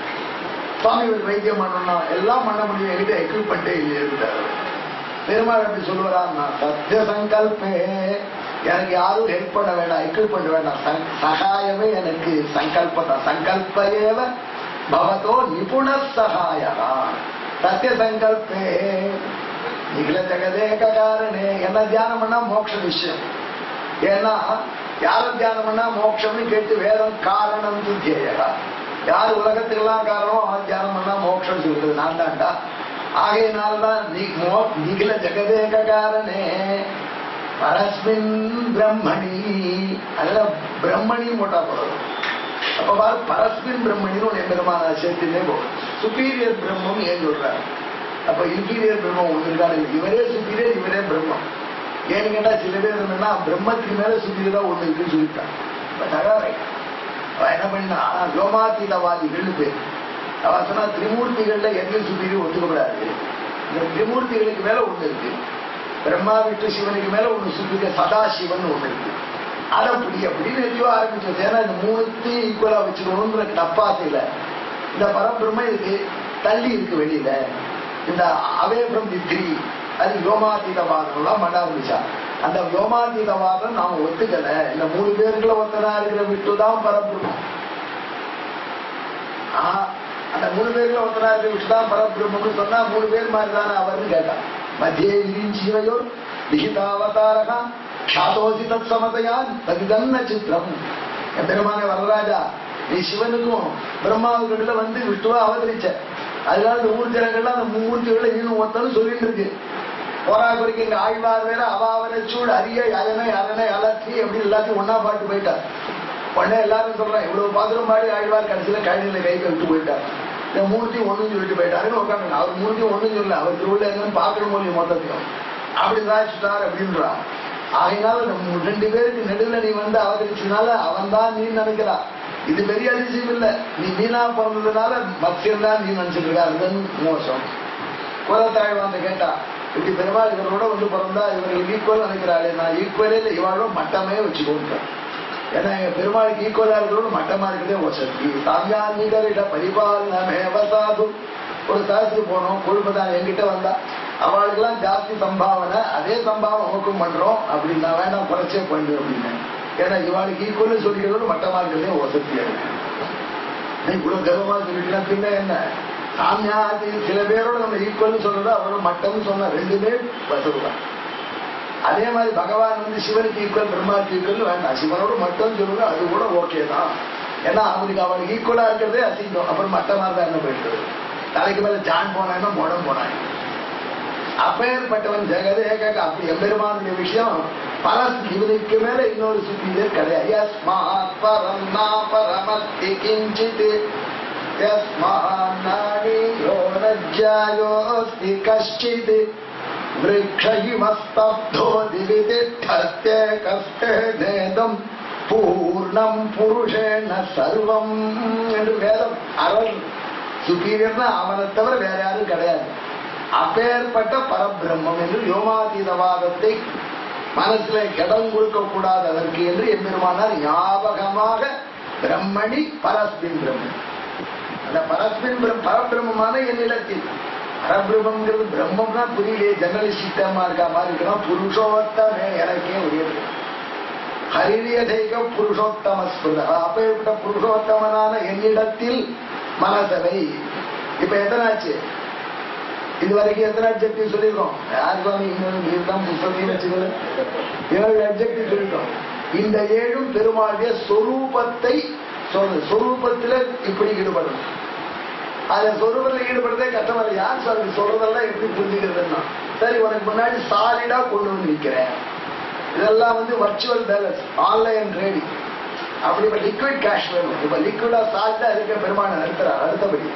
S1: சுவாமி வைத்தியம் பண்ணணும்னா எல்லாம் பண்ண முடியும், என்கிட்ட எக்யூப்மெண்டே இல்லையே இருந்தாரு. பெருமாள் எப்படி சொல்லுவாரா, சத்திய சங்கல்பே எனக்கு யாரும் ஹெல்ப் பண்ண வேண்டாம், எக்யூப்மெண்ட் வேண்டாம், சகாயமே எனக்கு சங்கல்பதா. சங்கல்பேவ பவதோ நிபுண சகாயா. சத்திய சங்கல்பே நிகில ஜெகதேக காரணே. என்ன தியானம் பண்ணா மோட்ச விஷயம். ஏன்னா யார தியானம் பண்ணா மோட்சம்னு கேட்டு வேதம் காரணம் துத்தியா. யார் உலகத்துக்கெல்லாம் காரணம் அவன் தியானம் பண்ணா மோட்சம் சொல்றது நான் தான்டா. ஆகையினால்தான் நிகில ஜெகதேக காரணே பரஸ்மின் பிரம்மணி. அதெல்லாம் பிரம்மணி போட்டா போறது. அப்ப பாரு பரஸ்மின் பிரம்மணின்னு பெருமான சேர்த்துனே போகும். சுப்பீரியர் பிரம்மம் ஏன் சொல்றாரு. அப்ப இன்டீரியர் பிரம்மம் ஒன்று இருக்காரு. இவரே சுப்பீரியர், இவரே பிரம்மம். ஏன்னு கேட்டா சில பேர் என்னன்னா பிரம்மத்துக்கு மேல சுப்பீரியரா ஒண்ணு இருக்குன்னு சொல்லிட்டாங்க. என்ன பண்ணா யோமாத்தீதவாதிகள் பேர். அவசனா திரிமூர்த்திகள்ல எந்த சுப்பீரியர் ஒத்துக்கப்படாது. இந்த திரிமூர்த்திகளுக்கு மேல ஒண்ணு இருக்கு. பிரம்மா விட்டு சிவனுக்கு மேல ஒண்ணு சுப்பீரியர் சதாசிவன் ஒண்ணு இருக்கு. அதை அப்படின்னு எதுவோ ஆரம்பிச்சது. ஏன்னா இந்த 3த்தையும் ஈக்குவலா வச்சுக்கணும்ன்ற தப்பாசையில இந்த பரபிரம்ம இதுக்கு தள்ளி இருக்கு வெளியில. இந்த அவேபிரம் திரி அது யோமாதீதவாதம் பண்ண ஆரம்பிச்சா. அந்த யோமாதீதவாதம் நாம ஒத்துக்கல. இந்த 3 பேருக்குள்ள ஒத்தனா இருக்கிற விட்டுதான் பரபிரம்மம். அந்த 3 பேருக்குள்ள ஒத்தனா இருக்கிற விட்டுதான் பரபிரம்மம்னு சொன்னா 3 பேர் மாதிரி தானே அவர்னு கேட்டான். மத்தியே விரிஞ்சிவையோர் விகிதாவதாரகா க்ஷாதோசி தத் சமதையான் தகுதன்ன சித்திரம். என் பெருமானே வரராஜா, நீ சிவனுக்கும் பிரம்மாவுக்கிட்ட வந்து விஷ்ணுவா அவதரிச்ச. அதனால இந்த ஊர்ஜனங்கள்லாம் அந்த 3 மூர்த்திகளை இன்னும் ஒத்தன்னு சொல்லிட்டு இருக்கு. போராக்குறைக்கு இங்க ஆழ்வார் வேற அவாவரை சூழ் அரிய அரணை அரணை அலர்த்தி அப்படின்னு எல்லாத்தையும் ஒன்னா பாட்டு போயிட்டார். உடனே எல்லாரும் சொல்றேன் இவ்வளவு பாத்திரம் பாடி ஆழ்வார் கடைசியில கழனியில கை விட்டு போயிட்டார். இந்த 3த்தையும் ஒண்ணும் சொல்லிட்டு போயிட்டாருன்னு உட்காந்து அவர் 3த்தையும் ஒண்ணும் சொல்லல. அவர் திருவிழா என்னன்னு பாக்கணும் மொழி மொத்தத்தையும் அப்படி சாதிச்சுட்டார் அப்படின்றா. ஆகினால 2 பேருக்கு நெடுவில் நீ வந்து அவதரிச்சதுனால அவன் தான் நீ நினைக்கிறா. இது பெரிய அதிசயம் இல்ல. நீ மீனா பிறந்ததுனால மத்தியம் தான் நீ நினைச்சிட்டு இருக்கா. அதுதான் மோசம். குலத்தாழ்வான் கேட்டா இப்படி பெருமாள் இவரோட வந்து பிறந்தா இவருக்கு ஈக்குவல் நினைக்கிறாளே. நான் ஈக்குவலே இல்லை, இவாளும் மட்டமே வச்சுக்கோங்க. ஏன்னா எங்க பெருமாளுக்கு ஈக்குவலா இருக்கிறோம் மட்டமா இருக்கிறதே வசதி. சாமியானிகரிட பரிபாலனமேவசாது. ஒரு சாஸ்திரி போனோம், கொழுப்பதான் என்கிட்ட வந்தா அவளுக்கெல்லாம் ஜாஸ்தி சம்பாவனை, அதே சம்பாவனை நோக்கம் பண்றோம் அப்படின்னா வேண்டாம் குறைச்சே பண்ணு அப்படின்னு. ஏன்னா இவாளுக்கு ஈக்குவல் சொல்லிக்கிறதோடு மட்டமா இருக்கிறதே வசதியா இருக்கு. இவ்வளவு கர்வமா சொல்லிட்டு பின்ன என்ன சாமியாதி சில பேரோட நம்ம ஈக்குவல் சொல்றது அவரோட மட்டம் சொன்ன 2 பேர் வசதிதான். அதே மாதிரி பகவான் வந்து சிவனுக்கு ஈக்குவல் பிரம்மாவுக்கு ஈக்குவல் வேண்டாம், சிவனோட மட்டும் சொல்லுங்க, அது கூட ஓகே தான். ஏன்னா அவனுக்கு ஈக்குவலா இருக்கிறதே அசிங்கம். அப்புறம் மட்டமா தான் என்ன போயிட்டு தலைக்கு மேல ஜான் போனான்னா முடம் போனாங்க. அப்பேற்பட்டவன் ஜெகதேக அப்படி எம்பெருமானுடைய விஷயம் இவனுக்கு மேல இன்னொரு சுப்பீரியர் கிடையாது. யஸ்மாத் பரம் நா பரமஸ்தி கிஞ்சித் யஸ்மாத் நாடியோ நஜ்ஜாயோஸ்தி கஷ்டித் விருக்ஷயிமஸ்தப்தோ திவிதிஷ்டஸ்தே கஸ்தே நேதம் பூர்ணம் புருஷேன சர்வம் என்று வேதம். அவன் சுப்பீரியர்னா அவனை தவிர வேற யாரும் கிடையாது. அப்பேற்பட்ட பரபிரம்மம் என்று யோமாதீதவாதத்தை மனசுல இடம் கொடுக்க கூடாது அதற்கு என்று எம்பெருமானார் ஞாபகமாக பிரம்மணி பரஸ்மின் பிரம்மன். அந்த பரஸ்மின் பரபிரம்மமான என்னிடத்தில் பரபிரம்மங்கிறது பிரம்மம்னா புரியலையே, ஜெர்னலிஸ்டமா இருக்கா மாதிரி இருக்கணும். புருஷோத்தமே எனக்கே உரியது. ஹரிரியதைக புருஷோத்தம ஸ்புத. அப்பேற்பட்ட புருஷோத்தமனான என்னிடத்தில் மனசவை. இப்ப எத்தனாச்சு இதுவரைக்கும்? எத்தனை அப்ஜெக்டிவ் சொல்லியிருக்கோம்? யார் சுவாமி இதுதான் புத்தகத்தையும் வச்சுக்கல, 7 அப்ஜெக்டிவ் சொல்லியிருக்கோம். இந்த 7 பெருமாளுடைய சொரூபத்தை சொல்றது. சொரூபத்துல இப்படி ஈடுபடணும். அதுல சொரூபத்தில் ஈடுபடுறதே கஷ்டமா இருக்கு. யார் சார் சொல்றதெல்லாம் எப்படி புரிஞ்சுக்கிறதுன்னா, சரி உனக்கு முன்னாடி சாலிடா கொண்டு வந்து நிற்கிறேன். இதெல்லாம் வர்ச்சுவல் பேலன்ஸ், ஆன்லைன் ட்ரேடிங். அப்படி இப்ப லிக்விட் கேஷ் வேணும். இப்ப லிக்விடா சாலிடா இருக்க பெருமானை நிறுத்துறார். அடுத்தபடி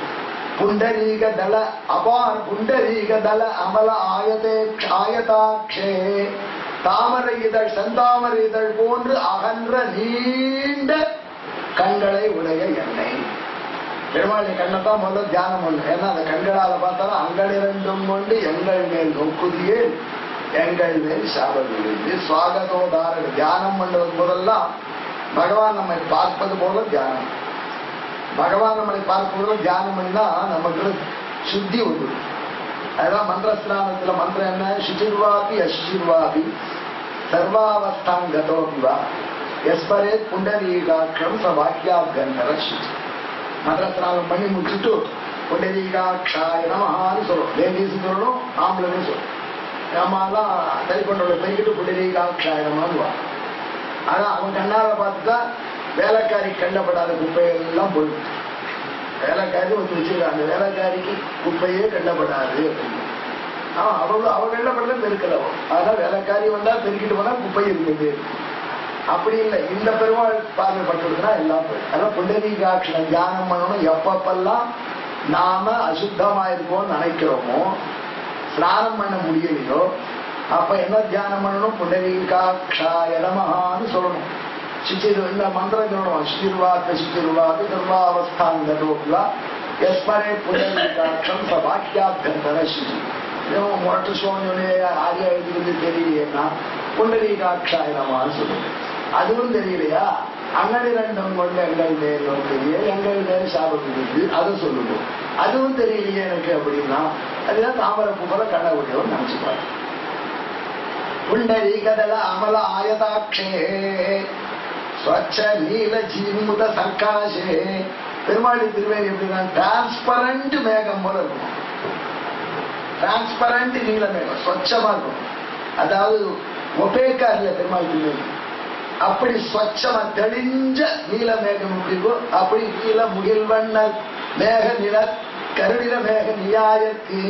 S1: புண்டரீக தள அபார் புண்டரீக தள அமல ஆயதாட்சே தாமரை இதழ் செந்தாமரை இதழ் போன்று அகன்ற நீண்ட கண்களை உடைய எண்ணெய். பெருமாளி கண்ணத்தான் முதல்ல தியானம் பண்ணு. ஏன்னா அந்த கண்களால பார்த்தாலும் அங்கள் 2 கொண்டு எங்கள் மேல் நோக்குதியே எங்கள் மேல் சாபம் சுவாகதோதார தியானம் பண்ணுவது முதல்லாம் பகவான் நம்மை பார்ப்பது போல தியானம். பகவான் நம்மளை பார்ப்பது தியானம் பண்ணினா நமக்கு சுத்தி உண்டு. அதுதான் மந்திரஸ்நானத்துல மந்திரம் என்ன? சுச்சிர்வாபி அசுச்சிர்வாபி சர்வாவஸ்தாங்கதோபிவா எஸ்பரே புண்டரீகாட்சம் சவாக்கியாகந்தர சுச்சி. மந்திரஸ்நானம் பண்ணி முடிச்சுட்டு புண்டரீகாட்சாய நமஹான்னு சொல்லணும். லேடிஸ் சொல்லணும், ஆம்பளை சொல்லணும். நம்மலாம் தனிப்பொண்டோட பெருக்கிட்டு புண்டரீகாட்சாய நமஹான்னு. ஆனா அவன் கண்ணால பார்த்துட்டா வேலைக்காரி கண்டப்படாத குப்பைகள் எல்லாம் போயிடும். வேலைக்காரி வச்சிருக்காங்க, அந்த வேலைக்காரிக்கு குப்பையே கண்டப்படாது. அவ கண்டப்படல பெருக்கலவோ. அதான் வேலைக்காரி வந்தா பெருக்கிட்டு போனா குப்பை இருந்தது. அப்படி இல்லை, இந்த பெருமாள் பார்வைப்பட்டுனா எல்லாம் போயிடும். அதான் புண்டரீகாட்சனை தியானம் பண்ணணும். எப்பப்பெல்லாம் நாம அசுத்தமா இருக்கோம்னு நினைக்கிறோமோ, ஸ்நானம் பண்ண முடியலையோ, அப்ப என்ன தியானம் பண்ணணும்? புண்டரீகாட்சாய நமஹான்னு சொல்லணும். இந்த மந்திரம் சொல்லணும். சுச்சிர்வாத சுச்சிர்வாத சர்வாவஸ்தாங்கதோபிவா எஸ்மரே புண்டரீகாட்சம் சவாக்கியாபந்தர சுச்சி. முரட்டு சோழனே ஆரியா எழுதி தெரியலையேன்னா புண்டரீகாட்சாய நமஹான்னு சொல்லுங்க. அதுவும் தெரியலையா? அங்கடி 2 கொண்டு எங்கள் மேல் நோக்கியே எங்கள் மேல் சாபம் இருக்கு, அதை சொல்லுங்க. அதுவும் தெரியலையே எனக்கு அப்படின்னா அதுதான் தாமரப்பூ போல கண்ண உடையவன் நினைச்சுப்பாரு. புண்டரீகதல அமல ஆயதாட்சே ஸ்வச்ச நீல ஜீமுத சர்க்காசே. பெருமாளி திருவேதி எப்படின்னா டிரான்ஸ்பரண்ட் மேகம் போல இருக்கும். டிரான்ஸ்பரண்ட் நீல மேகம் ஸ்வச்சமா இருக்கும். அதாவது ஒபேக்கா இல்ல பெருமாள் திருவேதி. அப்படி ஸ்வச்சமா தெளிஞ்ச நீல மேகம் எப்படிக்கோ அப்படி நீல முகில்வண்ணர் மேக நில கருநில மேக நியாயக்கு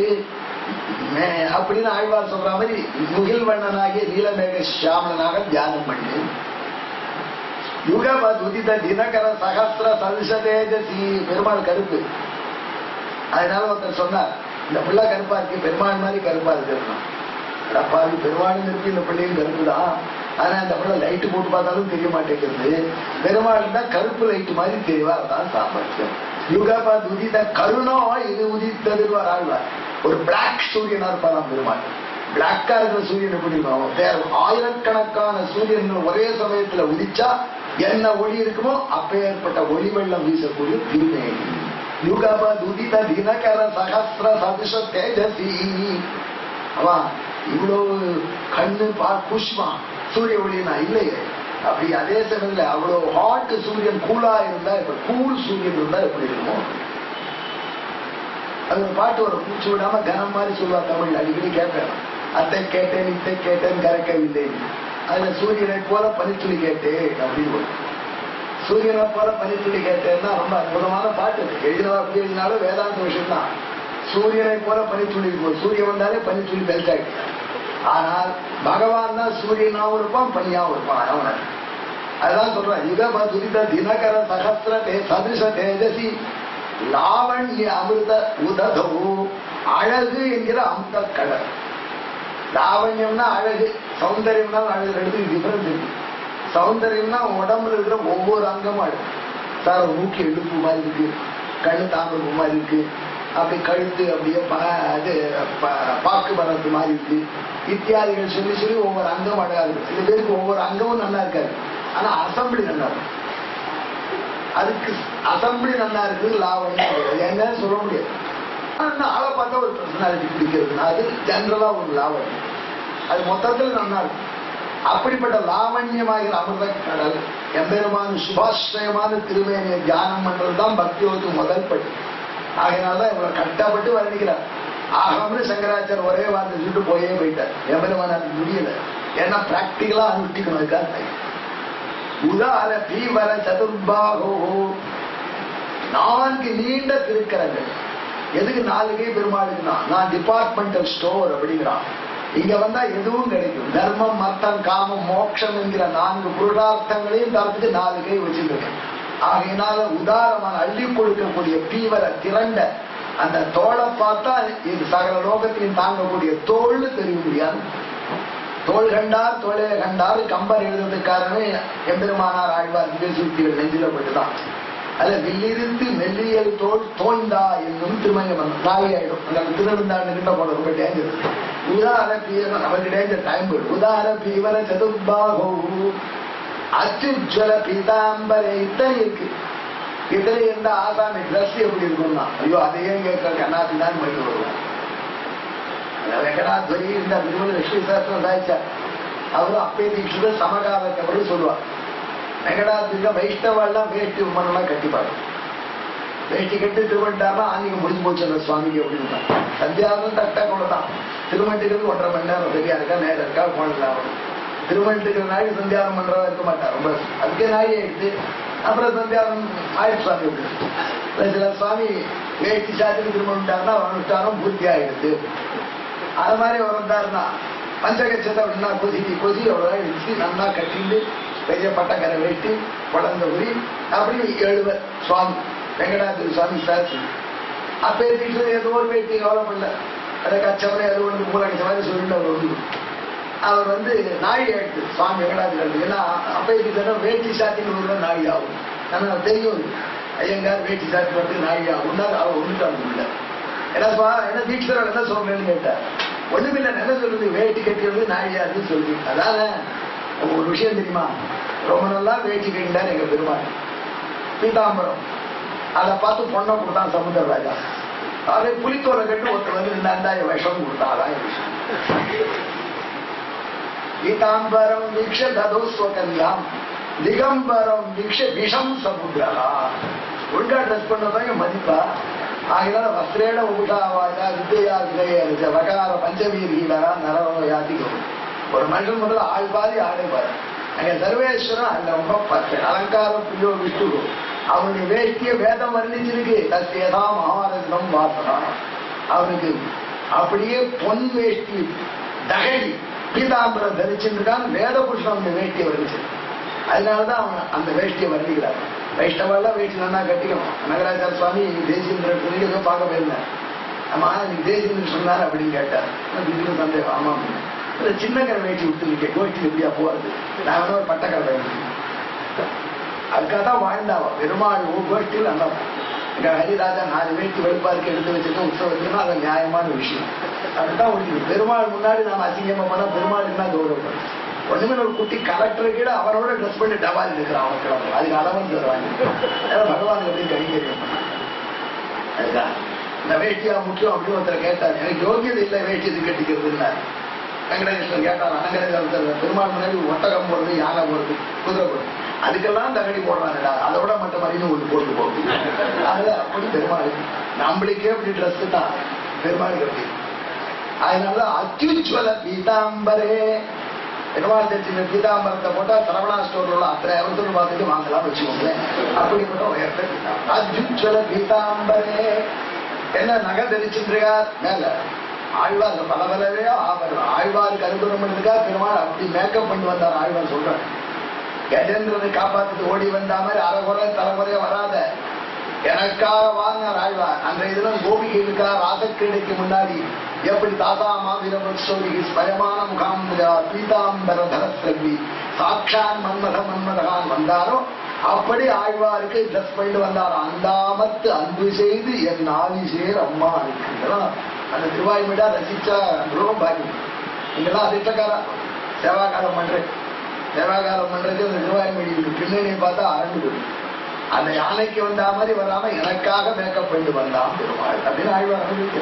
S1: அப்படின்னு ஆழ்வார் சொல்ற மாதிரி முகில்வண்ணனாகிய நீலமேக சியாமனாக தியானம் பண்ணி யுகபதுதித தினகர சகஸ்ர சல்சதேஜசி. பெருமாள் கருப்பு. அதனால ஒருத்தர் சொன்னார், இந்த பிள்ளை கருப்பா இருக்கு, பெருமாள் மாதிரி கருப்பா இருக்கு. அப்பாவி பெருமாளும் இருக்கு, இந்த பிள்ளையும் கருப்புதான். ஆனா இந்த பிள்ளை லைட்டு போட்டு பார்த்தாலும் தெரிய மாட்டேங்கிறது. பெருமாள் தான் கருப்பு லைட்டு மாதிரி தெரியவா. அதான் சாமர்த்தியம். யுகபதுதித கருணோ இது உதித்தது ஆழ்வார். ஒரு பிளாக் சூரியனா இருப்பாராம் பெருமாள். பிளாக்கா இருக்கிற சூரியன் எப்படி இருக்கும்? ஆயிரக்கணக்கான சூரியன் ஒரே சமயத்துல உதிச்சா என்ன ஒளி இருக்குமோ அப்பேற்பட்ட ஒளி வெள்ளம் வீசக்கூடிய திருமேனி. யுகபதுதித தினகர சகஸ்ர சதுஷ தேஜசி. அவா இவ்வளவு கண்ணு புஷ்மா சூரிய ஒளினா இல்லையே. அப்படி அதே சமயத்துல அவ்வளவு ஹாட் சூரியன் கூலா இருந்தா, இப்ப கூல் சூரியன் இருந்தா எப்படி இருக்குமோ. அது ஒரு பாட்டு வரும், பூச்சி விடாம கனம் மாதிரி சொல்லுவா தமிழ். அடிக்கடி கேட்பேன். அத்தை கேட்டேன் இத்தை கேட்டேன் கறக்கவில்லை. அதுல சூரியனை போல பனித்துளி கேட்டேன் அப்படின்னு வரும். சூரியனை போல பனித்துளி கேட்டேன்னா ரொம்ப அற்புதமான பாட்டு. எழுதினா அப்படி எழுதினாலும் வேதாந்த விஷயம் தான். சூரியனை போல பனித்துளி, சூரியன் வந்தாலே பனித்துளி பெல்ட் ஆகிடும். ஆனால் பகவான் தான் சூரியனாவும் இருப்பான், பனியாவும் இருப்பான். அவனை அதுதான் சொல்றான், யுகப துரித தினகர சகஸ்ர சதுஷ தேஜசி லாவண்ய அமிர்த உததோ. அழகு என்கிற அமிர்த கடல். லாவண்யம்னா அழகு, சௌந்தரியம்னா அழகு, ரெண்டுக்கு டிஃபரன்ஸ் இருக்கு. சௌந்தரியம்னா உடம்புல இருக்கிற ஒவ்வொரு அங்கமும் அழகு. சார் மூக்கி எடுப்பு மாதிரி இருக்கு, கண்ணு தாம்பு மாதிரி இருக்கு, அப்படி கழுத்து அப்படியே அது பாக்கு பரத்து மாதிரி இருக்கு, இத்தியாதிகள் சொல்லி சொல்லி ஒவ்வொரு அங்கம் அழகா இருக்கு. சில பேருக்கு ஒவ்வொரு அங்கமும் நல்லா இருக்காது, ஆனா அசம்பிளி நல்லா இருக்கும். அதுக்கு அசம்பிளி நல்லா இருக்குது லாவண்யம் என்னன்னு சொல்ல முடியாது. ஆளை பார்த்தா ஒரு பர்சனாலிட்டி பிடிக்கிறதுனா அது ஜெனரலா ஒரு லாவண்யம், அது மொத்தத்தில் நல்லா இருக்கும். அப்படிப்பட்ட லாவண்யமாகிற அமிர்த கடல் எம்பெருமான சுபாஸ்ரயமான திருமேனியை தியானம் பண்றதுதான் பக்தியோடு முதல் படி. ஆகையினால்தான் இவ்வளவு கட்டப்பட்டு வர்ணிக்கிறார். ஆகம்னு சங்கராச்சார் ஒரே வார்த்தை சொல்லிட்டு போயிட்டார். எம்பெருமான முடியல, ஏன்னா பிராக்டிகலா அனுஷ்டிக்கணும். அதுக்காக உதார தீவர சதுர்பாகோ, 4 நீண்ட திருக்கரங்கள். எதுக்கு 4 கை பெருமாளுக்குன்னா, நான் டிபார்ட்மெண்டல் ஸ்டோர் அப்படிங்கிறான். இங்க வந்தா எதுவும் கிடைக்கும். தர்மம், அர்த்தம், காமம், மோட்சம் என்கிற 4 புருஷார்த்தங்களையும் தரத்துக்கு 4 கை வச்சிருக்கேன். ஆகையினால உதாரமான அள்ளி கொடுக்கக்கூடிய தீவர திரண்ட அந்த தோளை பார்த்தா இது சகல லோகத்தையும் தாங்கக்கூடிய தோல்னு தெரிய முடியாது. தோல் கண்டார் தோளே கண்டார் கம்பர் எழுதுறதுக்காரனே எம்பெருமானார் ஆழ்வார் சுத்திகள் நெஞ்சில போட்டுதான். அதுல வில்லிருந்து மெல்லியல் தோல் தோய்ந்தா என்னும் திருமணம் நாயாயிடும். அந்த திருவிழாண்டு கிட்ட போட ரொம்ப டேஞ்சர். உதார பீவன் அவருக்கு டேஞ்சர் டைம் போயிடும். உதார பீவர சதுர்பாகோ அச்சுஜல பீதாம்பரை இத்தனை இருக்கு. இத்தனை எந்த ஆசாமி டிரஸ் எப்படி இருக்கும்னா, ஐயோ அதையே கேட்க கண்ணாத்தி தான் போயிட்டு வருவோம். வெங்கடாத்வரி இந்த திருமண லட்சுமி சாஸ்திரம் சாய்ச்சார். அவரும் அப்பே தீட்சித சமகால கபடி சொல்லுவார். வெங்கடாத்வரிக்க வைஷ்ணவெல்லாம் வேஷ்டி உமரெல்லாம் கட்டிப்பாரு. வேஷ்டி கட்டி திருமண்டாருன்னா ஆன்மீகம் முடிஞ்சு போச்சு அந்த சுவாமிக்கு அப்படின்னு. சந்தியாவும் தட்டா கூட தான். திருமண்டுக்கிறது 1.5 மணி நேரம் சரியா இருக்கா, நேரம் இருக்கா, போனலாம். திருமண்டுக்கிற நாளை சந்தியானம் பண்றதா இருக்க மாட்டார். ரொம்ப அதுக்கே நாயை எடுத்து அப்புறம் சந்தியானம் ஆயுஷ் சுவாமி விட்டு சில சுவாமி வேஷ்டி சாத்திக்கு திருமண்டாருன்னா அனுஷ்டானம் பூர்த்தி ஆயிடுது. அது மாதிரி வந்தாருன்னா பஞ்சகட்சத்தை அப்படின்னா கொசி அவ்வளோ இடிச்சு நல்லா கட்டிட்டு பெரிய பட்டக்கரை வெட்டி குழந்தை உரி அப்படி 7 சுவாமி வெங்கடாத்திரி சுவாமி சாட்சி. அப்பே ஏதோ ஒரு வேட்டி கவலைப்படல, அதை கச்சவனே அது ஒன்று மூல கச்ச மாதிரி சொல்லிட்டு அவர் வந்து அவர் நாழி ஆயிடுச்சு சுவாமி வெங்கடாத்திரி. ஏன்னா அப்பே வேட்டி சாத்தின்னு நாழி ஆகும். ஆனா தெரியும் ஐயங்கார் வேட்டி சாத்தி வந்து நாழி ஆகும். அவர் ஒன்றுட்டாங்க இல்லை. என்ன தீட்சர் என்ன சொல்றேன்னு கேட்டார். ஒண்ணுமில்ல, என்ன சொல்றது, வேட்டி கட்டிறது நாழியாருன்னு சொல்லி. அதான ஒரு விஷயம் தெரியுமா, ரொம்ப நல்லா வேட்டி கட்டினார் எங்க பெருமாள். பீதாம்பரம் அதை பார்த்து பொண்ணை கொடுத்தான் சமுத்திரராஜா. அதை புலித்தோலை கட்டு ஒருத்தர் இருந்தாய விஷம் கொடுத்தாதான் விஷயம். பீதாம்பரம் வீக்ஷ ததோஸ்வகல்யாம் திகம்பரம் வீக்ஷ விஷம் சமுத்திரா. ஒழுங்கா ட்ரெஸ் பண்ணதான் மதிப்பா. ஆகினால வஸ்திரேட உபுஷாவாயா வித்யா விஜய வகார பஞ்சவீரா நரவ யாத்திகம். ஒரு மனுஷன் முதல்ல ஆள் பாதி ஆடை பாரு. அங்க சர்வேஸ்வரன் அந்த ரொம்ப 10 அலங்காரம் புரியோ விஷ்ணு அவனுடைய வேஷ்டிய வேதம் வர்ணிச்சிருக்கு. தஸ்யதாம் ஆனந்தம் வாசனா. அவனுக்கு அப்படியே பொன் வேஷ்டி தகடி பீதாம்பரம் தரிச்சுருக்கான். வேத புருஷன் அவனுடைய வேஷ்டியை வர்ணிச்சிருக்கு. அதனாலதான் அவன் அந்த வேஷ்டியை வர்ணிக்கிறார். வைஷ்ணவெல்லாம் வேஷ்டி நல்லா கட்டிக்கணும். நகராச்சார சுவாமி தேசியந்திரன் பார்க்க போயிருந்தேன். ஆமா நீங்க தேசியந்திரன் சொன்னார் அப்படின்னு கேட்டார். திடீர்னு சந்தேகம். ஆமா சின்ன கரை வேட்டி விட்டுருக்கேன், கோஷ்டி எப்படியா போறது, நான் வேணா ஒரு பட்டக்கரை வேணும். அதுக்காக தான் வாழ்ந்தாவா பெருமாள் கோஷ்டியில் அந்த எங்க ஹரிராஜா 4 வேட்டி வெளுப்பாருக்கு எடுத்து வச்சிருக்க உற்சவத்துக்குன்னா அது நியாயமான விஷயம். அதுதான் உங்களுக்கு பெருமாள் முன்னாடி நாம் அசிங்கமா பண்ணா பெருமாள் என்ன கௌரவம். ஒண்ணுமே ஒரு குட்டி கலெக்டரை கீழே அவரோட ட்ரெஸ் பண்ணி டபால் இருக்கிறான். அவன் கிளம்பு அதுக்கு அளவன் தருவாங்க. பகவான் எப்படி கடிக்கிறேன். அதுதான் இந்த வேட்டியா முக்கியம் அப்படின்னு ஒருத்தர் கேட்டார். எனக்கு யோகியது இல்லை வேட்டியது கட்டிக்கிறது இல்லை. வெங்கடேஸ்வரன் கேட்டார். அனங்கரேஸ்வரர் பெருமாள் முன்னாடி ஒட்டகம் போடுறது, யானை போடுறது, குதிரை போடுறது, அதுக்கெல்லாம் தகடி போடுறாங்கடா. அதை விட மற்ற மாதிரின்னு ஒன்று போட்டு போகுது. அது அப்படி பெருமாள் நம்மளுக்கே அப்படி ட்ரெஸ் தான் பெருமாளுக்கு அப்படி. அதனால அத்யுஜ்வல பீதாம்பரே பெருமாள் தெரிஞ்ச பீதாம்பரத்தை போட்டா சரவணா ஸ்டோர்ல உள்ள அத்தனை அவசரம் பார்த்துட்டு வாங்கலாம் வச்சுக்கோங்க. அப்படிப்பட்ட உயர்த்த அத்யுஜ்வல பீதாம்பரே. என்ன நகை தெரிச்சுருக்கார் மேல ஆழ்வார் பல பலவே ஆழ்வாருக்கு அனுகிரகம் பண்ணதுக்காக பெருமாள் அப்படி மேக்கப் பண்ணி வந்தார். ஆழ்வார் சொல்றாரு, கஜேந்திரனை காப்பாத்துட்டு ஓடி வந்த மாதிரி அரைகுறை தலைமுறையா வராத, எனக்காக வாங்கினார் ஆழ்வார். அன்றைய தினம் கோபிகைகளுக்காக ராசக்கிரடைக்கு முன்னாடி எப்படி தாத்தா மாவீரபோதி ஸ்வயமான முகாம்பரா பீதாம்பர தரஸ்ரவி சாட்சான் மன்மதகான் வந்தாரோ அப்படி ஆழ்வாருக்கு ட்ரெஸ் பண்ணிட்டு வந்தார். அந்தாமத்து அன்பு செய்து என் ஆதிசேர் அம்மா இருக்கு. அந்த திருவாய்மீடா ரசிச்சா ரொம்ப பாக்கியம். நீங்கெல்லாம் அதிர்ஷ்டக்காரா சேவாகாரம் பண்றேன். சேவாகாரம் பண்றது அந்த திருவாய்மீடிக்கு பின்னணியை பார்த்தா அரண்டு போயிடும். அந்த யானைக்கு வந்தா மாதிரி வராம எனக்காக மேக்கப் பண்ணிட்டு வந்தான் பெருமாள் அப்படின்னு ஆழ்வார் அனுபவிக்க.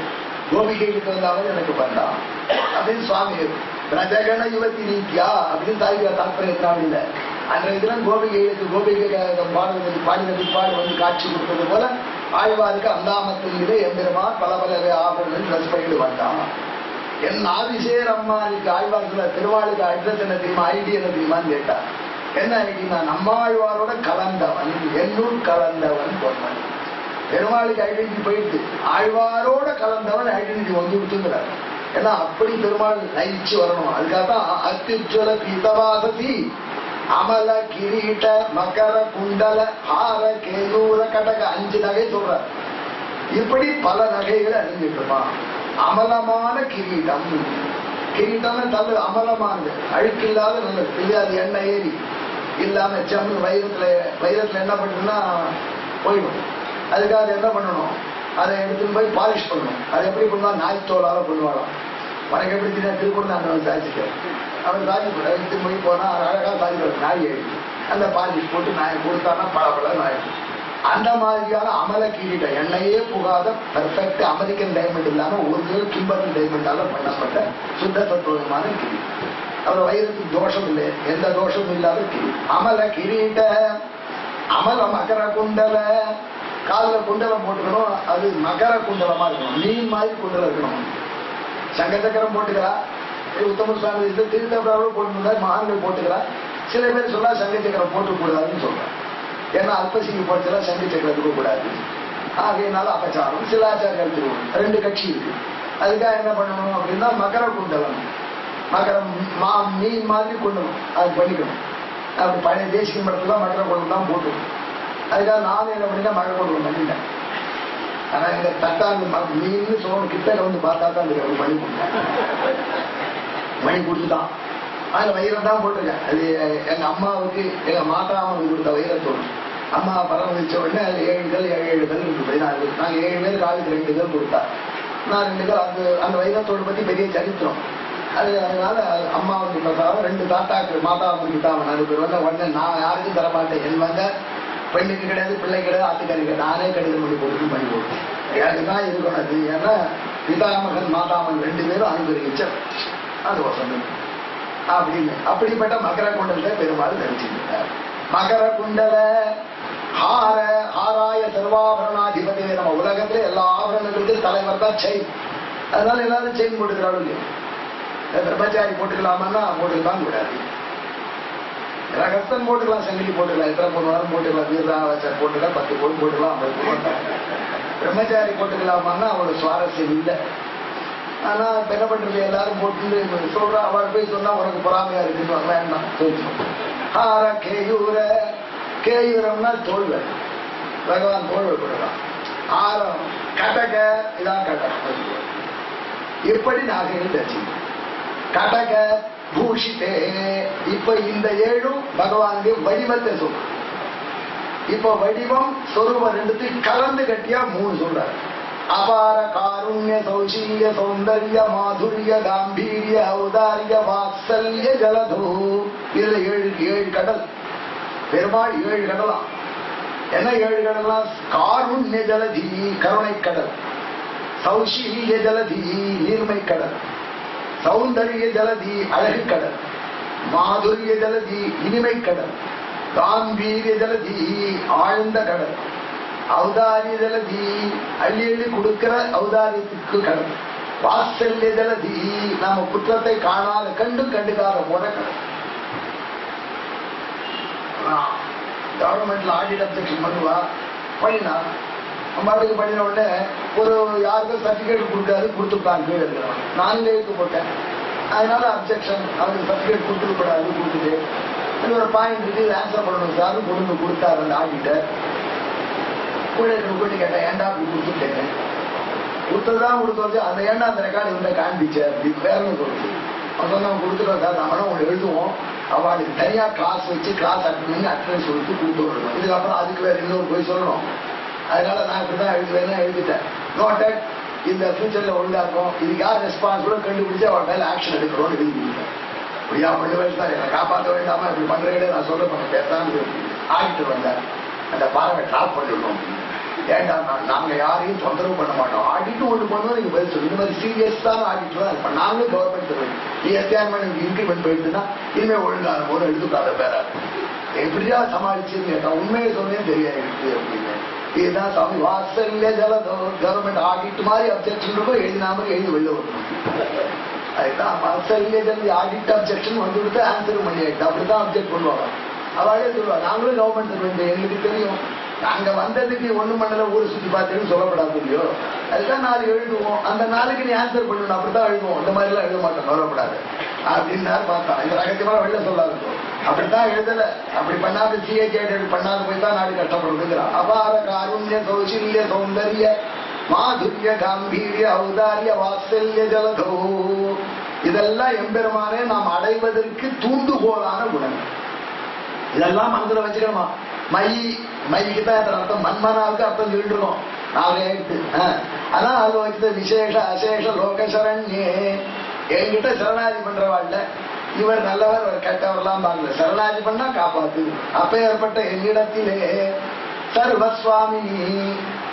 S1: கோபிகைக்கு வந்தா மாதிரி எனக்கு வந்தான் அப்படின்னு சுவாமி பிரஜகண யுவதி நீக்கியா அப்படின்னு தாய்க்கு தாற்பயம் இல்லை. அன்றைய தினம் கோபிகைகளுக்கு கோபிகை பாடின பிற்பாடு வந்து காட்சி கொடுத்தது போல ஆழ்வாருக்கு அந்தாமத்திலே எம்பெருமா பல பல ஆபரணங்கள் ட்ரெஸ் பண்ணிட்டு வந்தான். என் ஆதிசேர் அம்மாவுக்கு ஆழ்வார் சொல்ல திருவாளுக்கு அட்ரஸ் என்ன தெரியுமா, ஐடி என்ன தெரியுமான்னு கேட்டார். என்ன ஐடினா நம்மாழ்வாரோட கலந்தவன், என்னுள் கலந்தவன் பொன்மன். பெருமாளுக்கு ஐடென்டிட்டி போயிட்டு ஆழ்வாரோட கலந்தவன் ஐடென்டிட்டி வந்து கொடுத்துங்கிறார். ஏன்னா அப்படி பெருமாள் நயிச்சு வரணும். அதுக்காகத்தான் அத்தியுஜ்வல பீதவாசதி அமல கிரீட மகர குண்டல ஹார கேயூர கடக 5 நகை சொல்றார். இப்படி பல நகைகளை அணிஞ்சிட்டு இருப்பான். அமலமான கிரீடம், கிரீட்டம்னா தள்ளு அமலமானது, அழுக்கில்லாத நல்லது தெரியாது. எண்ணெய் ஏறி இல்லாம செம்மு வைரத்துல என்ன பண்ணுன்னா போயிடும். அதுக்காக என்ன பண்ணணும், அதை எடுத்துன்னு போய் பாலிஷ் பண்ணணும். அதை எப்படி பண்ணுவா, நாய்த்தோளால பண்ணுவாளாம். உனக்கு எப்படி தெரியா திருக்குறள் அந்த சாதிச்சுக்க அவன் சாதி எடுத்துன்னு போய் போனா அழகா சாதிக்கிற நாய் எழுதி அந்த பாலிஷ் போட்டு நாயை கொடுத்தானா பல நாய். அந்த மாதிரியான அமல கிரீட எண்ணெயே புகாத பெர்ஃபெக்ட் அமெரிக்கன் டைமண்ட் இல்லாம ஒரு கிம்பர்டன் டைமண்டால பண்ணப்பட்ட சுத்த தத்துவமான கிரீடம். அவர் வயிறுக்கு தோஷம் இல்லை, எந்த தோஷமும் இல்லாத கிரீடம். அமல கிரீட அமல மகர குண்டல, காதல குண்டலம் போட்டுக்கணும். அது மகர குண்டலமா இருக்கணும், மீன் மாதிரி குண்டலம் இருக்கணும். சங்க சக்கரம் போட்டுக்கிறா, உத்தம சுவாமி தீர்த்தம் போட்டு மகான்கள் போட்டுக்கிறா. சில பேர் சொல்ல சங்க சக்கரம் போட்டுக்கூடாதுன்னு சொல்றாங்க. ஏன்னா அல்பசிங்க போட்டுல சங்க சக்கரம் இருக்கக்கூடாது, ஆகையினால அபச்சாரம். சிலாச்சாரம் திருவோம் 2 கட்சி இருக்கு. அதுக்காக என்ன பண்ணணும் அப்படின்னா மகர குண்டலம், மகரம் மீன் மாதிரி கொண்டணும், அது பண்ணிக்கணும். அப்படி பழைய தேசிய மடத்துல மகர குண்டம் தான் போட்டுக்கணும். அதுக்காக நானும் என்ன பண்ணிட்டேன், மகர குண்டம் பண்ணிட்டேன். ஆனா இந்த தட்டாங்க மீன் சோழ கிட்ட வந்து பார்த்தா தான் அந்த மணி கொடுத்தேன். மணி கொடுத்துட்டான். அதுல வைரம் தான் போட்டிருக்கேன். அது எங்க அம்மாவுக்கு எங்க மாதாமனுக்கு கொடுத்த வைரத்தோடு அம்மா பரம் வச்ச உடனே அது 7 கல் 7 கல் இருக்கு. 14 நாங்க 7 பேருக்கு ஆளுக்கு 2 கல் கொடுத்தா. நான் 2 கல் அந்த வைரத்தோடு பத்தி பெரிய சரித்திரம். அதனால அம்மாவுக்கு 2 தாத்தாக்கு மாதாவுக்கு தாமன் அது பேர் வந்து உடனே நான் யாருக்கும் தரமாட்டேன். என் வந்து பெண்ணுக்கு கிடையாது, பிள்ளை கிடையாது, ஆத்துக்காரி நானே கடிதம் பண்ணி போட்டு பண்ணி போட்டேன். எனக்கு தான் இருக்கணும் அது. ஏன்னா பிதாமகன் மாதாமன் 2 பேரும் அனுபவிச்ச அது வசந்தம் அப்படின்னு. அப்படிப்பட்ட மகர குண்டலத்தை பெருமாள் தெரிஞ்சுக்கிட்டார். மகர குண்டல ஹார ஹாராய சர்வாபரணாதிபதி. நம்ம உலகத்துல எல்லா ஆபரணங்களுக்கும் தலைவர் தான் செயின். அதனால எல்லாரும் செயின் போட்டுக்கிறாள். பிரம்மச்சாரி போட்டுக்கலாமா, போட்டுக்கலாம் கூடாது. ரகஸ்தன் போட்டுக்கலாம், சங்கிலி போட்டுக்கலாம், எத்தனை பொண்ணு போட்டுக்கலாம், வீரராவச்சர் போட்டுக்கலாம், 10 பொண்ணு போட்டுக்கலாம், 50 பொண்ணு. பிரம்மச்சாரி போட்டுக்கலாமான்னா அவளோட சுவாரஸ்யம் இல்லை. ஆனா என்ன பண்றது, எல்லாரும் போட்டு சொல்றா. அவள் போய் சொன்னா உனக்கு பொறாமையா இருக்குன்னு வேண்டாம் சொல்லிச்சோம். ஹார கேயூர, கேயூரம்னா தோல்வல், பகவான் தோல்வல் கொடுக்கலாம். ஆரம் கடக, இதான் கடக. எப்படி நாகைகள் தச்சு கடக பூஷித்தே. இப்ப இந்த 7 பகவானுடைய வடிவத்தை சொல்றோம். இப்ப வடிவம் சொரூபம் 2 கலந்து கட்டியா 3 சொல்றாரு. அபார காருண்ய சௌசீல்ய சௌந்தர்ய மாதுரிய காம்பீரிய ஔதாரிய வாத்சல்ய ஜலதோ. இதுல 7 கடல். பெருமாள் 7 கடலாம். என்ன 7 கடலாம்? காருண்ய ஜலதி கருணை கடல், சௌசீல்ய ஜலதி நீர்மை கடல், சௌந்தர்ய ஜலதி அழகு கடல், மாதுரிய ஜலதி இனிமை கடல், காம்பீரிய ஜலதி ஆழ்ந்த கடல், ஔதாரிய ஜலதி அள்ளி அள்ளி கொடுக்கிற ஔதாரியத்துக்கு கடல், வாத்சல்ய ஜலதி நாம குற்றத்தை காணாத கண்டுக்காத போன கடல். கவர்மெண்ட்ல ஆடிட் அப்ஜெக்ஷன் பண்ணுவா, பண்ணினா அம்பாட்டுக்கு பண்ணின உடனே ஒரு யாருக்கும் சர்டிபிகேட் கொடுக்காது கொடுத்துருப்பாங்க கீழே இருக்கிறோம். நானும் எழுத்து போட்டேன். அதனால அப்ஜெக்ஷன், அவருக்கு சர்டிபிகேட் கொடுத்துருக்கூடாது, கொடுத்துட்டு இது ஒரு பாயிண்ட் இருக்கு, ஆன்சர் பண்ணணும் சார் கொண்டு கொடுத்தாரு அந்த ஆடிட்டர். கூட போயிட்டு கேட்டேன், ஏன்டா அப்படி கொடுத்துட்டேன், கொடுத்ததுதான் கொடுத்தது, அந்த ஏன்டா அந்த ரெக்கார்டு இவங்க காண்பிச்சார் அப்படின்னு வேறன்னு சொல்லுது. அவன் சொன்னா கொடுத்துட்டோம் சார், நம்மளும் ஒன்று எழுதுவோம், அவளுக்கு தனியா கிளாஸ் வச்சு கிளாஸ் அட்டன் பண்ணி அட்டன்ஸ் சொல்லிட்டு கொடுத்து விடணும். இதுக்கப்புறம் அதுக்கு வேற இன்னொரு போய் சொல்லணும். அதனால நான் இப்படிதான் எழுதுவேன்னா எழுதிட்டேன். நோட்டட், இந்த ஃபியூச்சர்ல ஒழுங்கா இருக்கும், இதுக்கு யார் ரெஸ்பான்சிபிளோ கண்டுபிடிச்சு அவன் மேல ஆக்ஷன் எடுக்கிறோம்னு எழுதி கொடுத்தேன். ஐயா பண்ணுவேன் சார், என்னை காப்பாற்ற வேண்டாமா இப்படி பண்றேன் நான் சொல்ல பண்ண பேசாம ஆடிட்டர் வந்தார். அந்த பாருங்க டிராப் பண்ணிடணும். ஏண்டா நாங்க யாரையும் தொந்தரவு பண்ண மாட்டோம், ஆடிட்டு ஒன்று பண்ணுவோம், நீங்க பதில் சொல்லு. இந்த மாதிரி சீரியஸான ஆடிட்டு தான் இருப்பேன். நாங்களும் கவர்மெண்ட் தருவேன், நீ எஸ்ஆர்மெண்ட் இன்க்ரிமெண்ட் போயிட்டுன்னா இனிமே ஒழுங்கா போது எடுத்துக்காத பேர எப்படியா சமாளிச்சுன்னு கேட்டா உண்மையை சொன்னேன் தெரியாது எனக்கு அப்படின்னு. இதுதான் சாமி வாசல்ல ஜலதோ கவர்மெண்ட் ஆடிட் மாதிரி அப்ஜெக்ஷன் இருக்கும், எழுதினாம எழுதி வெளில வரணும். அதுதான் வாசல்ல ஜல ஆடிட் அப்ஜெக்ஷன் வந்து கொடுத்து ஆன்சர் பண்ணி ஆயிடுச்சு. அப்படிதான் அப்ஜெக்ட் பண்ணுவாங்க. அவளே சொல்லுவாங்க, நாங்களும் கவர்மெண்ட் தருவேன், எங்களுக்கு தெரியும், நாங்க வந்ததுக்கு ஒண்ணு மண்டல ஊரை சுத்தி பார்த்தேன்னு சொல்லப்படாது இல்லையோ, அதுதான் நாலு எழுதுவோம், அந்த நாளைக்கு நீ ஆன்சர் பண்ணணும், அப்படித்தான் எழுதுவோம், இந்த மாதிரி எல்லாம் எழுத மாட்டோம், கவலைப்படாது அப்படின்னு பார்த்தான். இந்த ரகசியமா வெளில சொல்லாது, அப்படித்தான் எழுதல, அப்படி பண்ணாத சிஏ பண்ணாத போய் தான் நாடு கஷ்டப்படுறதுங்கிறான். அபார காருண்ய கௌசல்ய சௌந்தர்ய மாதுரிய காம்பீரிய ஔதாரிய வாத்சல்ய ஜலதோ, இதெல்லாம் எம்பெருமானே நாம் அடைவதற்கு தூண்டுகோலான குணங்கள். இதெல்லாம் மனசுல வச்சுக்கணுமா. மைக்கு தான் அர்த்தம், மன்மனாவுக்கு அர்த்தம் சொல்லிருக்கோம், 4 எழுத்து. அதான் அது வச்சு விசேஷ அசேஷ லோகசரண்யே, என்கிட்ட சரணாதி பண்றவாழ்ல இவர் நல்லவர் அவர் கெட்டவர்லாம் பாக்கல, சரணாதி பண்ணா காப்பாத்து. அப்ப ஏற்பட்ட என்னிடத்திலே சர்வஸ்வாமி,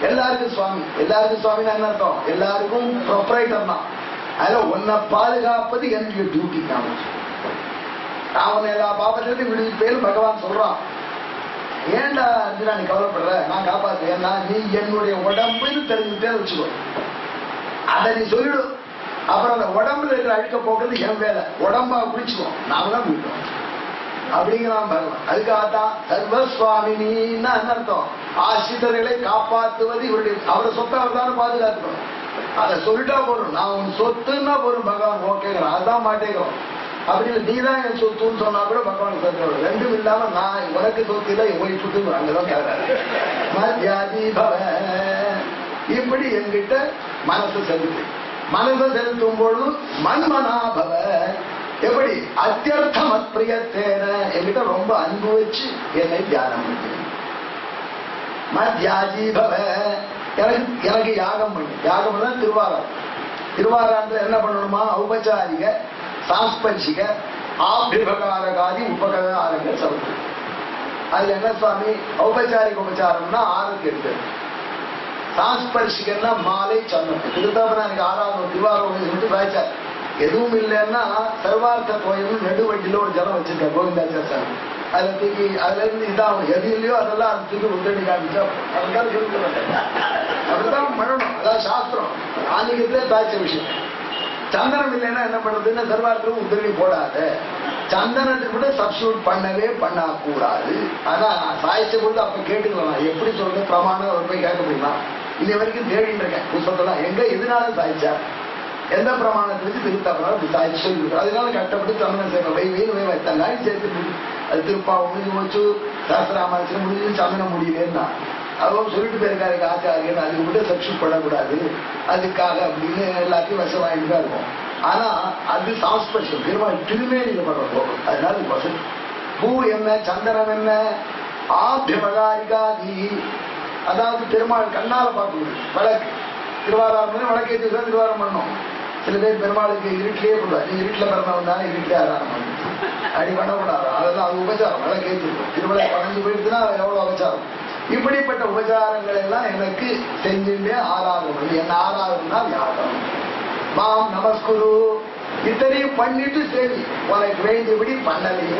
S1: எல்லாருக்கும் சுவாமி. எல்லாருக்கும் சுவாமின்னு என்ன அர்த்தம், எல்லாருக்கும் ப்ரொப்ரைட்டர் தான். அதுல உன்னை பாதுகாப்பது எனக்கு டியூட்டி. நான் உன்னை எல்லா பாபத்திலிருந்து விடுவிப்பேன்னு பகவான் சொல்றான். ஏன்டா அர்ஜுனா நீ கவலைப்படுற, நான் காப்பாத்து. ஏன்னா நீ என்னுடைய உடம்புன்னு தெரிஞ்சுட்டே வச்சுக்கோ, அதை நீ சொல்லிடும். அப்புறம் அந்த உடம்புல இருக்கிற அழுக்க போக்குறது என் வேலை, உடம்பா குடிச்சுக்கோ, நாம தான் குடிப்போம் அப்படிங்கிறான் பகவான். அதுக்காகத்தான் சர்வஸ்வாமினின்னா என்ன அர்த்தம், ஆசிரியர்களை காப்பாற்றுவது இவருடைய, அவரை சொத்தை அவர் தானே பாதுகாத்துக்கணும். அதை சொல்லிட்டா போறோம், நான் உன் சொத்துன்னா போறோம் பகவான் ஓகேங்கிறான். அதுதான் மாட்டேங்கிறோம். அப்படி இல்லை, நீதான் என் சொத்துன்னு சொன்னா கூட பகவான் சொத்து. ரெண்டும் இல்லாம நான் உனக்கு சொத்து இல்லை போய் சுட்டு அங்கதான் மத்யாதி பவ, இப்படி என்கிட்ட மனசு செலுத்து. மனசை செலுத்தும் பொழுது மன்மனாபவ, எப்படி அத்தியர்த்தம் அப்பிரியத்தேன, என்கிட்ட ரொம்ப அன்பு வச்சு என்னை தியானம் பண்ணு. மத்யாஜி பவ, எனக்கு யாகம் பண்ணு. யாகம் பண்ண திருவாரம். திருவாராந்திர என்ன பண்ணணுமா, ஔபச்சாரிக சாஸ்பர்ஷிக ஆபிபகாரகாதி உபகாரங்கள் சொல்றது. அதுல என்ன சுவாமி, ஔபச்சாரிக உபச்சாரம்னா 6க்கு 8, சாஸ்பர்ஷிகன்னா மாலை சந்தனம். திருத்தாபனா எனக்கு 6வது திருவாரூர் சொல்லிட்டு வாய்ச்சார். எதுவும் இல்லைன்னா சர்வார்த்த கோயில் நெடுவண்டியில ஒரு ஜலம் வச்சிருக்கேன் கோவிந்தாச்சார் சார். அதுல தூக்கி அதுல இருந்து இதாகும் எது இல்லையோ அதெல்லாம் அது தூக்கி உத்தரடி காமிச்சா அதுதான் அப்படிதான் பண்ணணும். அதாவது சாஸ்திரம் ஆன்மீகத்திலே தாய்ச்ச விஷயம். சந்தனம் இல்லைன்னா என்ன பண்றதுன்னா சர்வார்த்தம் உத்தரடி போடாத, சந்தனத்துக்கு கூட சப்ஸ்டியூட் பண்ணவே பண்ணக்கூடாது. அதான் நான் சாய்ச்ச பொழுது அப்ப கேட்டுக்கலாம், எப்படி சொல்றது பிரமாணம் ஒரு போய் கேட்க முடியுமா. இன்னை வரைக்கும் தேடிட்டு இருக்கேன் புத்தகத்தெல்லாம், எங்க எதுனால சாய்ச்சா, எந்த பிரமாணத்துக்கு திருத்தப்படாது சாய்ச்சி சொல்லி. அதனால கட்டப்பட்டு சந்தனம் சேர்க்க வெயில் வைத்தாங்க சேர்த்து அது திருப்பா முடிஞ்சு போச்சு, சாஸ்திராமாச்சரம் முடிஞ்சு சந்தனம் முடியலன்னா அதுவும் சொல்லிட்டு போயிருக்காரு ஆச்சாரியன், அதுக்கு மட்டும் சப்ஸ்டியூட் பண்ணக்கூடாது அதுக்காக அப்படின்னு எல்லாத்தையும் விஷம் வாங்கிட்டு தான் இருக்கும். ஆனா அது சாஸ்பர்ஷம் பெருமாள் திருமேனியில பண்றோம். அதனால வசதி பூ என்ன சந்தனம் என்ன ஆபியமகாரிகாதி, அதாவது பெருமாள் கண்ணால பார்க்கணும். வழக்கு திருவாரூர் வழக்கேற்றி தான் திருவாரம் பண்ணணும். சில பேர் பெருமாளுக்கு இருட்டிலே போடுவார், நீ இருட்டில் பிறந்தவன் தானே இருட்டிலே ஆராதனை பண்ணணும் அப்படி பண்ணக்கூடாது. அதெல்லாம் அது உபச்சாரம், வழக்கேற்றிருக்கும். திருவிழா பறந்து போயிட்டுனா எவ்வளவு உபச்சாரம். இப்படிப்பட்ட உபச்சாரங்கள் எல்லாம் எனக்கு செஞ்சுட்டே ஆராதனை. என்ன ஆராதனா யாகம் மாம் நமஸ்குரு இத்தனையும் பண்ணிட்டு சரி உனக்கு வேண்டியபடி பண்ணலையே.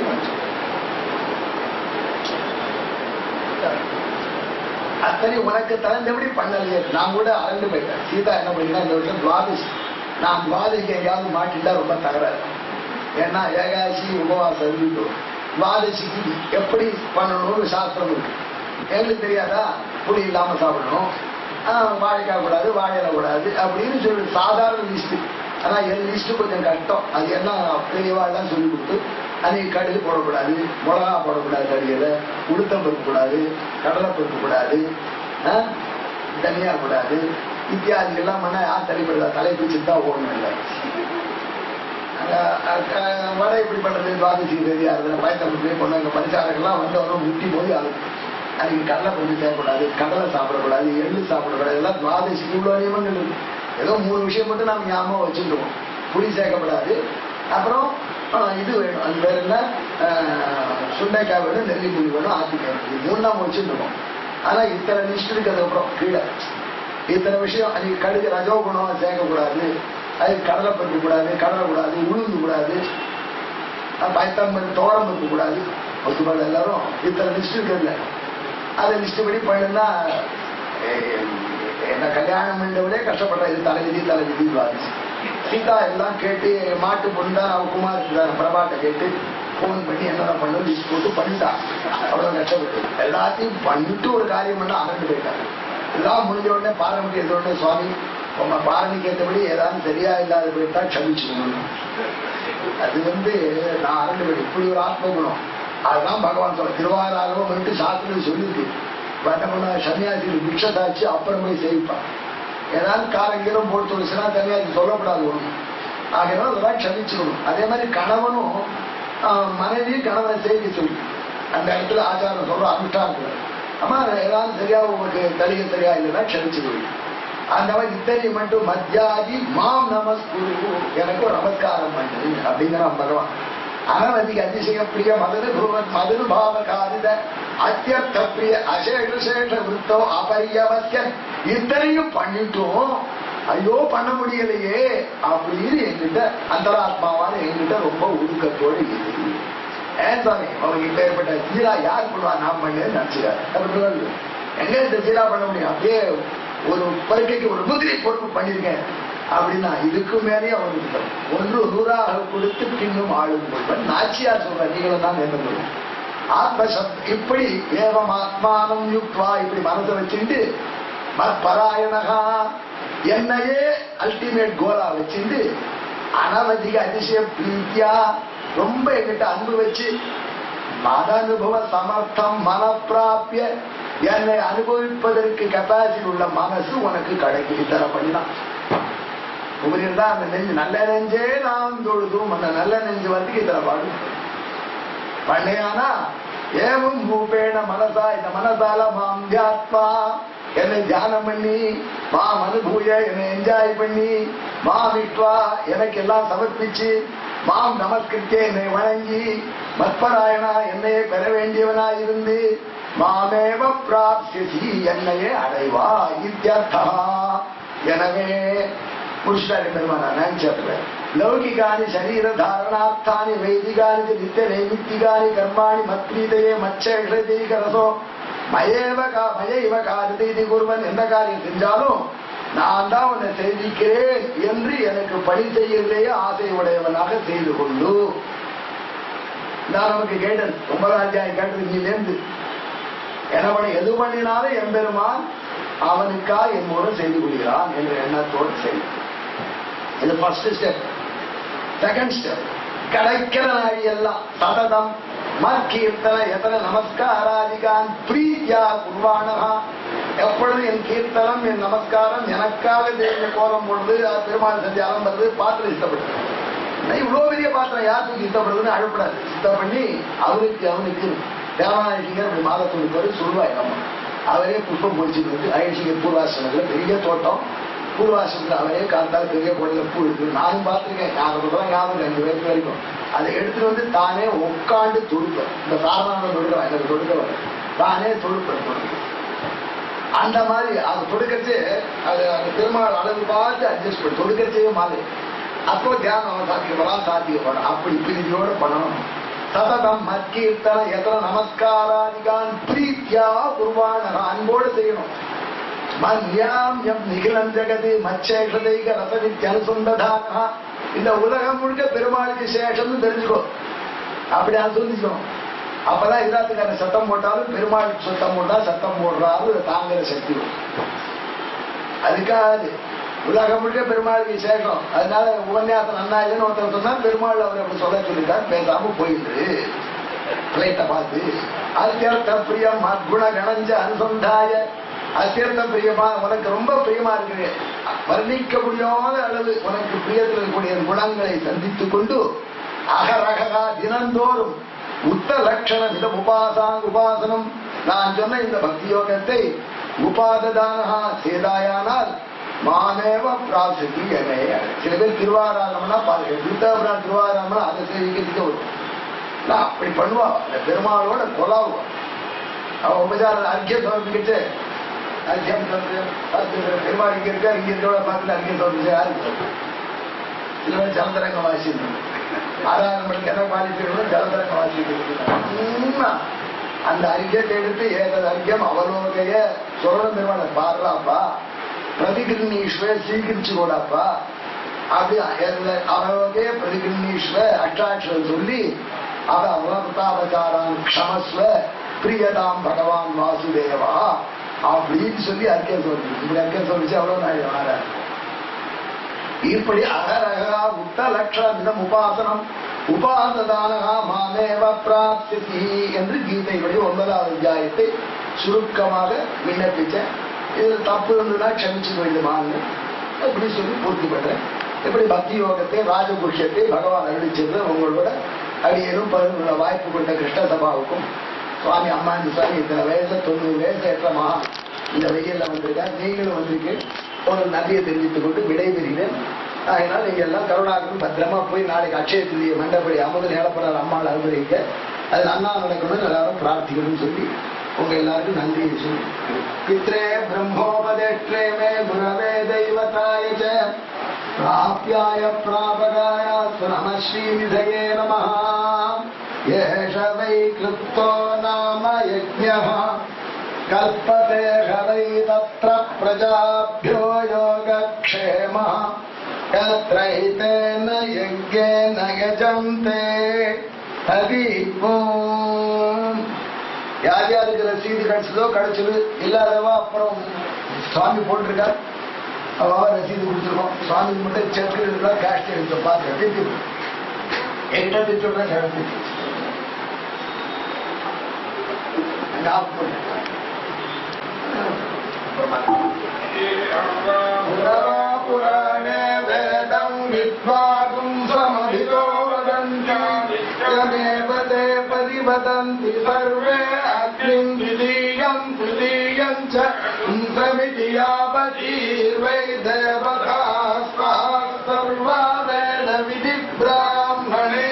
S1: அத்தனை உனக்கு தகுந்தபடி பண்ணலையே. நான் கூட அரண்டு போயிட்டேன். சீதா என்ன பண்ணினா இந்த வருஷம் துவாதசி, நான் துவாதசிக்கு எங்கேயாவது மாட்டிட்டா ரொம்ப தகராறு. ஏன்னா ஏகாதசி உபவாசம் இருந்துட்டோம். துவாதசிக்கு எப்படி பண்ணணும்னு சாஸ்திரம் இருக்கு, எங்களுக்கு தெரியாதா. புளி இல்லாம சாப்பிடணும், வாழைக்காய் கூடாது, வாழையில கூடாது அப்படின்னு சொல்லி சாதாரண லிஸ்ட். ஆனா என் லிஸ்ட் கொஞ்சம் கஷ்டம். அது எல்லாம் பெரியவாள்லாம் சொல்லி கொடுத்து அன்னைக்கு கடுகு போடக்கூடாது, மிளகா போடக்கூடாது, கடுகுல உளுத்தம் பருப்பு கூடாது, கடலை பருப்பு கூடாது, தனியா கூடாது, இத்தியாதி எல்லாம் பண்ணா யார் தலைப்படுதா? தலை பிடிச்சிட்டு தான் ஓடணும். இல்லை வடை எப்படி பண்றது? துவாதசி தெரியா இருக்குல்ல, பயத்தம்பு பொண்ணு பரிசாரங்கள்லாம் வந்து அவரும் முட்டி போய் ஆகும். அதுக்கு கடலை கொஞ்சம் தேவைப்படாது, கடலை சாப்பிடக்கூடாது, எள்ளு சாப்பிடக்கூடாது, இதெல்லாம் துவாதசிக்கு இவ்வளவு நியமங்கள் இருக்கு. ஏதோ 3 விஷயம் மட்டும் நம்ம ஞாபகம் வச்சுருக்கோம். புளி சேர்க்கப்படாது, அப்புறம் இது வேணும், அது பேர் என்ன, சுண்டைக்காய் வேணும், நெல்லி புளி வேணும், ஆத்திக்காய் வேணும். இது 3 நாம வச்சுருக்கோம். ஆனா இத்தனை லிஸ்ட் இருக்கிறது அப்புறம் கீழே இத்தனை விஷயம். அதுக்கு கடுகு ரஜோ குணம் சேர்க்கக்கூடாது, அதுக்கு கடலை பருப்பு கூடாது, கடலை கூடாது, உளுந்து கூடாது, பயத்தம்பருப்பு தோரம் பருப்பு கூடாது. ஒத்துப்பாடு எல்லாரும் இத்தனை லிஸ்ட் இருக்கிறதுல அதை லிஸ்ட் படி பண்ணுன்னா என்ன கல்யாணம் பண்ணவிலே கஷ்டப்படுற. இது தலைவிதி தலைவிதி பாதிச்சு. சீதா எல்லாம் கேட்டு மாட்டு பொண்ணு தான் அவ குமார் பிரபாட்டை கேட்டு போன் பண்ணி என்னென்ன பண்ணு லிஸ்ட் போட்டு பண்ணிட்டா. அவ்வளவு கஷ்டப்பட்டு எல்லாத்தையும் பண்ணிட்டு ஒரு காரியம் பண்ண அரண்டு போயிட்டாங்க. எல்லாம் முடிஞ்ச உடனே பாரம்பரிய எந்த உடனே சுவாமி உங்க பாரணிக்கு ஏற்றபடி ஏதாவது சரியா இல்லாத போயிட்டா க்ஷமிச்சுக்கணும். அது நான் அரண்டு போயிட்டு இப்படி ஒரு ஆத்ம குணம். அதுதான் பகவான் சொல்ல திருவாராகவும் வந்துட்டு சாஸ்திரம் சொல்லிருக்கு. என்ன பண்ண சன்னியாசிகள் பிக்ஷதாச்சு அப்புறம் போய் சேவிப்பான். ஏதாவது காரங்கீரம் போட்டு வச்சுன்னா தனியாசி சொல்லக்கூடாது ஒண்ணு. ஆகையாலும் அதெல்லாம் க்ஷமிச்சுக்கணும். அதே மாதிரி கணவனும் மனைவியும் கணவனை செய்தி சொல்லி அந்த இடத்துல ஆச்சாரம் சொல்ற அனுஷ்டானத்துல அம்மா ஏதாவது சரியா உங்களுக்கு தலிகை சரியா இல்லைன்னா க்ஷமிச்சுக்கணும். அந்த மாதிரி இத்தனை மட்டும் மத்தியாதி மாம் நமஸ்குரு, எனக்கு ஒரு நமஸ்காரம் பண்ணு அப்படிங்கிறான் பகவான். அனவதிக அதிசய பிரிய மதுரு பாவகாரித அத்தியர்த்த பிரிய அசேஷ விருத்தோ அபரியவசிய இத்தனையும் பண்ணிட்டும் ஐயோ பண்ண முடியலையே அப்படின்னு என்கிட்ட அந்தராத்மாவான என்கிட்ட ரொம்ப ஒழுக்கத்தோடு இருக்கு. ஏன் சாமி அவங்க இப்ப ஏற்பட்ட சீரா யார் பண்ணுவா? நான் பண்ணேன்னு நினைச்சுக்காரு. எங்க இந்த சீரா பண்ண முடியும்? அப்படியே ஒரு பருக்கைக்கு ஒரு முதிரை பொறுப்பு பண்ணிருக்கேன் அப்படின்னா இதுக்கு மேலே அவனுக்கு 1 100ஆக கொடுத்து பின்னும் ஆளும் கொள்வன் நாச்சியார் சொல்ற. நீங்களும் தான் நேர்ந்து ஆத்மசப்த இப்படி ஏவம் ஆத்மானம் யுக்வா இப்படி மனசை வச்சுட்டு மற்பராயணகா என்னையே அல்டிமேட் கோலா வச்சுட்டு அனவதிக அதிசய பிரீத்தியா ரொம்ப என்கிட்ட அன்பு வச்சு மனனுபவ சமர்த்தம் மனப்பிராப்பிய என்னை அனுபவிப்பதற்கு கெப்பாசிட்டி உள்ள மனசு உனக்கு கிடைக்குது தர பண்ணிதான். உபரிந்தா அந்த நெஞ்சு நல்ல நெஞ்சே நாம் தொழுதும் அந்த நல்ல நெஞ்சு வந்து இத்தனை பாடு பண்ணையானா ஏவும் பூபேண மனசா இந்த மனசால மாம் தியாத்மா என்னை தியானம் பண்ணி மாம் அனுபூய என்னை என்ஜாய் பண்ணி மாமித்வா எனக்கு எல்லாம் சமர்ப்பிச்சு மாம் நமஸ்கிருத்தே என்னை வணங்கி மத்பராயணா என்னையே பெற வேண்டியவனா இருந்து மாமேவ பிராப்தி என்னையே அடைவா இத்தியர்த்தா. எனவே புருஷாரி பெருமானா நினைச்சதுல லௌகிகானி சரீர தாரணார்த்தானி வைதிகானி நித்திய நைமித்திகானி கர்மாணி மத்ரீதையே மச்சேஷரசோ மயேவ காரிதை குருவன் எந்த காரியம் செஞ்சாலும் நான் தான் உன்னை செய்திக்கிறேன் என்று எனக்கு பணி செய்யறதையே ஆசை உடையவனாக செய்து கொண்டு நான் நமக்கு கேட்டது 9ஆம் அத்தியாயம் கேட்டது நீலேந்து என்ன பண்ண எது பண்ணினாலும் எம்பெருமான் அவனுக்கா என் மூலம் செய்து கொள்கிறான் என்ற எண்ணத்தோடு செய்யும். இது ஃபர்ஸ்ட் ஸ்டெப். செகண்ட் ஸ்டெப் கிடைக்கிற நாடி எல்லாம் சததம் மற்கீர்த்தன எத்தனை நமஸ்காராதிகான் பிரீத்தியா குர்வானகா எப்பொழுது என் கீர்த்தனம் என் நமஸ்காரம் எனக்காக தேவிய கோலம் போடுறது பெருமாள் செஞ்சு அலம்புறது பாத்திரம் இஷ்டப்படுது. இவ்வளவு பெரிய பாத்திரம் யாருக்கு இஷ்டப்படுறதுன்னு அழுப்படாது. இஷ்டம் பண்ணி அவனுக்கு தேவநாயகிங்க அப்படி மாதத்துக்கு சொல்லுவாய் நம்ம அவரே புஷ்பம் பொடிச்சுட்டு வந்து அயற்சிங்க பூர்வாசிரமத்துல பெரிய தோட்டம் பூர்வாசிரமத்துல அவரே காத்தால் பெரிய பொருள பூ இருக்கு. நானும் பார்த்திருக்கேன். ஞாபகம் 2 பேருக்கு வரைக்கும் அதை எடுத்துட்டு வந்து தானே உட்காந்து தொடுப்பேன். இந்த சாதாரண தொடுக்க எனக்கு தொடுக்க வர தானே தொடுப்பேன். அந்த மாதிரி அது தொடுக்கச்சு அது அந்த பெருமாள் அளவு பார்த்து அட்ஜஸ்ட் பண்ணி தொடுக்கச்சே மாதிரி அப்போ தியானம் சாத்தியப்படலாம் சாத்தியப்படும். அப்படி பிரிதியோடு பண்ணணும். சததம் மற்கீர்த்தன எத்தனை நமஸ்காராதிகான் பிரீத்தியா குர்வான அன்போடு செய்யணும். மன்யாம் எம் நிகிலம் ஜெகதி மச்சேஷதைக ரசவித்யனுசந்ததானா இந்த உலகம் முழுக்க பெருமாளுக்கு சேஷம்னு தெரிஞ்சுக்கோ. அப்படி அனுசந்திக்கணும். அப்பதான் எல்லாத்துக்கான சத்தம் போட்டாலும் பெருமாளுக்கு சத்தம் போட்டா சத்தம் போடுறாரு தாங்கிற சக்தி. அதுக்காக உலகம் முழுக்க பெருமாள் விசேஷம். அதனால உபன்யாசம் நன்னா இல்லைன்னு ஒருத்தர் சொன்னா பெருமாள் அவர் அப்படி சொல்ல சொல்லிட்டார். பேசாம போயிட்டு பிளேட்டை பார்த்து அத்தியர்த்த பிரியம் குண கணஞ்ச அனுசந்தாய அத்தியர்த்த பிரியமா உனக்கு ரொம்ப பிரியமா இருக்கு, வர்ணிக்க முடியாத அளவு உனக்கு பிரியத்தில் இருக்கக்கூடிய குணங்களை சந்தித்துக் கொண்டு அகரகா தினந்தோறும் உத்த லட்சணம் இத உபாசனம் நான் சொன்ன இந்த பக்தி யோகத்தை உபாததானஹா செய்தாயானால் மாமேவ பிராப்தி என்னைய. சில பேர் திருவாராமனா புத்தகபுரம் திருவாராமனா அதை சேவிக்கிறதுக்கு வரும். அப்படி பண்ணுவா, அந்த பெருமாளோட கொலாவுவா. அவன் உபச்சார அர்க்கியம் சமர்ப்பிக்கிட்டு அர்க்கியம் பெருமாள் இங்க இருக்கா, இங்க இருக்கோட பார்த்துட்டு அர்க்கியம் சமர்ப்பிச்சு யாருக்கு சில பேர் ஜலதரங்க வாசிக்கணும். 6 மணிக்கு என்ன பாலிட்டு ஜலதரங்க வாசிக்கிறது. அந்த அர்க்கியத்தை எடுத்து ஏதது அர்க்கியம் அவலோகைய சொல்ற பெருமாளை பாடுறாப்பா, பிரதிகிருஷ்வ சீக்கிரிச்சு கூடாப்பா, அப்படி அவலோகே பிரதிகிருஷ்வ அட்டாட்சம் சொல்லி அவ அவதாவச்சாரான் க்ஷமஸ்வ பிரியதாம் பகவான் வாசுதேவா அப்படின்னு சொல்லி அர்க்கியம் சொல்லி இப்படி அர்க்கியம் சொல்லிச்சு அவ்வளவு நாள். இப்படி அகரகா உத்த லட்சணம் உபாசனம் உபாசதானகா மாமேவ பிராப்தி என்று கீதையுடைய 9வது அத்தியாயத்தை சுருக்கமாக விண்ணப்பிச்சேன். இது தப்பு இருந்ததுன்னா க்ஷமிச்சு போயிடுமான்னு இப்படி சொல்லி பூர்த்தி பண்றேன். இப்படி பக்தி யோகத்தை ராஜகுஷ்யத்தை பகவான் அருளிச்சது உங்களோட அடியேனும் பகிர்ந்துள்ள வாய்ப்பு கொண்ட கிருஷ்ண சபாவுக்கும் சுவாமி அம்மாண்டி சுவாமி இத்தனை வயசுல 90 வயசு ஏற்றமா இந்த வெயில்ல வந்திருக்கார். நீங்களும் வந்திருக்கேன். ஒரு நன்றியை தெரிவித்துக் கொண்டு விடைபெறுகிறேன். அதனால நீங்க எல்லாம் கருணாகரும் பத்திரமா போய் நாளைக்கு அட்சய திருதியை மண்டபடி அமுதன் ஏழப்படாத அம்மாள் அனுமதிக்க அது நன்னா நடக்கணும்னு எல்லாரும் பிரார்த்திக்கணும்னு சொல்லி உங்க எல்லாருக்கும் நன்றியை சொல்லி பித்ரே பிரம்மோபதேஷ்டே மே குரவே தெய்வதாய பிராப்யாய பிராபகாய நம ஸ்ரீநிதயே நமः. ஏஷ வை கிருப்தோ நாம யஜ்ஞः கல்பதே வை தத்ர பிரஜாப்யோ யோகக்ஷேமः யத்ரைதேன யஜ்ஞேன யஜந்தே. ஹரி ஓம். யார் யாருக்கு ரசீது கிடைச்சதோ கிடைச்சது, இல்லாதவா அப்புறம் சுவாமி போட்டிருக்கார் அவ ரசீது கொடுத்துருக்கோம். சுவாமி மட்டும் செக்கு இருக்கா கேஷ் எடுத்தோம் பார்த்து என்கிட்ட திட்டோட கிடந்து புராணே வேதம் வித்வாகும் சமதிதோ வதந்தி பரிவதந்தி சர்வே அக்னிம் விதீயம் துதீயம் ச சமிதியாபதீர்வை தேவதாஸ்வா சர்வா வேத விதி பிராமணே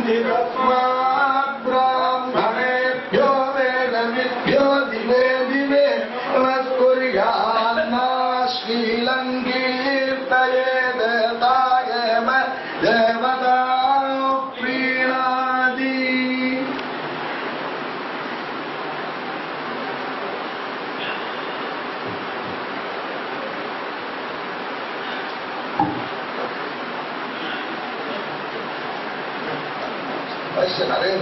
S1: திரஸ்மாத் பிராமணேभ्यो வேதவித்யோ திவே திவே நஸ்குர்யான்னா ஸ்ரீலங்கீர்த்தயே தேதாயம தேவதா ப்ரீணாதி. நிறைய